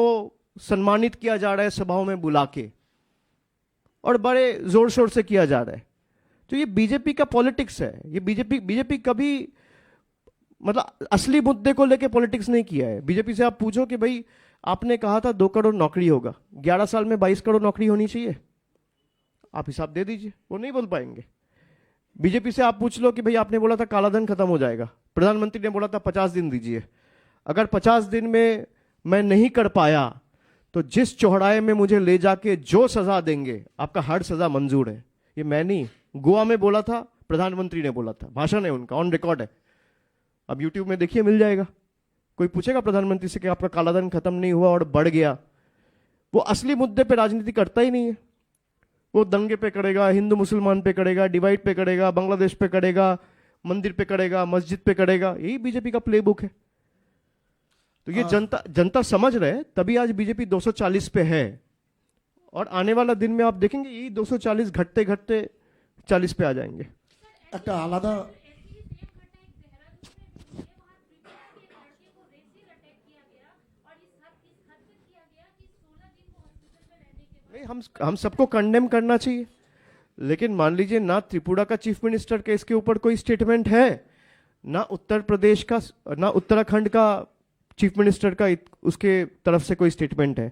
Speaker 1: सम्मानित किया जा रहा है सभाओं में बुला के, और बड़े जोर शोर से किया जा रहा है। तो ये बीजेपी का पॉलिटिक्स है। ये बीजेपी कभी मतलब असली मुद्दे को लेके पॉलिटिक्स नहीं किया है। बीजेपी से आप पूछो कि भाई आपने कहा था 2 करोड़ नौकरी होगा, 11 साल में 22 करोड़ नौकरी होनी चाहिए, आप हिसाब दे दीजिए, वो नहीं बोल पाएंगे। बीजेपी से आप पूछ लो कि भाई आपने बोला था कालाधन खत्म हो जाएगा, प्रधानमंत्री ने बोला था 50 दिन दीजिए, अगर 50 दिन में मैं नहीं कर पाया तो जिस चौराहे में मुझे ले जाके जो सजा देंगे आपका हर सजा मंजूर है। ये मैं नहीं, गोवा में बोला था, प्रधानमंत्री ने बोला था, भाषण है उनका, ऑन रिकॉर्ड है। अब यूट्यूब में देखिए, मिल जाएगा। कोई पूछेगा प्रधानमंत्री से कि आपका कालाधन खत्म नहीं हुआ और बढ़ गया। वो असली मुद्दे पे राजनीति करता ही नहीं है। वो दंगे पे करेगा, हिंदू मुसलमान पे करेगा, डिवाइड पे करेगा, बांग्लादेश पे करेगा, मंदिर पे करेगा, मस्जिद पे करेगा। यही बीजेपी का प्लेबुक है। तो ये जनता समझ रहे, तभी आज बीजेपी 240 पे है। और आने वाला दिन में आप देखेंगे यही 240 घटते घटते 40 पे आ जाएंगे।
Speaker 11: একটা আলাদা
Speaker 1: हम सबको कंडेम करना चाहिए, लेकिन मान लीजिए ना त्रिपुरा का चीफ मिनिस्टर के इसके ऊपर कोई स्टेटमेंट है, ना उत्तर प्रदेश का, ना उत्तराखंड का चीफ मिनिस्टर का उसके तरफ से कोई स्टेटमेंट है।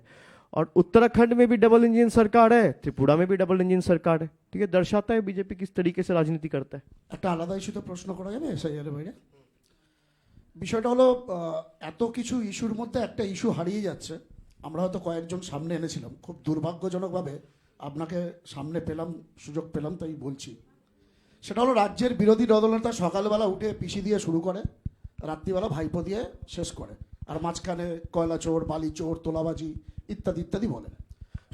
Speaker 1: और उत्तराखंड में भी डबल इंजन सरकार है, त्रिपुरा में भी डबल इंजन सरकार है। ठीक है, दर्शाता है बीजेपी किस तरीके से राजनीति करता है।
Speaker 11: একটা আলাদা ইস্যুতে প্রশ্ন করা যাবে এসআইআর এর বাইরে? বিষয়টা হলো এত কিছু ইস্যুর মধ্যে একটা ইস্যু হারিয়ে যাচ্ছে। আমরা হয়তো কয়েকজন সামনে এনেছিলাম, খুব দুর্ভাগ্যজনকভাবে আপনাকে সামনে পেলাম, সুযোগ পেলাম, তাই বলছি। সেটা হলো রাজ্যের বিরোধী দলনেতা সকালবেলা উঠে পিসি দিয়ে শুরু করে, রাত্রিবেলা ভাইপো দিয়ে শেষ করে, আর মাঝখানে কয়লা চোর, বালি চোর, তোলাবাজি ইত্যাদি ইত্যাদি বলে।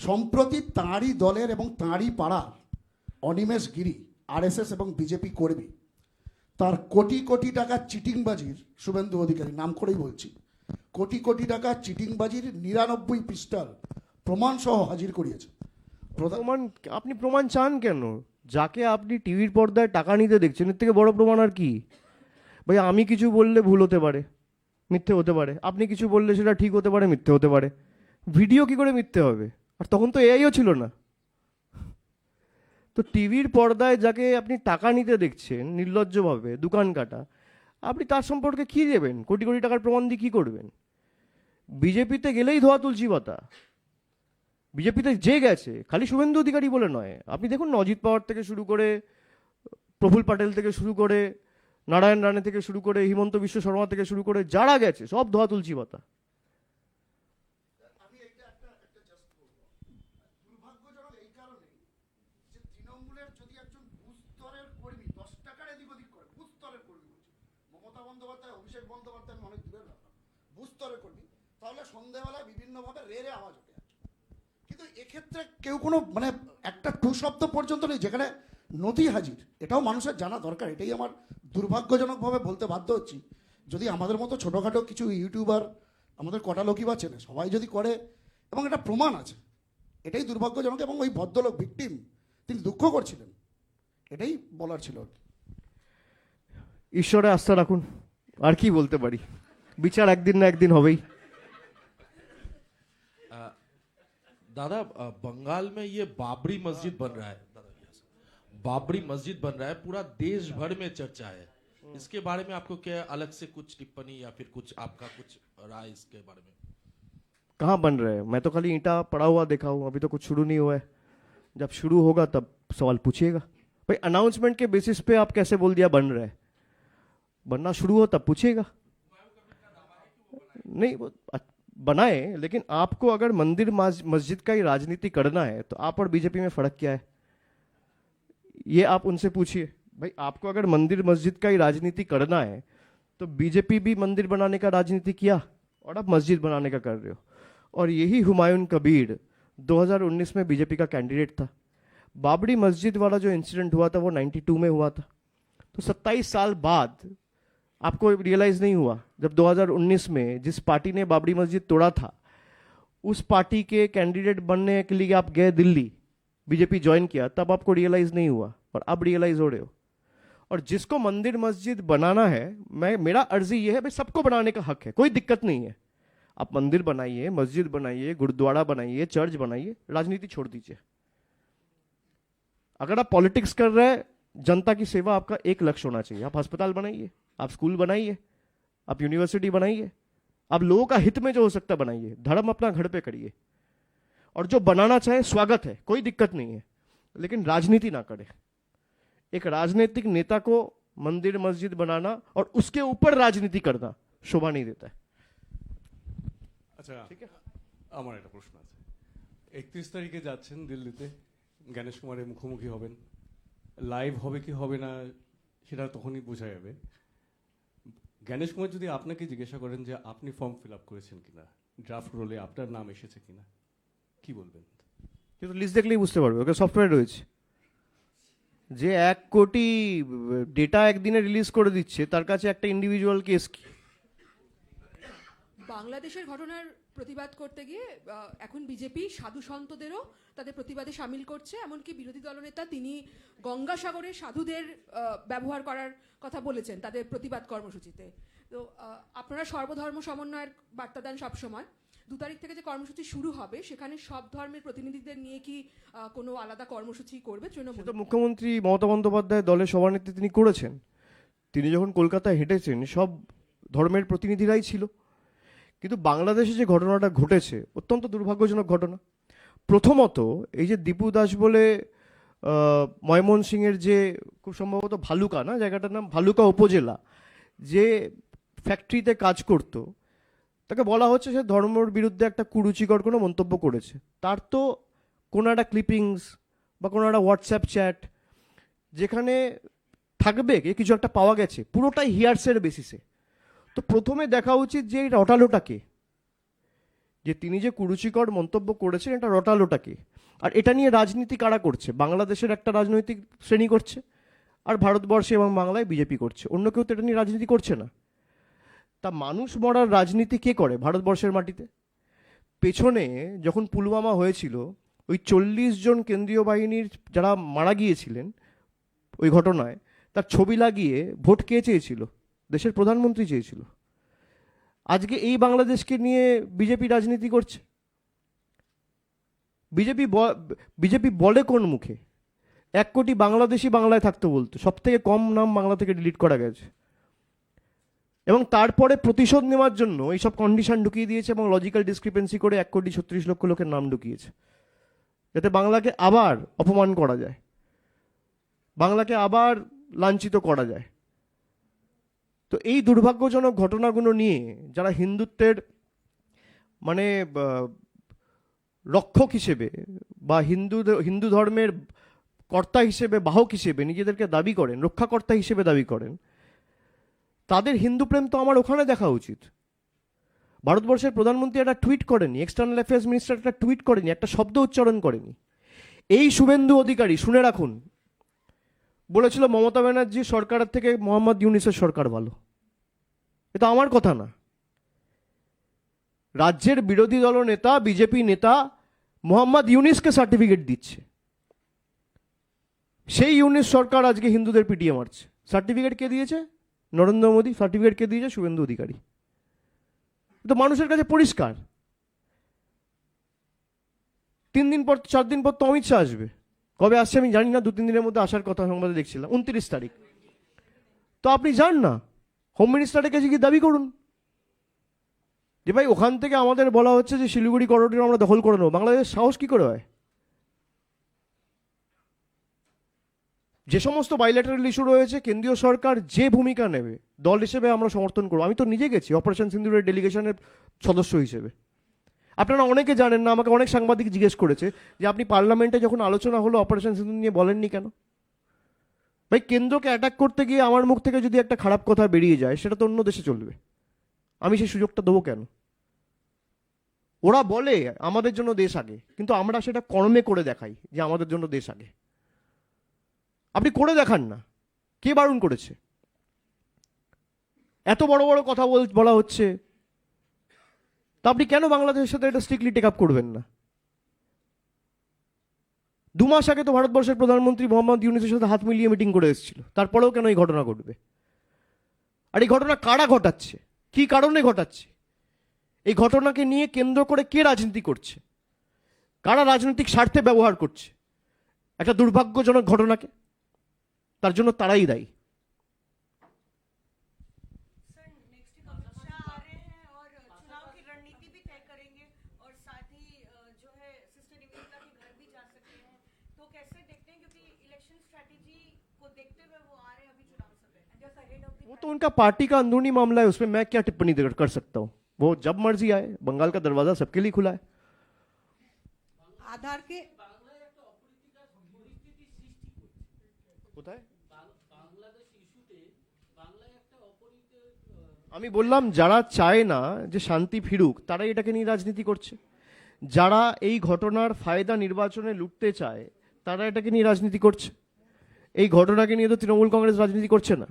Speaker 11: সম্প্রতি তাঁরই দলের এবং তাঁরই পাড়ার অনিমেষ গিরি, আরএসএস এবং বিজেপি কর্মী, তার কোটি কোটি টাকা চিটিংবাজির, শুভেন্দু অধিকারী নাম করেই বলছি, কোটি কোটি টাকা চিটিংবাজির 99 পৃষ্ঠার প্রমাণ সহ হাজির করিয়েছে।
Speaker 1: প্রমাণ আপনি প্রমাণ চান কেন? যাকে আপনি টিভির পর্দায় টাকা নিতে দেখছেন, এর থেকে বড় প্রমাণ আর কি? ভাই আমি কিছু বললে ভুল হতে পারে, মিথ্যে হতে পারে, আপনি কিছু বললে সেটা ঠিক হতে পারে, মিথ্যে হতে পারে। ভিডিও কি করে মিথ্যে হবে? আর তখন তো এআইও ছিল না। তো টিভির পর্দায় যাকে আপনি টাকা নিতে দেখছেন নির্লজ্জভাবে, দোকান কাটা, আপনি তার সম্পর্কে কী দেবেন? কোটি কোটি টাকার প্রমাণ দিয়ে কী করবেন? বিজেপিতে গেলেই ধোয়া তুলসী পাতা। বিজেপিতে যে গেছে খালি শুভেন্দু অধিকারী বলে নয়, আপনি দেখুন না, অজিত পাওয়ার থেকে শুরু করে, প্রফুল প্যাটেল থেকে শুরু করে, নারায়ণ রানে থেকে শুরু করে, হিমন্ত বিশ্ব শর্মা থেকে শুরু করে, যারা গেছে সব ধোয়া তুলসী পাতা।
Speaker 11: মমতা বন্দ্যোপাধ্যায়, অভিষেক বন্দ্যোপাধ্যায়, আমি অনেক দূরের ব্যাপার, বুস্তরের কর্মী, তাহলে সন্ধ্যেবেলা বিভিন্নভাবে রেড়ে আওয়াজ ওঠে। কিন্তু এক্ষেত্রে কেউ কোনো মানে একটা টু শব্দ পর্যন্ত নেই যেখানে নথি হাজির। এটাও মানুষের জানা দরকার। এটাই আমার দুর্ভাগ্যজনকভাবে বলতে বাধ্য হচ্ছি, যদি আমাদের মতো ছোটোখাটো কিছু ইউটিউবার, আমাদের কটা লোকই বা চেনে, সবাই যদি করে এবং এটা প্রমাণ আছে, এটাই দুর্ভাগ্যজনক। এবং ওই ভদ্রলোক ভিকটিম, তিনি দুঃখ করছিলেন, এটাই বলার ছিল।
Speaker 1: ঈশ্বরে আস্থা রাখুন, আর কি বলতে পারি, বিচার একদিন না একদিন হবেই।
Speaker 3: दादा बंगाल में ये बाबरी मस्जिद बन रहा है, बाबरी मस्जिद बन रहा है, पूरा देश भर में चर्चा है। इसके बारे में आपको क्या अलग से कुछ टिप्पणी या फिर कुछ आपका कुछ राय इसके बारे में?
Speaker 1: कहाँ बन रहे हैं? मैं तो खाली ईंटा पड़ा हुआ देखा हूँ, अभी तो कुछ शुरू नहीं हुआ है। जब शुरू होगा तब सवाल पूछिएगा। भाई अनाउंसमेंट के बेसिस पे आप कैसे बोल दिया बन रहा है? बनना शुरू हो तब पूछिएगा। नहीं वो बनाए, लेकिन आपको अगर मंदिर मस्जिद का ही राजनीति करना है तो आप और बीजेपी में फर्क क्या है, ये आप उनसे पूछिए। भाई आपको अगर मंदिर मस्जिद का ही राजनीति करना है तो बीजेपी भी मंदिर बनाने का राजनीति किया और आप मस्जिद बनाने का कर रहे हो। और यही हुमायूं कबीर 2019 में बीजेपी का कैंडिडेट था। बाबरी मस्जिद वाला जो इंसिडेंट हुआ था वो 92 में हुआ था। तो 27 साल बाद आपको रियलाइज नहीं हुआ, जब 2019 में जिस पार्टी ने बाबरी मस्जिद तोड़ा था उस पार्टी के कैंडिडेट बनने के लिए आप गए दिल्ली, बीजेपी ज्वाइन किया, तब आपको रियलाइज नहीं हुआ और अब रियलाइज हो रहे हो। और जिसको मंदिर मस्जिद बनाना है, मेरा अर्जी ये है भाई सबको बनाने का हक है, कोई दिक्कत नहीं है। आप मंदिर बनाइए, मस्जिद बनाइए, गुरुद्वारा बनाइए, चर्च बनाइए, राजनीति छोड़ दीजिए। अगर आप पॉलिटिक्स कर रहे हैं, जनता की सेवा आपका एक लक्ष्य होना चाहिए। आप अस्पताल बनाइए, आप स्कूल बनाइए, आप यूनिवर्सिटी बनाइए, आप लोगों का हित में जो हो सकता है बनाइए। धर्म अपना घर पे करिए, और जो बनाना चाहे स्वागत है, कोई दिक्कत नहीं है, लेकिन राजनीति ना करे। एक राजनीतिक नेता को मंदिर मस्जिद बनाना और उसके ऊपर राजनीति करना शोभा नहीं देता है।
Speaker 4: আচ্ছা, আমার একটা প্রশ্ন আছে। 31 তারিখে যাচ্ছেন দিল্লিতে, জ্ঞানেশ কুমারের মুখোমুখি হবেন, লাইভ হবে কি হবে না সেটা তখনই বোঝা যাবে। জ্ঞানেশ কুমার যদি আপনাকে জিজ্ঞাসা করেন যে আপনি ফর্ম ফিল আপ করেছেন কিনা, ড্রাফট রোলে আপনার নাম এসেছে কিনা, কি বলবেন?
Speaker 1: কিন্তু লিস্ট দেখলেই বুঝতে পারবে, ওকে সফটওয়্যার রয়েছে। যে 1 কোটি ডেটা একদিনে রিলিজ করে দিচ্ছে, তার কাছে একটা ইন্ডিভিজুয়াল কেস কি?
Speaker 5: বাংলাদেশের ঘটনার প্রতিবাদ করতে গিয়ে এখন বিজেপি সাধু সন্তদেরও তাদের প্রতিবাদে সামিল করছে। এমনকি বিরোধী দলনেতা তিনি গঙ্গাসাগরের সাধুদের ব্যবহার করার কথা বলেছেন তাদের প্রতিবাদ কর্মসূচিতে। তো আপনারা সর্বধর্ম সমন্বয়ের বার্তা দেন সবসময়। 2 তারিখ থেকে যে কর্মসূচি শুরু হবে সেখানে সব ধর্মের প্রতিনিধিদের নিয়ে কি কোনো আলাদা কর্মসূচি করবে তৃণমূল?
Speaker 1: তো মুখ্যমন্ত্রী মমতা বন্দ্যোপাধ্যায় দলের সভানেত্রী তিনি করেছেন। তিনি যখন কলকাতায় হেঁটেছেন সব ধর্মের প্রতিনিধিরাই ছিল। কিন্তু বাংলাদেশে যে ঘটনাটা ঘটেছে অত্যন্ত দুর্ভাগ্যজনক ঘটনা। প্রথমত এই যে দীপু দাস বলে ময়মনসিংহের যে খুব সম্ভবত ভালুকা না জায়গাটার নাম, ভালুকা উপজেলা, যে ফ্যাক্টরিতে কাজ করত, তাকে বলা হচ্ছে সে ধর্মের বিরুদ্ধে একটা কুরুচিকর কোনো মন্তব্য করেছে। তার তো কোনো একটা ক্লিপিংস বা কোনো একটা হোয়াটসঅ্যাপ চ্যাট যেখানে থাকবে কিছু একটা পাওয়া গেছে, পুরোটাই হিয়ার্সের বেসিসে। তো প্রথমে দেখা উচিত যে এই রটালোটাকে, যে তিনি যে কুরুচিকর মন্তব্য করেছেন এটা রটালোটাকে। আর এটা নিয়ে রাজনীতি কারা করছে? বাংলাদেশের একটা রাজনৈতিক শ্রেণী করছে, আর ভারতবর্ষে এবং বাংলায় বিজেপি করছে। অন্য কেউ তো এটা নিয়ে রাজনীতি করছে না। তা মানুষ মরার রাজনীতি কে করে ভারতবর্ষের মাটিতে? পেছনে যখন পুলওয়ামা হয়েছিল, ওই 40 জন কেন্দ্রীয় বাহিনীর যারা মারা গিয়েছিলেন ওই ঘটনায়, তার ছবি লাগিয়ে ভোট কে চেয়েছিল? দেশের প্রধানমন্ত্রী চেয়েছিল। আজকে এই বাংলাদেশকে নিয়ে বিজেপি রাজনীতি করছে। বিজেপি বলে কোন মুখে? 1 কোটি বাংলাদেশি বাংলায় থাকতে বলতো, সব থেকে কম নাম বাংলা থেকে ডিলিট করা গেছে। এবং তারপরে প্রতিশোধ নেওয়ার জন্য এইসব কন্ডিশন ঢুকিয়ে দিয়েছে এবং লজিক্যাল ডিসক্রিপেন্সি করে 1,36,00,000 লোকের নাম ঢুকিয়েছে, যাতে বাংলাকে আবার অপমান করা যায়, বাংলাকে আবার লাঞ্ছিত করা যায়। তো এই দুর্ভাগ্যজনক ঘটনাগুলো নিয়ে যারা হিন্দুত্বের মানে রক্ষক হিসেবে বা হিন্দু ধর্মের কর্তা হিসেবে, বাহক হিসেবে নিজেদেরকে দাবি করেন, রক্ষাকর্তা হিসেবে দাবি করেন, তাদের হিন্দু প্রেম তো আমার ওখানে দেখা উচিত। ভারতবর্ষের প্রধানমন্ত্রী একটা টুইট করেনি, এক্সটার্নাল অ্যাফেয়ার্স মিনিস্টার একটা টুইট করেনি, একটা শব্দ উচ্চারণ করেনি। এই শুভেন্দু অধিকারী, শুনে রাখুন, বলেছিল মমতা ব্যানার্জি সরকারের থেকে মোহাম্মদ ইউনিসের সরকার ভালো। এটা আমার কথা না, রাজ্যের বিরোধী দল নেতা, বিজেপি নেতা মোহাম্মদ ইউনিসকে সার্টিফিকেট দিচ্ছে। সেই ইউনিস সরকার আজকে হিন্দুদের পিটিয়ে মারছে। সার্টিফিকেট কে দিয়েছে? নরেন্দ্র মোদী। সার্টিফিকেট কে দিয়েছে? শুভেন্দু অধিকারী। তো মানুষের কাছে পরিষ্কার। 3 দিন পর 4 দিন পর তো অমিত শাহ আসবে। কবে আসছে আমি জানি না, 2-3 দিনের মধ্যে আসার কথা সংবাদে দেখছিলাম, 29 তারিখ। তো আপনি যান না, হোম মিনিস্টারের কাছে গিয়ে দাবি করুন যে ভাই ওখান থেকে আমাদের বলা হচ্ছে যে শিলিগুড়ি করিডোর আমরা দখল করে নেবো। বাংলাদেশের সাহস কি করে হয়? যে সমস্ত বাইল্যাটারাল ইস্যু রয়েছে কেন্দ্রীয় সরকার যে ভূমিকা নেবে দল হিসেবে আমরা সমর্থন করবো। আমি তো নিজে গেছি অপারেশন সিন্দুরের ডেলিগেশনের সদস্য হিসেবে। আপনারা অনেকে জানেন না, আমাকে অনেক সাংবাদিক জিজ্ঞেস করেছে যে আপনি পার্লামেন্টে যখন আলোচনা হলো অপারেশন সিন্দুর নিয়ে বলেননি কেন? ভাই কেন্দ্রকে অ্যাটাক করতে গিয়ে আমার মুখ থেকে যদি একটা খারাপ কথা বেরিয়ে যায় সেটা তো অন্য দেশে চলবে, আমি সেই সুযোগটা দেবো কেন? ওরা বলে আমাদের জন্য দেশ আগে, কিন্তু আমরা সেটা কর্মে করে দেখাই যে আমাদের জন্য দেশ আগে। আপনি করে দেখান না, কে বারণ করেছে? এত বড় বড় কথা বলা হচ্ছে, তা আপনি কেন বাংলাদেশের সাথে এটা স্ট্রিক্টলি টেক আপ করবেন না? 2 মাস আগে তো ভারতবর্ষের প্রধানমন্ত্রী মোহাম্মদ ইউনিসের সাথে হাত মিলিয়ে মিটিং করে এসেছিল, তারপরেও কেন এই ঘটনা ঘটবে? আর এই ঘটনা কারা ঘটাচ্ছে, কি কারণে ঘটাচ্ছে? এই ঘটনাকে নিয়ে কেন্দ্র করে কে রাজনীতি করছে, কারা রাজনৈতিক স্বার্থে ব্যবহার করছে একটা দুর্ভাগ্যজনক ঘটনাকে? তার জন্য তারাই দায়ী। वो तो उनका पार्टी का अंदरूनी मामला है, उसमें मैं क्या टिप्पणी कर सकता हूँ? वो जब मर्जी आए, बंगाल का दरवाजा सबके लिए खुला है।
Speaker 6: आधार के
Speaker 1: কোথায় আমি বললাম যারা চায় না যে শান্তি ফিরুক তারাই এটাকে নিয়ে রাজনীতি করছে। যারা এই ঘটনার ফায়দা নির্বাচনে লুটতে চায় তারা এটাকে নিয়ে রাজনীতি করছে। এই ঘটনাকে নিয়ে তো তৃণমূল কংগ্রেস রাজনীতি করছে না,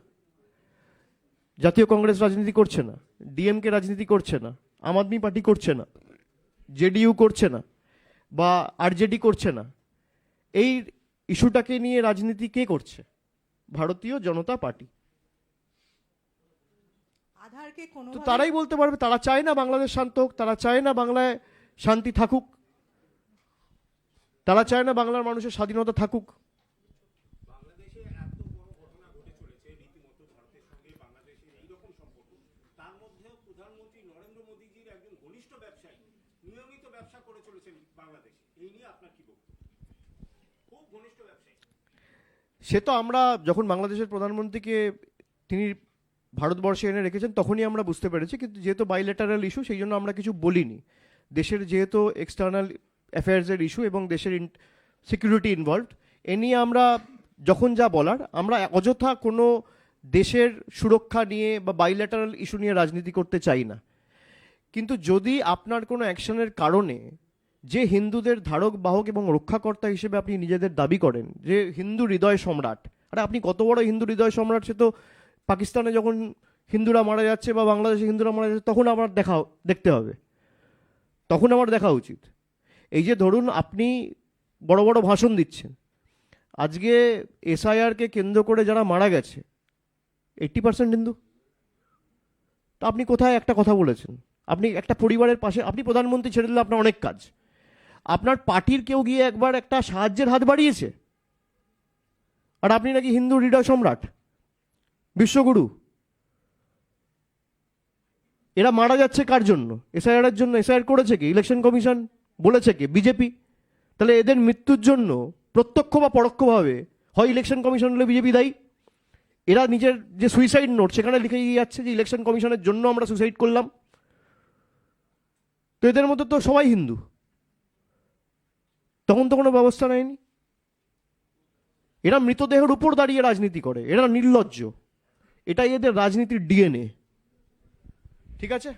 Speaker 1: জাতীয় কংগ্রেস রাজনীতি করছে না, ডিএমকে রাজনীতি করছে না, আম আদমি পার্টি করছে না, জেডিইউ করছে না, বা আরজেডি করছে না। এই ইস্যুটাকে নিয়ে রাজনীতি কে করছে? ভারতীয় জনতা পার্টি।
Speaker 6: आधार के कोनो
Speaker 1: তো তারাই বলতে পারবে তারা চায় না বাংলাদেশ শান্ত হোক, তারা চায় না বাংলায় শান্তি থাকুক, তারা চায় না বাংলার মানুষের স্বাধীনতা থাকুক। সে তো আমরা যখন বাংলাদেশের প্রধানমন্ত্রীকে তিনি ভারতবর্ষে এনে রেখেছেন তখনই আমরা বুঝতে পেরেছি, কিন্তু যেহেতু বাইলেটারাল ইস্যু সেই জন্য আমরা কিছু বলিনি। দেশের যেহেতু এক্সটার্নাল অ্যাফেয়ার্সের ইস্যু এবং দেশের সিকিউরিটি ইনভলভড, এ নিয়ে আমরা যখন যা বলার, আমরা অযথা কোনো দেশের সুরক্ষা নিয়ে বা বাইলেটারাল ইস্যু নিয়ে রাজনীতি করতে চাই না। কিন্তু যদি আপনার কোনো অ্যাকশনের কারণে যে হিন্দুদের ধারক বাহক এবং রক্ষাকর্তা হিসেবে আপনি নিজেদের দাবি করেন যে হিন্দু হৃদয় সম্রাট, আরে আপনি কত বড় হিন্দু হৃদয় সম্রাট সে তো পাকিস্তানে যখন হিন্দুরা মারা যাচ্ছে বা বাংলাদেশে হিন্দুরা মারা যাচ্ছে তখন আমার দেখতে হবে, তখন আমার দেখা উচিত। এই যে ধরুন আপনি বড় বড় ভাষণ দিচ্ছেন, আজকে এসআইআরকে কেন্দ্র করে যারা মারা গেছে 80% হিন্দু, তা আপনি কোথায় একটা কথা বলেছেন? আপনি একটা পরিবারের পাশে, আপনি প্রধানমন্ত্রী ছেড়ে দিলে আপনার অনেক কাজ, আপনার পার্টির কেউ গিয়ে একবার একটা সাহায্যের হাত বাড়িয়েছে? আর আপনি নাকি হিন্দু হৃদয় সম্রাট, বিশ্বগুরু। এরা মারা যাচ্ছে কার জন্য? এসআইআর এর জন্য। এসআইআর করেছে কি? ইলেকশন কমিশন বলেছে কি? বিজেপি। তাহলে এদের মৃত্যুর জন্য প্রত্যক্ষ বা পরোক্ষভাবে হয় ইলেকশন কমিশন হলে বিজেপি দায়ী। এরা নিজের যে সুইসাইড নোট সেখানে লিখে দিয়ে যাচ্ছে যে ইলেকশন কমিশনের জন্য আমরা সুইসাইড করলাম। তো এদের মধ্যে তো সবাই হিন্দু, তখন তো কোনো ব্যবস্থা নেয়নি। এরা মৃতদেহের উপর দাঁড়িয়ে রাজনীতি করে, এরা নির্লজ্জ, এটাই এদের রাজনীতির ডিএনএ। ঠিক আছে।